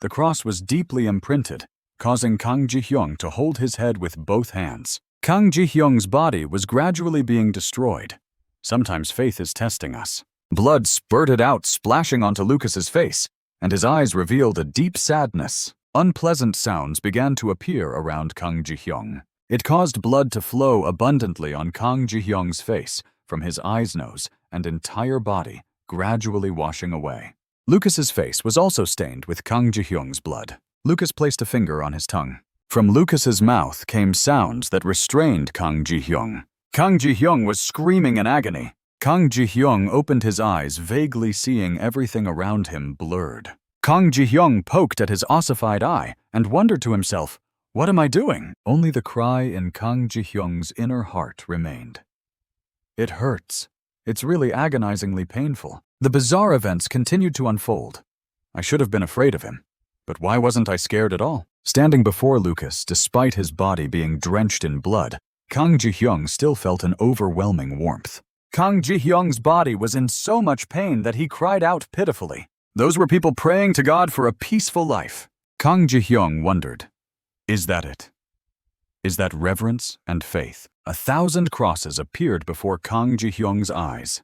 The cross was deeply imprinted, causing Kang Ji-hyung to hold his head with both hands. Kang Ji-hyung's body was gradually being destroyed. Sometimes faith is testing us. Blood spurted out, splashing onto Lucas's face, and his eyes revealed a deep sadness. Unpleasant sounds began to appear around Kang Ji-hyung. It caused blood to flow abundantly on Kang Ji-hyung's face, from his eyes, nose, and entire body, gradually washing away. Lucas's face was also stained with Kang Ji-hyung's blood. Lucas placed a finger on his tongue. From Lucas's mouth came sounds that restrained Kang Ji-hyung. Kang Ji-hyung was screaming in agony. Kang Ji-hyung opened his eyes, vaguely seeing everything around him blurred. Kang Ji-hyung poked at his ossified eye and wondered to himself, "What am I doing?" Only the cry in Kang Ji-hyung's inner heart remained. "It hurts. It's really agonizingly painful." The bizarre events continued to unfold. I should have been afraid of him. But why wasn't I scared at all? Standing before Lucas, despite his body being drenched in blood, Kang Ji-hyung still felt an overwhelming warmth. Kang Ji-hyung's body was in so much pain that he cried out pitifully. Those were people praying to God for a peaceful life. Kang Ji-hyung wondered, is that it? Is that reverence and faith? 1,000 crosses appeared before Kang Ji-hyung's eyes.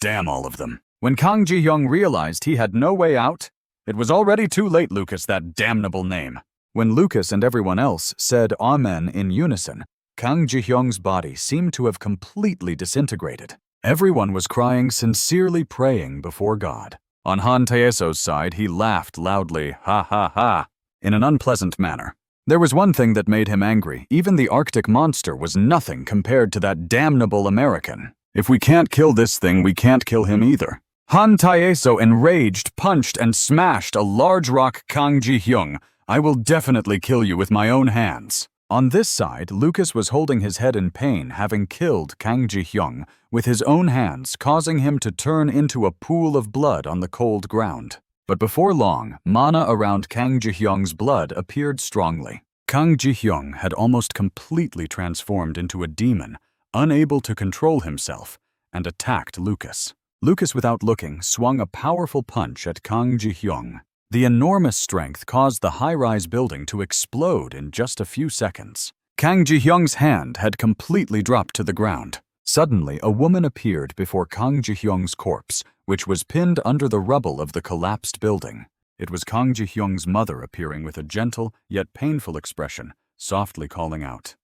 Damn all of them. When Kang Ji-hyung realized he had no way out, it was already too late. Lucas, that damnable name. When Lucas and everyone else said Amen in unison, Kang Ji-hyung's body seemed to have completely disintegrated. Everyone was crying, sincerely praying before God. On Han Taeso's side, he laughed loudly, ha ha ha, in an unpleasant manner. There was one thing that made him angry. Even the Arctic monster was nothing compared to that damnable American. If we can't kill this thing, we can't kill him either. Han Taeso, enraged, punched and smashed a large rock. Kang Ji-hyung, I will definitely kill you with my own hands. On this side, Lucas was holding his head in pain, having killed Kang Ji-hyung with his own hands, causing him to turn into a pool of blood on the cold ground. But before long, mana around Kang Ji-hyung's blood appeared strongly. Kang Ji-hyung had almost completely transformed into a demon, unable to control himself, and attacked Lucas. Lucas, without looking, swung a powerful punch at Kang Ji-hyung. The enormous strength caused the high-rise building to explode in just a few seconds. Kang Ji-hyung's hand had completely dropped to the ground. Suddenly, a woman appeared before Kang Ji-hyung's corpse, which was pinned under the rubble of the collapsed building. It was Kang Ji-hyung's mother appearing with a gentle yet painful expression, softly calling out,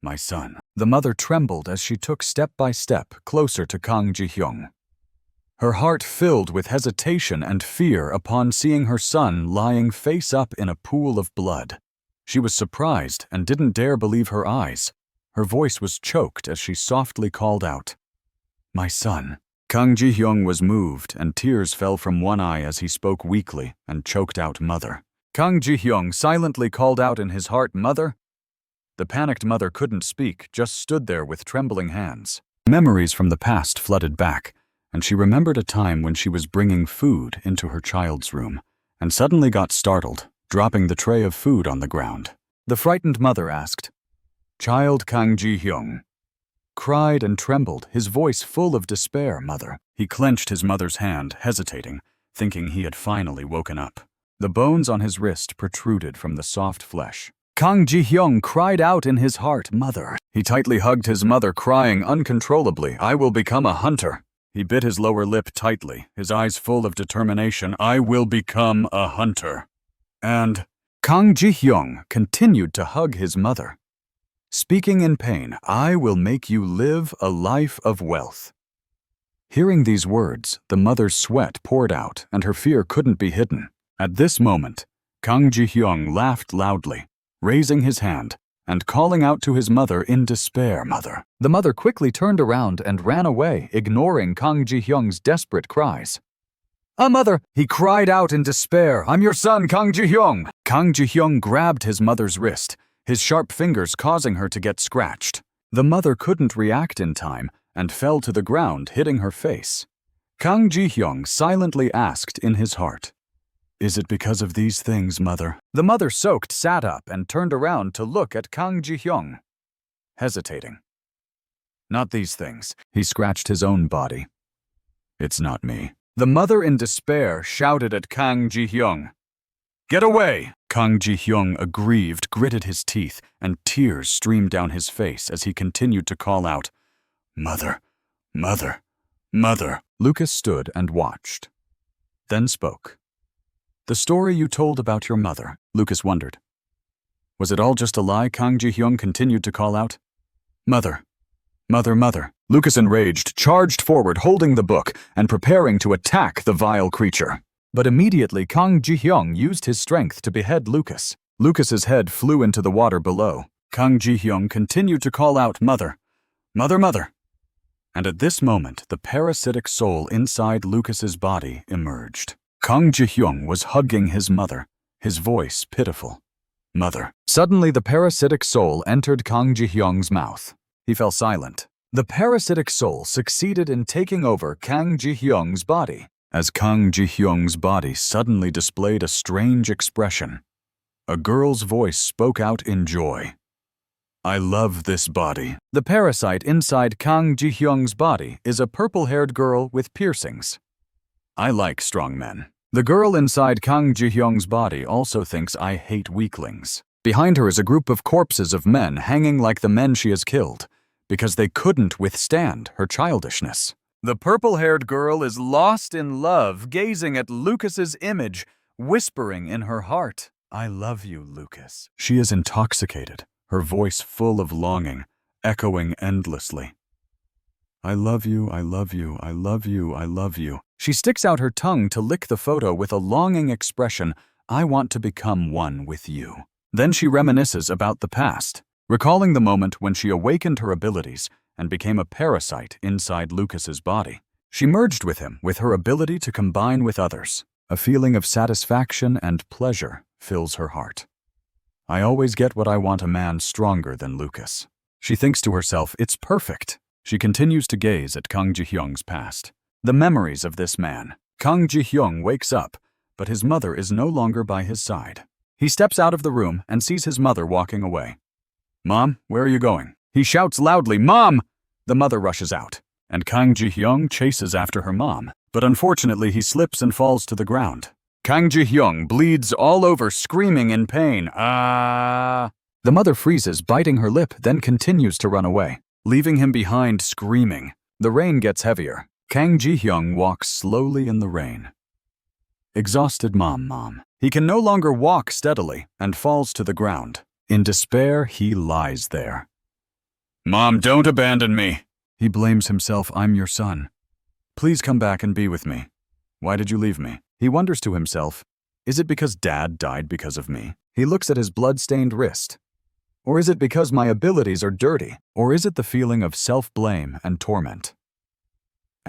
"My son." The mother trembled as she took step by step closer to Kang Ji-hyung. Her heart filled with hesitation and fear upon seeing her son lying face up in a pool of blood. She was surprised and didn't dare believe her eyes. Her voice was choked as she softly called out, My son. Kang Ji-hyung was moved, and tears fell from one eye as he spoke weakly and choked out, "Mother." Kang Ji-hyung silently called out in his heart, "Mother." The panicked mother couldn't speak, just stood there with trembling hands. Memories from the past flooded back, and she remembered a time when she was bringing food into her child's room, and suddenly got startled, dropping the tray of food on the ground. The frightened mother asked, "Child Kang Ji-hyung?" Cried and trembled, his voice full of despair, "Mother." He clenched his mother's hand, hesitating, thinking he had finally woken up. The bones on his wrist protruded from the soft flesh. Kang Ji-hyung cried out in his heart, "Mother." He tightly hugged his mother, crying uncontrollably, "I will become a hunter." He bit his lower lip tightly, his eyes full of determination. "I will become a hunter." And Kang Ji-hyung continued to hug his mother, speaking in pain, "I will make you live a life of wealth." Hearing these words, the mother's sweat poured out, and her fear couldn't be hidden. At this moment, Kang Ji-hyung laughed loudly, raising his hand and calling out to his mother in despair, "Mother." The mother quickly turned around and ran away, ignoring Kang Ji-hyung's desperate cries. Mother!" he cried out in despair. "I'm your son, Kang Ji-hyung." Kang Ji-hyung grabbed his mother's wrist, his sharp fingers causing her to get scratched. The mother couldn't react in time and fell to the ground, hitting her face. Kang Ji-hyung silently asked in his heart, "Is it because of these things, Mother?" The mother soaked sat up and turned around to look at Kang Ji-hyung, hesitating. "Not these things." He scratched his own body. "It's not me." The mother in despair shouted at Kang Ji-hyung, "Get away!" Kang Ji-hyung, aggrieved, gritted his teeth, and tears streamed down his face as he continued to call out, "Mother, Mother, Mother." Lucas stood and watched, then spoke. "The story you told about your mother," Lucas wondered. "Was it all just a lie?" Kang Ji-hyung continued to call out. "Mother, Mother, Mother." Lucas, enraged, charged forward, holding the book and preparing to attack the vile creature. But immediately Kang Ji-hyung used his strength to behead Lucas. Lucas's head flew into the water below. Kang Ji-hyung continued to call out, "Mother, Mother, Mother." And at this moment, the parasitic soul inside Lucas's body emerged. Kang Ji-hyung was hugging his mother, his voice pitiful. "Mother." Suddenly, the parasitic soul entered Kang Ji-hyung's mouth. He fell silent. The parasitic soul succeeded in taking over Kang Ji-hyung's body, as Kang Ji-hyung's body suddenly displayed a strange expression. A girl's voice spoke out in joy. "I love this body." The parasite inside Kang Ji-hyung's body is a purple-haired girl with piercings. "I like strong men." The girl inside Kang Ji-hyung's body also thinks, "I hate weaklings." Behind her is a group of corpses of men hanging like the men she has killed, because they couldn't withstand her childishness. The purple-haired girl is lost in love, gazing at Lucas's image, whispering in her heart, "I love you, Lucas." She is intoxicated, her voice full of longing, echoing endlessly. "I love you, I love you, I love you, I love you." She sticks out her tongue to lick the photo with a longing expression, "I want to become one with you." Then she reminisces about the past, recalling the moment when she awakened her abilities and became a parasite inside Lucas's body. She merged with him with her ability to combine with others. A feeling of satisfaction and pleasure fills her heart. "I always get what I want, a man stronger than Lucas." She thinks to herself, "It's perfect." She continues to gaze at Kang Ji-hyung's past. The memories of this man. Kang Ji-hyung wakes up, but his mother is no longer by his side. He steps out of the room and sees his mother walking away. "Mom, where are you going?" He shouts loudly, "Mom!" The mother rushes out, and Kang Ji-hyung chases after her mom, but unfortunately he slips and falls to the ground. Kang Ji-hyung bleeds all over, screaming in pain, "Ah!" The mother freezes, biting her lip, then continues to run away, leaving him behind screaming. The rain gets heavier. Kang Ji-hyung walks slowly in the rain. Exhausted, Mom. He can no longer walk steadily and falls to the ground. In despair, he lies there. "Mom, don't abandon me." He blames himself, "I'm your son. Please come back and be with me. Why did you leave me?" He wonders to himself, is it because Dad died because of me? He looks at his blood-stained wrist. Or is it because my abilities are dirty? Or is it the feeling of self-blame and torment?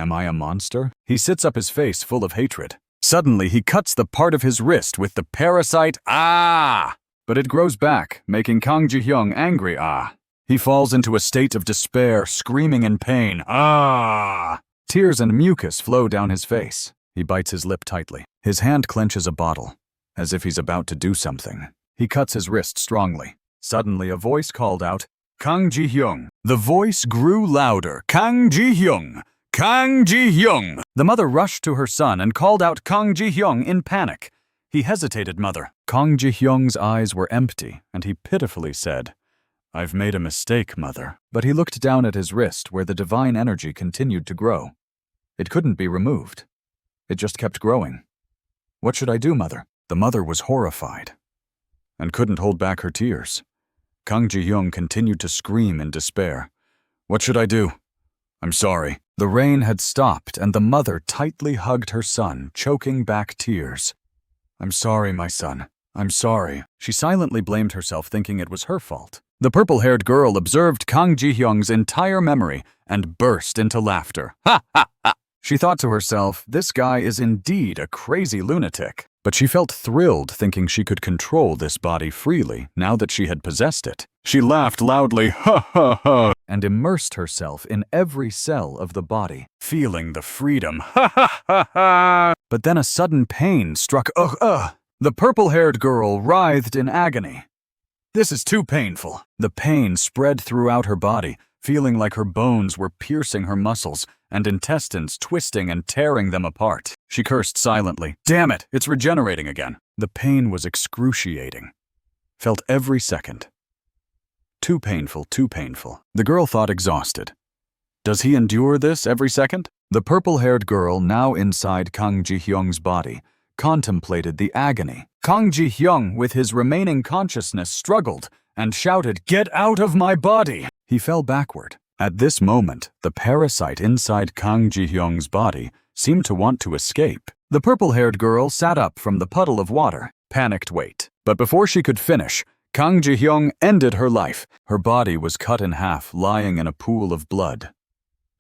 Am I a monster? He sits up, his face full of hatred. Suddenly, he cuts the part of his wrist with the parasite. Ah! But it grows back, making Kang Ji-hyung angry. Ah! He falls into a state of despair, screaming in pain. Ah! Tears and mucus flow down his face. He bites his lip tightly. His hand clenches a bottle, as if he's about to do something. He cuts his wrist strongly. Suddenly, a voice called out, Kang Ji-hyung. The voice grew louder. Kang Ji-hyung! Kang Ji-hyung! The mother rushed to her son and called out Kang Ji-hyung in panic. He hesitated, mother. Kang Ji-hyung's eyes were empty, and he pitifully said, I've made a mistake, mother. But he looked down at his wrist where the divine energy continued to grow. It couldn't be removed. It just kept growing. What should I do, mother? The mother was horrified and couldn't hold back her tears. Kang Ji-hyung continued to scream in despair. What should I do? I'm sorry. The rain had stopped, and the mother tightly hugged her son, choking back tears. I'm sorry, my son. I'm sorry. She silently blamed herself, thinking it was her fault. The purple-haired girl observed Kang Ji-hyung's entire memory and burst into laughter. Ha ha ha! She thought to herself, this guy is indeed a crazy lunatic. But she felt thrilled, thinking she could control this body freely now that she had possessed it. She laughed loudly, ha ha ha, and immersed herself in every cell of the body, feeling the freedom, ha ha ha ha. But then a sudden pain struck, The purple-haired girl writhed in agony. This is too painful. The pain spread throughout her body, feeling like her bones were piercing her muscles and intestines twisting and tearing them apart. She cursed silently. Damn it, it's regenerating again. The pain was excruciating. Felt every second. Too painful, too painful. The girl thought, exhausted. Does he endure this every second? The purple-haired girl, now inside Kang Ji-hyung's body, contemplated the agony. Kang Ji-hyung, with his remaining consciousness, struggled and shouted, Get out of my body! He fell backward. At this moment, the parasite inside Kang Ji-hyung's body seemed to want to escape. The purple-haired girl sat up from the puddle of water, panicked wait. But before she could finish, Kang Ji-hyung ended her life. Her body was cut in half, lying in a pool of blood.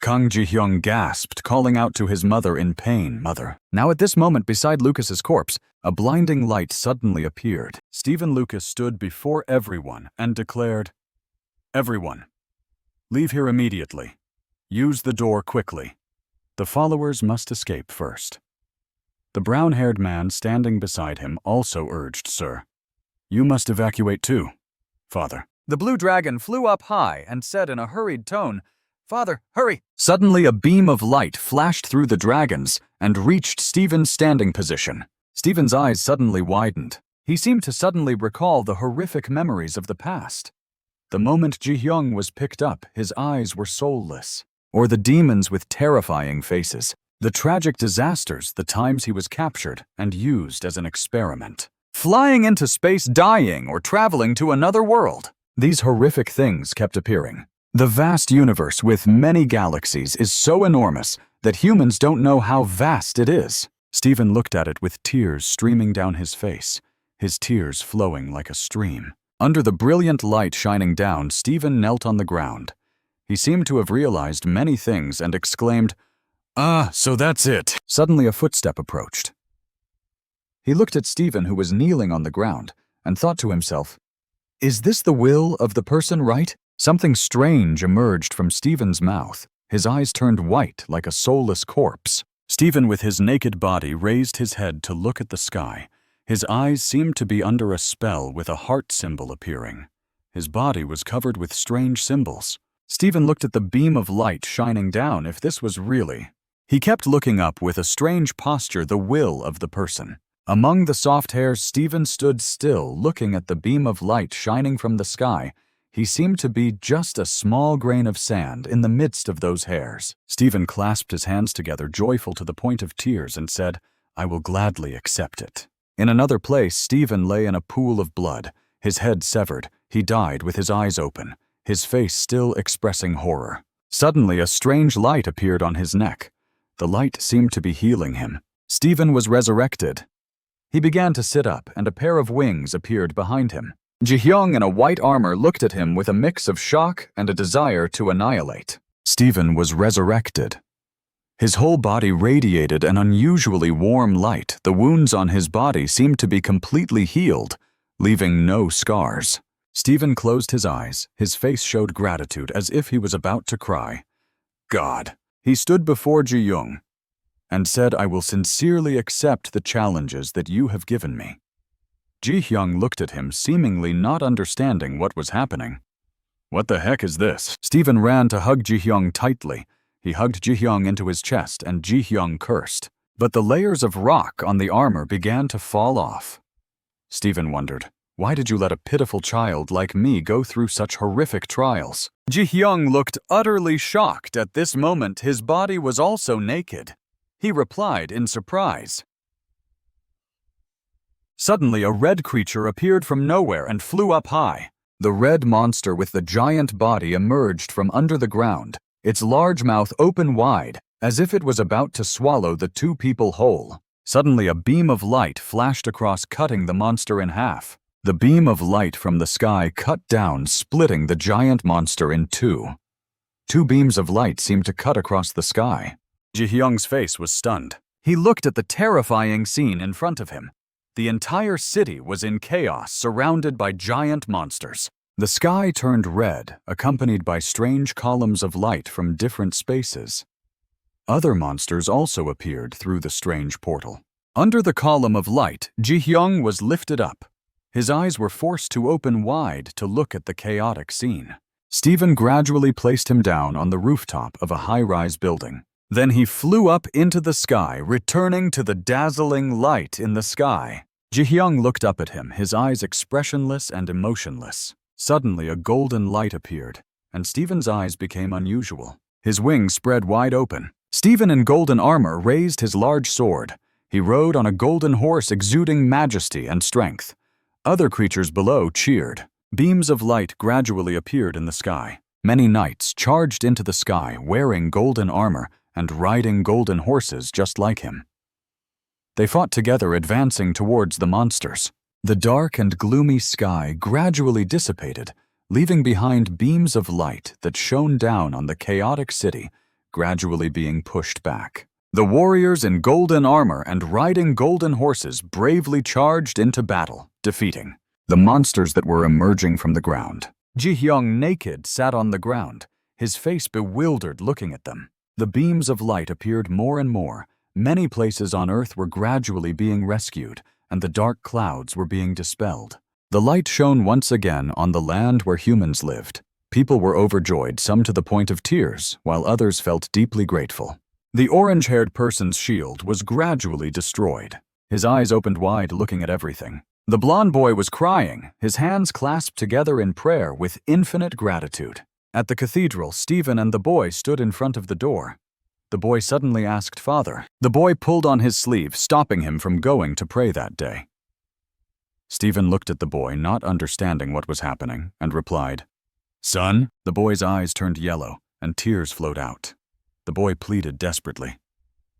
Kang Ji-hyung gasped, calling out to his mother in pain, Mother. Now at this moment, beside Lucas's corpse, a blinding light suddenly appeared. Stephen Lucas stood before everyone and declared, Everyone, leave here immediately. Use the door quickly. The followers must escape first. The brown-haired man standing beside him also urged, Sir, you must evacuate too, Father. The blue dragon flew up high and said in a hurried tone, Father, hurry! Suddenly a beam of light flashed through the dragons and reached Stephen's standing position. Stephen's eyes suddenly widened. He seemed to suddenly recall the horrific memories of the past. The moment Ji-hyung was picked up, his eyes were soulless. Or the demons with terrifying faces. The tragic disasters, the times he was captured and used as an experiment. Flying into space, dying, or traveling to another world. These horrific things kept appearing. The vast universe with many galaxies is so enormous that humans don't know how vast it is. Stephen looked at it with tears streaming down his face, his tears flowing like a stream. Under the brilliant light shining down, Stephen knelt on the ground. He seemed to have realized many things and exclaimed, so that's it. Suddenly a footstep approached. He looked at Stephen, who was kneeling on the ground, and thought to himself, Is this the will of the person, right? Something strange emerged from Stephen's mouth. His eyes turned white like a soulless corpse. Stephen, with his naked body, raised his head to look at the sky. His eyes seemed to be under a spell, with a heart symbol appearing. His body was covered with strange symbols. Stephen looked at the beam of light shining down, if this was really. He kept looking up with a strange posture, the will of the person. Among the soft hairs, Stephen stood still, looking at the beam of light shining from the sky. He seemed to be just a small grain of sand in the midst of those hairs. Stephen clasped his hands together, joyful to the point of tears, and said, I will gladly accept it. In another place, Stephen lay in a pool of blood, his head severed. He died with his eyes open, his face still expressing horror. Suddenly, a strange light appeared on his neck. The light seemed to be healing him. Stephen was resurrected. He began to sit up, and a pair of wings appeared behind him. Ji-hyung in a white armor looked at him with a mix of shock and a desire to annihilate. Stephen was resurrected. His whole body radiated an unusually warm light. The wounds on his body seemed to be completely healed, leaving no scars. Stephen closed his eyes. His face showed gratitude as if he was about to cry. God. He stood before Ji-young and said, "I will sincerely accept the challenges that you have given me." Ji-young looked at him, seemingly not understanding what was happening. What the heck is this? Stephen ran to hug Ji-young tightly. He hugged Ji-young into his chest, and Ji-young cursed. But the layers of rock on the armor began to fall off. Stephen wondered, why did you let a pitiful child like me go through such horrific trials? Ji-young looked utterly shocked. At this moment, his body was also naked. He replied in surprise. Suddenly, a red creature appeared from nowhere and flew up high. The red monster with the giant body emerged from under the ground, its large mouth open wide, as if it was about to swallow the two people whole. Suddenly, a beam of light flashed across, cutting the monster in half. The beam of light from the sky cut down, splitting the giant monster in two. Two beams of light seemed to cut across the sky. Ji-young's face was stunned. He looked at the terrifying scene in front of him. The entire city was in chaos, surrounded by giant monsters. The sky turned red, accompanied by strange columns of light from different spaces. Other monsters also appeared through the strange portal. Under the column of light, Ji-young was lifted up. His eyes were forced to open wide to look at the chaotic scene. Stephen gradually placed him down on the rooftop of a high-rise building. Then he flew up into the sky, returning to the dazzling light in the sky. Ji-young looked up at him, his eyes expressionless and emotionless. Suddenly, a golden light appeared, and Stephen's eyes became unusual. His wings spread wide open. Stephen in golden armor raised his large sword. He rode on a golden horse exuding majesty and strength. Other creatures below cheered. Beams of light gradually appeared in the sky. Many knights charged into the sky wearing golden armor and riding golden horses just like him. They fought together, advancing towards the monsters. The dark and gloomy sky gradually dissipated, leaving behind beams of light that shone down on the chaotic city, gradually being pushed back. The warriors in golden armor and riding golden horses bravely charged into battle, defeating the monsters that were emerging from the ground. Ji-young, naked, sat on the ground, his face bewildered looking at them. The beams of light appeared more and more. Many places on Earth were gradually being rescued, and the dark clouds were being dispelled. The light shone once again on the land where humans lived. People were overjoyed, some to the point of tears, while others felt deeply grateful. The orange-haired person's shield was gradually destroyed. His eyes opened wide, looking at everything. The blonde boy was crying, his hands clasped together in prayer with infinite gratitude. At the cathedral, Stephen and the boy stood in front of the door. The boy suddenly asked, "Father." The boy pulled on his sleeve, stopping him from going to pray that day. Stephen looked at the boy, not understanding what was happening, and replied, "Son?" The boy's eyes turned yellow, and tears flowed out. The boy pleaded desperately.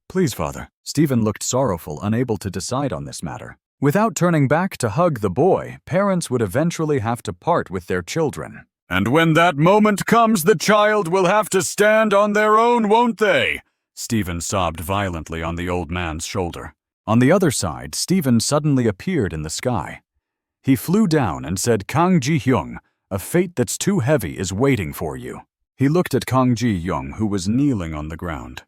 "Please, Father." Stephen looked sorrowful, unable to decide on this matter. Without turning back to hug the boy, parents would eventually have to part with their children. "And when that moment comes, the child will have to stand on their own, won't they?" Stephen sobbed violently on the old man's shoulder. On the other side, Stephen suddenly appeared in the sky. He flew down and said, "Kang Ji-young, a fate that's too heavy is waiting for you." He looked at Kang Ji-young, who was kneeling on the ground.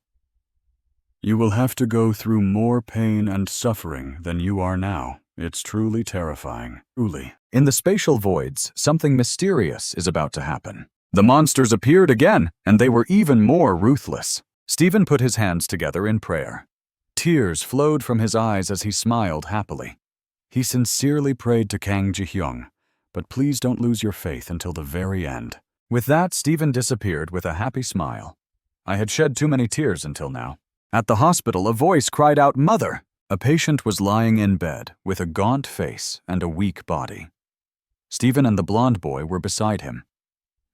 "You will have to go through more pain and suffering than you are now. It's truly terrifying." Truly. In the spatial voids, something mysterious is about to happen. The monsters appeared again, and they were even more ruthless. Stephen put his hands together in prayer. Tears flowed from his eyes as he smiled happily. He sincerely prayed to Kang Ji-young, "But please don't lose your faith until the very end." With that, Stephen disappeared with a happy smile. I had shed too many tears until now. At the hospital, a voice cried out, "Mother!" A patient was lying in bed with a gaunt face and a weak body. Stephen and the blonde boy were beside him.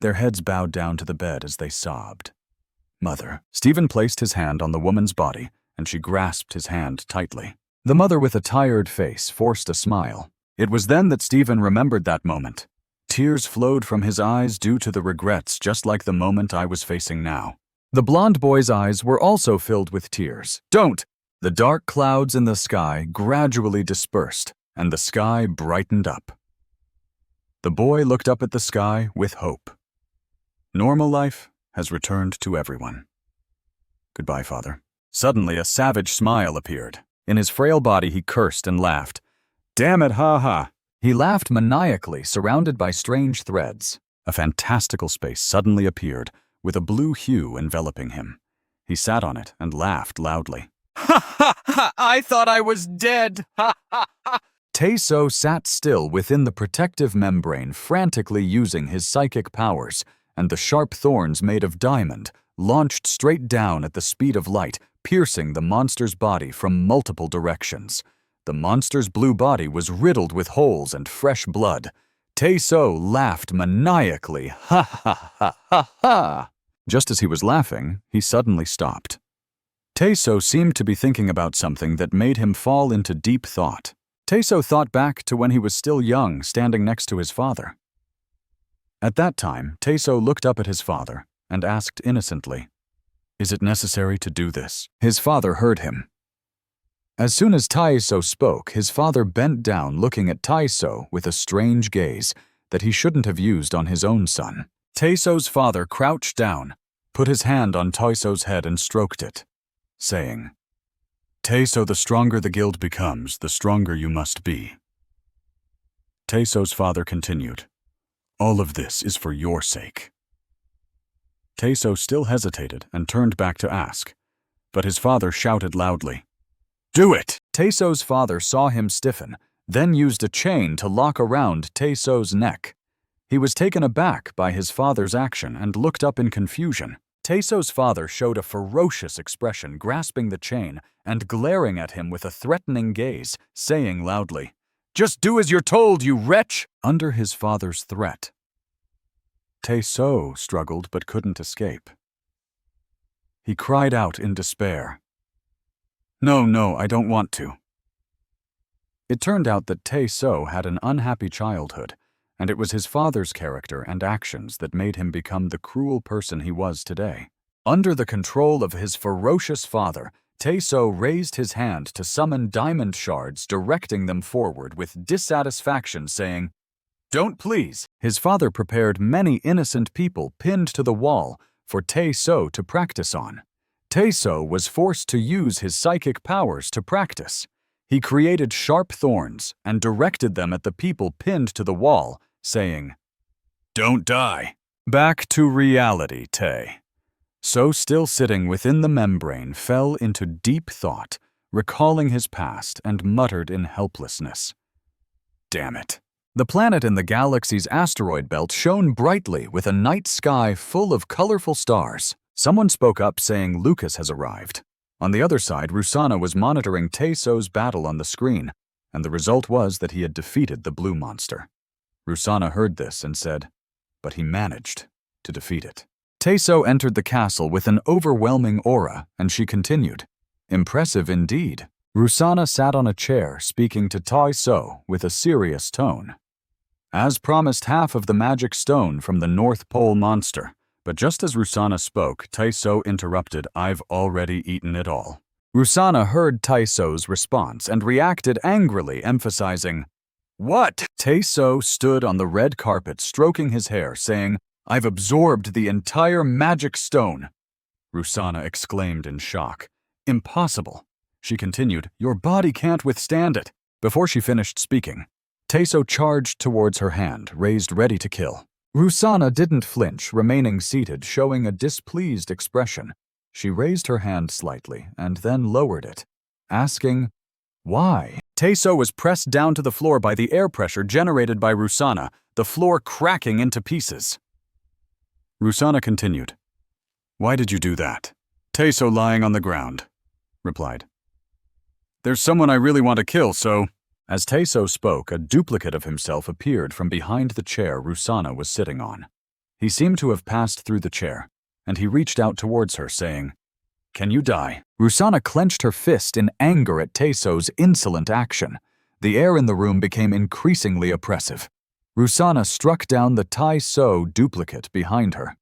Their heads bowed down to the bed as they sobbed. "Mother." Stephen placed his hand on the woman's body, and she grasped his hand tightly. The mother with a tired face forced a smile. It was then that Stephen remembered that moment. Tears flowed from his eyes due to the regrets, just like the moment I was facing now. The blond boy's eyes were also filled with tears. Don't! The dark clouds in the sky gradually dispersed, and the sky brightened up. The boy looked up at the sky with hope. Normal life has returned to everyone. Goodbye, Father. Suddenly, a savage smile appeared. In his frail body, he cursed and laughed. Damn it, ha-ha! He laughed maniacally, surrounded by strange threads. A fantastical space suddenly appeared, with a blue hue enveloping him. He sat on it and laughed loudly. Ha ha ha! I thought I was dead! Ha ha ha! Tae-so sat still within the protective membrane, frantically using his psychic powers, and the sharp thorns made of diamond launched straight down at the speed of light, piercing the monster's body from multiple directions. The monster's blue body was riddled with holes and fresh blood. Tae-so laughed maniacally. Ha ha ha ha ha! Just as he was laughing, he suddenly stopped. Tae-so seemed to be thinking about something that made him fall into deep thought. Tae-so thought back to when he was still young, standing next to his father. At that time, Tae-so looked up at his father and asked innocently, "Is it necessary to do this?" His father heard him. As soon as Tae-so spoke, his father bent down, looking at Tae-so with a strange gaze that he shouldn't have used on his own son. Tae-so's father crouched down, put his hand on Tae-so's head and stroked it, saying, "Tae-so, the stronger the guild becomes, the stronger you must be." Tae-so's father continued, "All of this is for your sake." Tae-so still hesitated and turned back to ask, but his father shouted loudly, "Do it!" Tae-so's father saw him stiffen, then used a chain to lock around Tae-so's neck. He was taken aback by his father's action and looked up in confusion. Tae-so's father showed a ferocious expression, grasping the chain and glaring at him with a threatening gaze, saying loudly, "Just do as you're told, you wretch!" Under his father's threat, Tae-so struggled but couldn't escape. He cried out in despair, No, I don't want to." It turned out that Tae-so had an unhappy childhood, and it was his father's character and actions that made him become the cruel person he was today. Under the control of his ferocious father, Tae-so raised his hand to summon diamond shards, directing them forward with dissatisfaction, saying, "Don't please." His father prepared many innocent people pinned to the wall for Tae-so to practice on. Tae-so was forced to use his psychic powers to practice. He created sharp thorns and directed them at the people pinned to the wall, saying, "Don't die." Back to reality, Tae. So still sitting within the membrane, fell into deep thought, recalling his past, and muttered in helplessness, "Damn it." The planet in the galaxy's asteroid belt shone brightly with a night sky full of colorful stars. Someone spoke up saying Lucas has arrived. On the other side, Rusana was monitoring Tae-so's battle on the screen, and the result was that he had defeated the blue monster. Rusana heard this and said, "But he managed to defeat it." Tae-so entered the castle with an overwhelming aura, and she continued, "Impressive indeed." Rusana sat on a chair, speaking to Tae-so with a serious tone. "As promised, half of the magic stone from the North Pole monster." But just as Rusana spoke, Tae-so interrupted, "I've already eaten it all." Rusana heard Tae-so's response and reacted angrily, emphasizing, "What?" Tae-so stood on the red carpet, stroking his hair, saying, "I've absorbed the entire magic stone." Rusana exclaimed in shock, "Impossible." She continued, "Your body can't withstand it." Before she finished speaking, Tae-so charged towards her hand, raised ready to kill. Rusana didn't flinch, remaining seated, showing a displeased expression. She raised her hand slightly and then lowered it, asking, "Why?" Tae-so was pressed down to the floor by the air pressure generated by Rusana, the floor cracking into pieces. Rusana continued, "Why did you do that?" Tae-so, lying on the ground, replied, "There's someone I really want to kill, so..." As Tae-so spoke, a duplicate of himself appeared from behind the chair Rusana was sitting on. He seemed to have passed through the chair, and he reached out towards her, saying, "Can you die?" Rusana clenched her fist in anger at Tae-so's insolent action. The air in the room became increasingly oppressive. Rusana struck down the Tae-so duplicate behind her.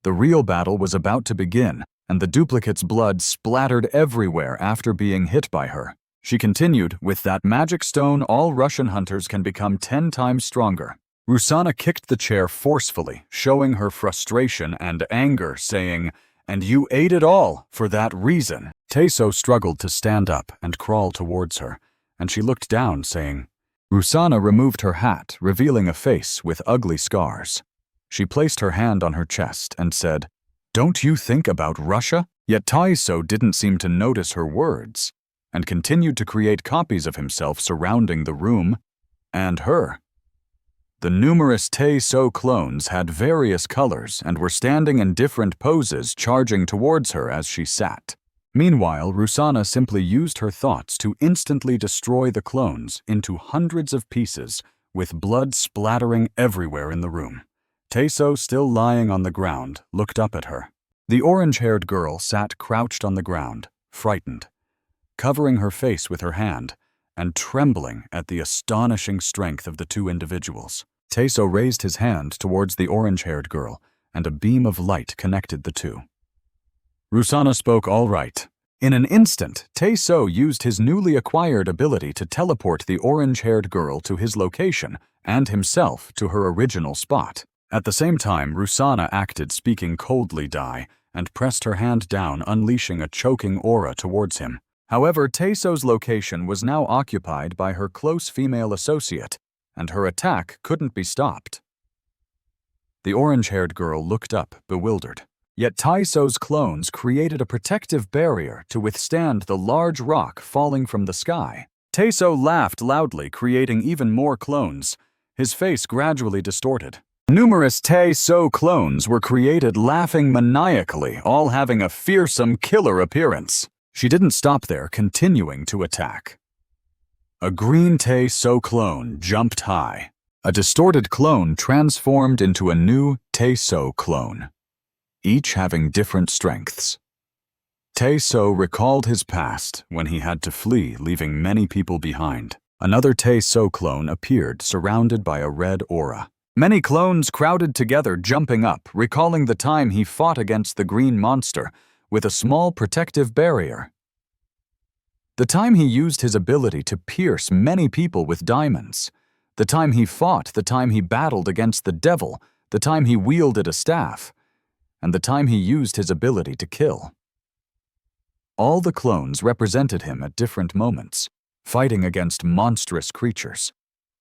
The real battle was about to begin, and the duplicate's blood splattered everywhere after being hit by her. She continued, "With that magic stone, all Russian hunters can become 10 times stronger." Rusana kicked the chair forcefully, showing her frustration and anger, saying, "And you ate it all for that reason." Taeso struggled to stand up and crawl towards her, and she looked down, saying, Rusana removed her hat, revealing a face with ugly scars. She placed her hand on her chest and said, "Don't you think about Russia?" Yet Taeso didn't seem to notice her words, and continued to create copies of himself surrounding the room and her. The numerous Taeso clones had various colors and were standing in different poses, charging towards her as she sat. Meanwhile, Rusana simply used her thoughts to instantly destroy the clones into hundreds of pieces, with blood splattering everywhere in the room. Taeso, still lying on the ground, looked up at her. The orange-haired girl sat crouched on the ground, frightened, covering her face with her hand, and trembling at the astonishing strength of the two individuals. Taeso raised his hand towards the orange-haired girl, and a beam of light connected the two. Rusana spoke, "All right." In an instant, Taeso used his newly acquired ability to teleport the orange-haired girl to his location and himself to her original spot. At the same time, Rusana acted, speaking coldly, "Die," and pressed her hand down, unleashing a choking aura towards him. However, Taeso's location was now occupied by her close female associate, and her attack couldn't be stopped. The orange-haired girl looked up, bewildered. Yet Taeso's clones created a protective barrier to withstand the large rock falling from the sky. Taeso laughed loudly, creating even more clones. His face gradually distorted. Numerous Taeso clones were created, laughing maniacally, all having a fearsome killer appearance. She didn't stop there, continuing to attack. A green Taeso clone jumped high. A distorted clone transformed into a new Taeso clone, each having different strengths. Taeso recalled his past when he had to flee, leaving many people behind. Another Taeso clone appeared, surrounded by a red aura. Many clones crowded together, jumping up, recalling the time he fought against the green monster with a small protective barrier. The time he used his ability to pierce many people with diamonds. The time he fought, the time he battled against the devil, the time he wielded a staff, and the time he used his ability to kill. All the clones represented him at different moments, fighting against monstrous creatures.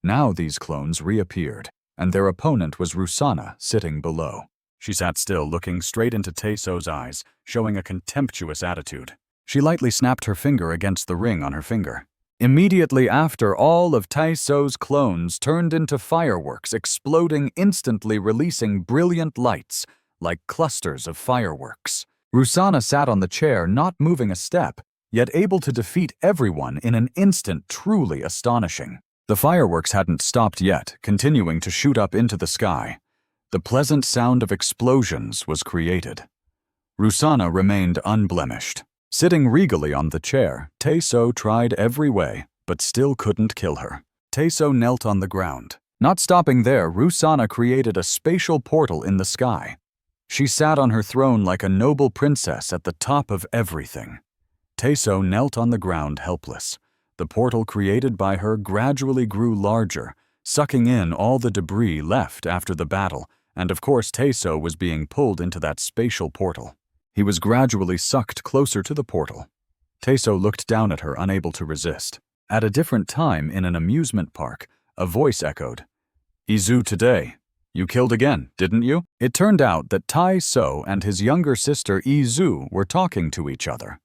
Now these clones reappeared, and their opponent was Rusana, sitting below. She sat still, looking straight into Taeso's eyes, showing a contemptuous attitude. She lightly snapped her finger against the ring on her finger. Immediately after, all of Taeso's clones turned into fireworks, exploding instantly, releasing brilliant lights like clusters of fireworks. Rusana sat on the chair, not moving a step, yet able to defeat everyone in an instant, truly astonishing. The fireworks hadn't stopped yet, continuing to shoot up into the sky. The pleasant sound of explosions was created. Rusana remained unblemished. Sitting regally on the chair, Taeso tried every way, but still couldn't kill her. Taeso knelt on the ground. Not stopping there, Rusana created a spatial portal in the sky. She sat on her throne like a noble princess at the top of everything. Taeso knelt on the ground helpless. The portal created by her gradually grew larger, sucking in all the debris left after the battle, and of course Taeso was being pulled into that spatial portal. He was gradually sucked closer to the portal. Taeso looked down at her, unable to resist. At a different time in an amusement park, a voice echoed, "Izu, today, you killed again, didn't you?" It turned out that Taeso and his younger sister Izu were talking to each other.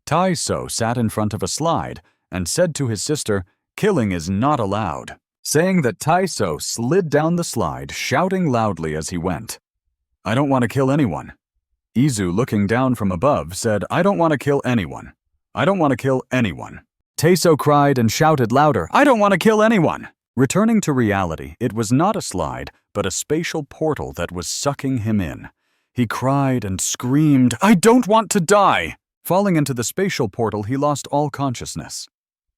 Taeso sat in front of a slide and said to his sister, "Killing is not allowed." Saying that, Taeso slid down the slide, shouting loudly as he went, "I don't want to kill anyone." Izu, looking down from above, said, "I don't want to kill anyone. I don't want to kill anyone." Taeso cried and shouted louder, "I don't want to kill anyone." Returning to reality, it was not a slide, but a spatial portal that was sucking him in. He cried and screamed, "I don't want to die!" Falling into the spatial portal, he lost all consciousness.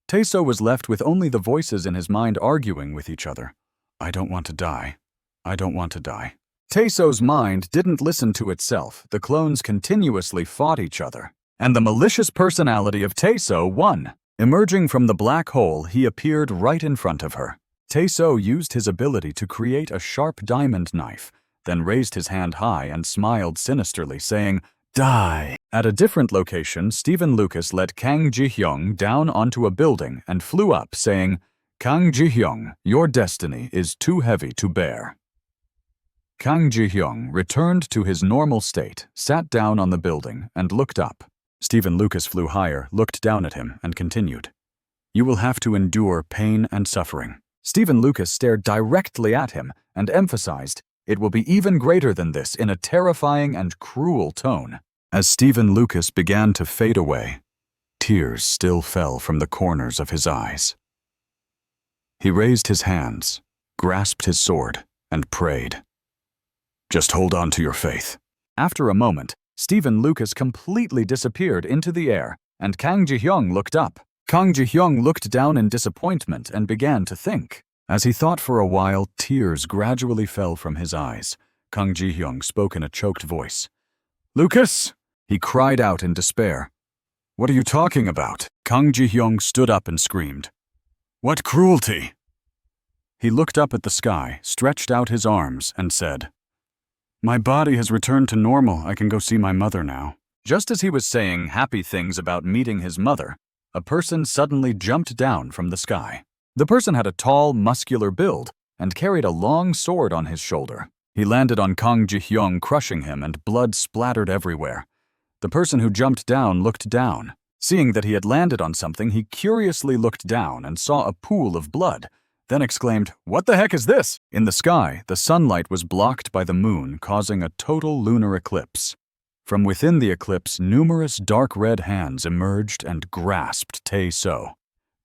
Taeso was left with only the voices in his mind arguing with each other. "I don't want to die. I don't want to die. Taeso's mind didn't listen to itself. The clones continuously fought each other, and the malicious personality of Taeso won. Emerging from the black hole, he appeared right in front of her. Taeso used his ability to create a sharp diamond knife, then raised his hand high and smiled sinisterly, saying, "Die." At a different location, Stephen Lucas let Kang Ji-hyung down onto a building and flew up, saying, "Kang Ji-hyung, your destiny is too heavy to bear." Kang Ji-hyung returned to his normal state, sat down on the building, and looked up. Stephen Lucas flew higher, looked down at him, and continued, "You will have to endure pain and suffering." Stephen Lucas stared directly at him and emphasized, "It will be even greater than this," in a terrifying and cruel tone. As Stephen Lucas began to fade away, tears still fell from the corners of his eyes. He raised his hands, grasped his sword, and prayed. "Just hold on to your faith." After a moment, Stephen Lucas completely disappeared into the air, and Kang Ji-hyung looked up. Kang Ji-hyung looked down in disappointment and began to think. As he thought for a while, tears gradually fell from his eyes. Kang Ji-hyung spoke in a choked voice. "Lucas!" He cried out in despair. "What are you talking about?" Kang Ji-hyung stood up and screamed. "What cruelty!" He looked up at the sky, stretched out his arms, and said, "My body has returned to normal. I can go see my mother now." Just as he was saying happy things about meeting his mother, a person suddenly jumped down from the sky. The person had a tall, muscular build and carried a long sword on his shoulder. He landed on Kang Ji-hyung, crushing him, and blood splattered everywhere. The person who jumped down looked down. Seeing that he had landed on something, he curiously looked down and saw a pool of blood, then exclaimed, "What the heck is this?" In the sky, the sunlight was blocked by the moon, causing a total lunar eclipse. From within the eclipse, numerous dark red hands emerged and grasped Taeso.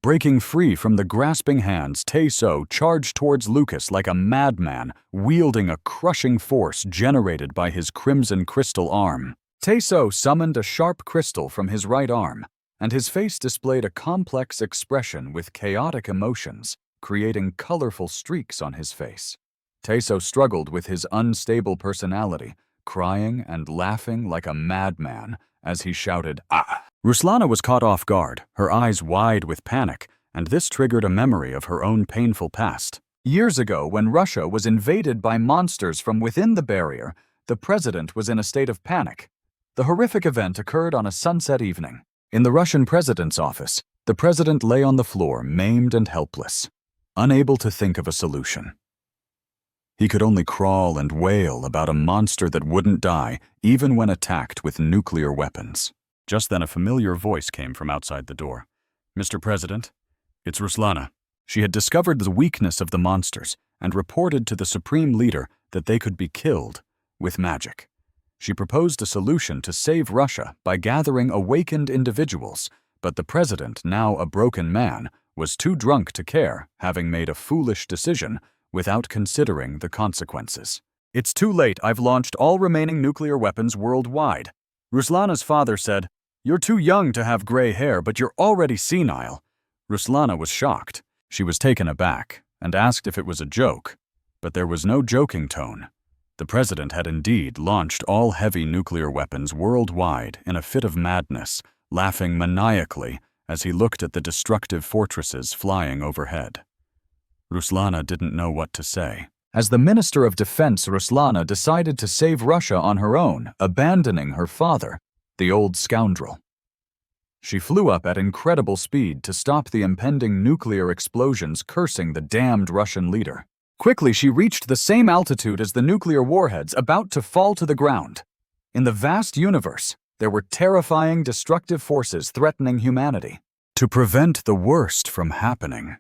Breaking free from the grasping hands, Taeso charged towards Lucas like a madman, wielding a crushing force generated by his crimson crystal arm. Taeso summoned a sharp crystal from his right arm, and his face displayed a complex expression with chaotic emotions, creating colorful streaks on his face. Taeso struggled with his unstable personality, crying and laughing like a madman as he shouted, "Ah!" Ruslana was caught off guard, her eyes wide with panic, and this triggered a memory of her own painful past. Years ago, when Russia was invaded by monsters from within the barrier, the president was in a state of panic. The horrific event occurred on a sunset evening. In the Russian president's office, the president lay on the floor, maimed and helpless, unable to think of a solution. He could only crawl and wail about a monster that wouldn't die, even when attacked with nuclear weapons. Just then a familiar voice came from outside the door. "Mr. President, it's Ruslana." She had discovered the weakness of the monsters and reported to the Supreme Leader that they could be killed with magic. She proposed a solution to save Russia by gathering awakened individuals, but the president, now a broken man, was too drunk to care, having made a foolish decision without considering the consequences. "It's too late. I've launched all remaining nuclear weapons worldwide." Ruslana's father said, "You're too young to have gray hair, but you're already senile." Ruslana was shocked. She was taken aback and asked if it was a joke, but there was no joking tone. The president had indeed launched all heavy nuclear weapons worldwide in a fit of madness, laughing maniacally as he looked at the destructive fortresses flying overhead. Ruslana didn't know what to say. As the Minister of Defense, Ruslana decided to save Russia on her own, abandoning her father, the old scoundrel. She flew up at incredible speed to stop the impending nuclear explosions, cursing the damned Russian leader. Quickly, she reached the same altitude as the nuclear warheads, about to fall to the ground. In the vast universe, there were terrifying, destructive forces threatening humanity. To prevent the worst from happening,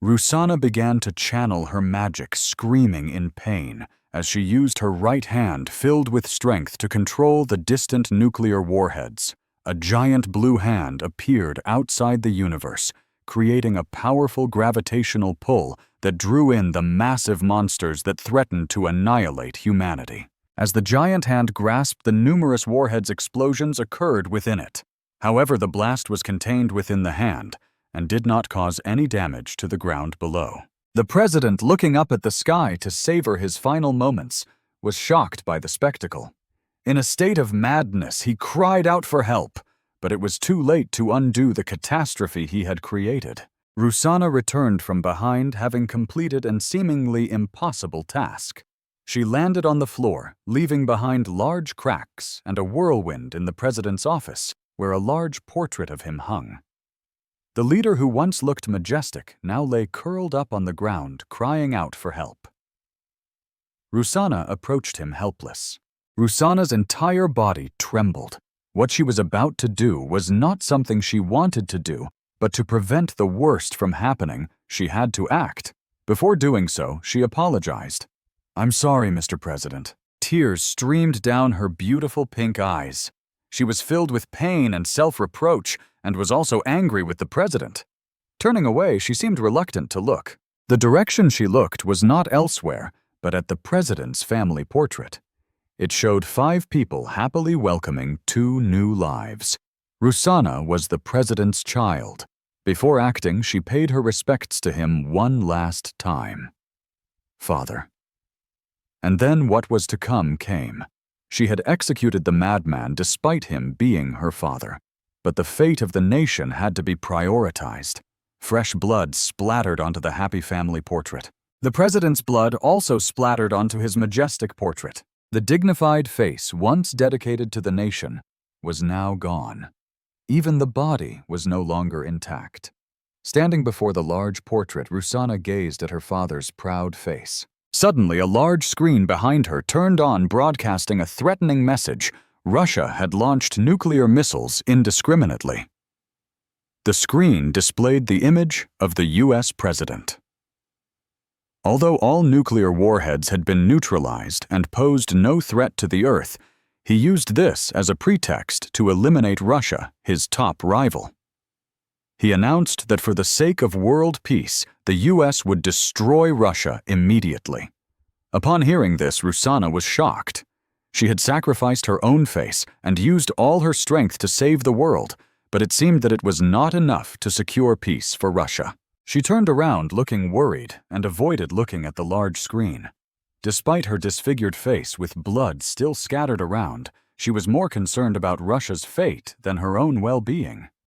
Ruslana began to channel her magic, screaming in pain as she used her right hand filled with strength to control the distant nuclear warheads. A giant blue hand appeared outside the universe, creating a powerful gravitational pull that drew in the massive monsters that threatened to annihilate humanity. As the giant hand grasped the numerous warheads, explosions occurred within it. However, the blast was contained within the hand and did not cause any damage to the ground below. The president, looking up at the sky to savor his final moments, was shocked by the spectacle. In a state of madness, he cried out for help, but it was too late to undo the catastrophe he had created. Rusana returned from behind, having completed an seemingly impossible task. She landed on the floor, leaving behind large cracks and a whirlwind in the president's office, where a large portrait of him hung. The leader who once looked majestic now lay curled up on the ground, crying out for help. Rusana approached him helpless. Rusana's entire body trembled. What she was about to do was not something she wanted to do, but to prevent the worst from happening, she had to act. Before doing so, she apologized. "I'm sorry, Mr. President." Tears streamed down her beautiful pink eyes. She was filled with pain and self-reproach, and was also angry with the president. Turning away, she seemed reluctant to look. The direction she looked was not elsewhere, but at the president's family portrait. It showed 5 people happily welcoming 2 new lives. Rusana was the president's child. Before acting, she paid her respects to him one last time. Father. And then what was to come came. She had executed the madman despite him being her father. But the fate of the nation had to be prioritized. Fresh blood splattered onto the happy family portrait. The president's blood also splattered onto his majestic portrait. The dignified face, once dedicated to the nation, was now gone. Even the body was no longer intact. Standing before the large portrait, Rusana gazed at her father's proud face. Suddenly, a large screen behind her turned on, broadcasting a threatening message. Russia had launched nuclear missiles indiscriminately. The screen displayed the image of the U.S. president. Although all nuclear warheads had been neutralized and posed no threat to the Earth, he used this as a pretext to eliminate Russia, his top rival. He announced that for the sake of world peace, the U.S. would destroy Russia immediately. Upon hearing this, Rusana was shocked. She had sacrificed her own face and used all her strength to save the world, but it seemed that it was not enough to secure peace for Russia. She turned around looking worried and avoided looking at the large screen. Despite her disfigured face with blood still scattered around, she was more concerned about Russia's fate than her own well-being.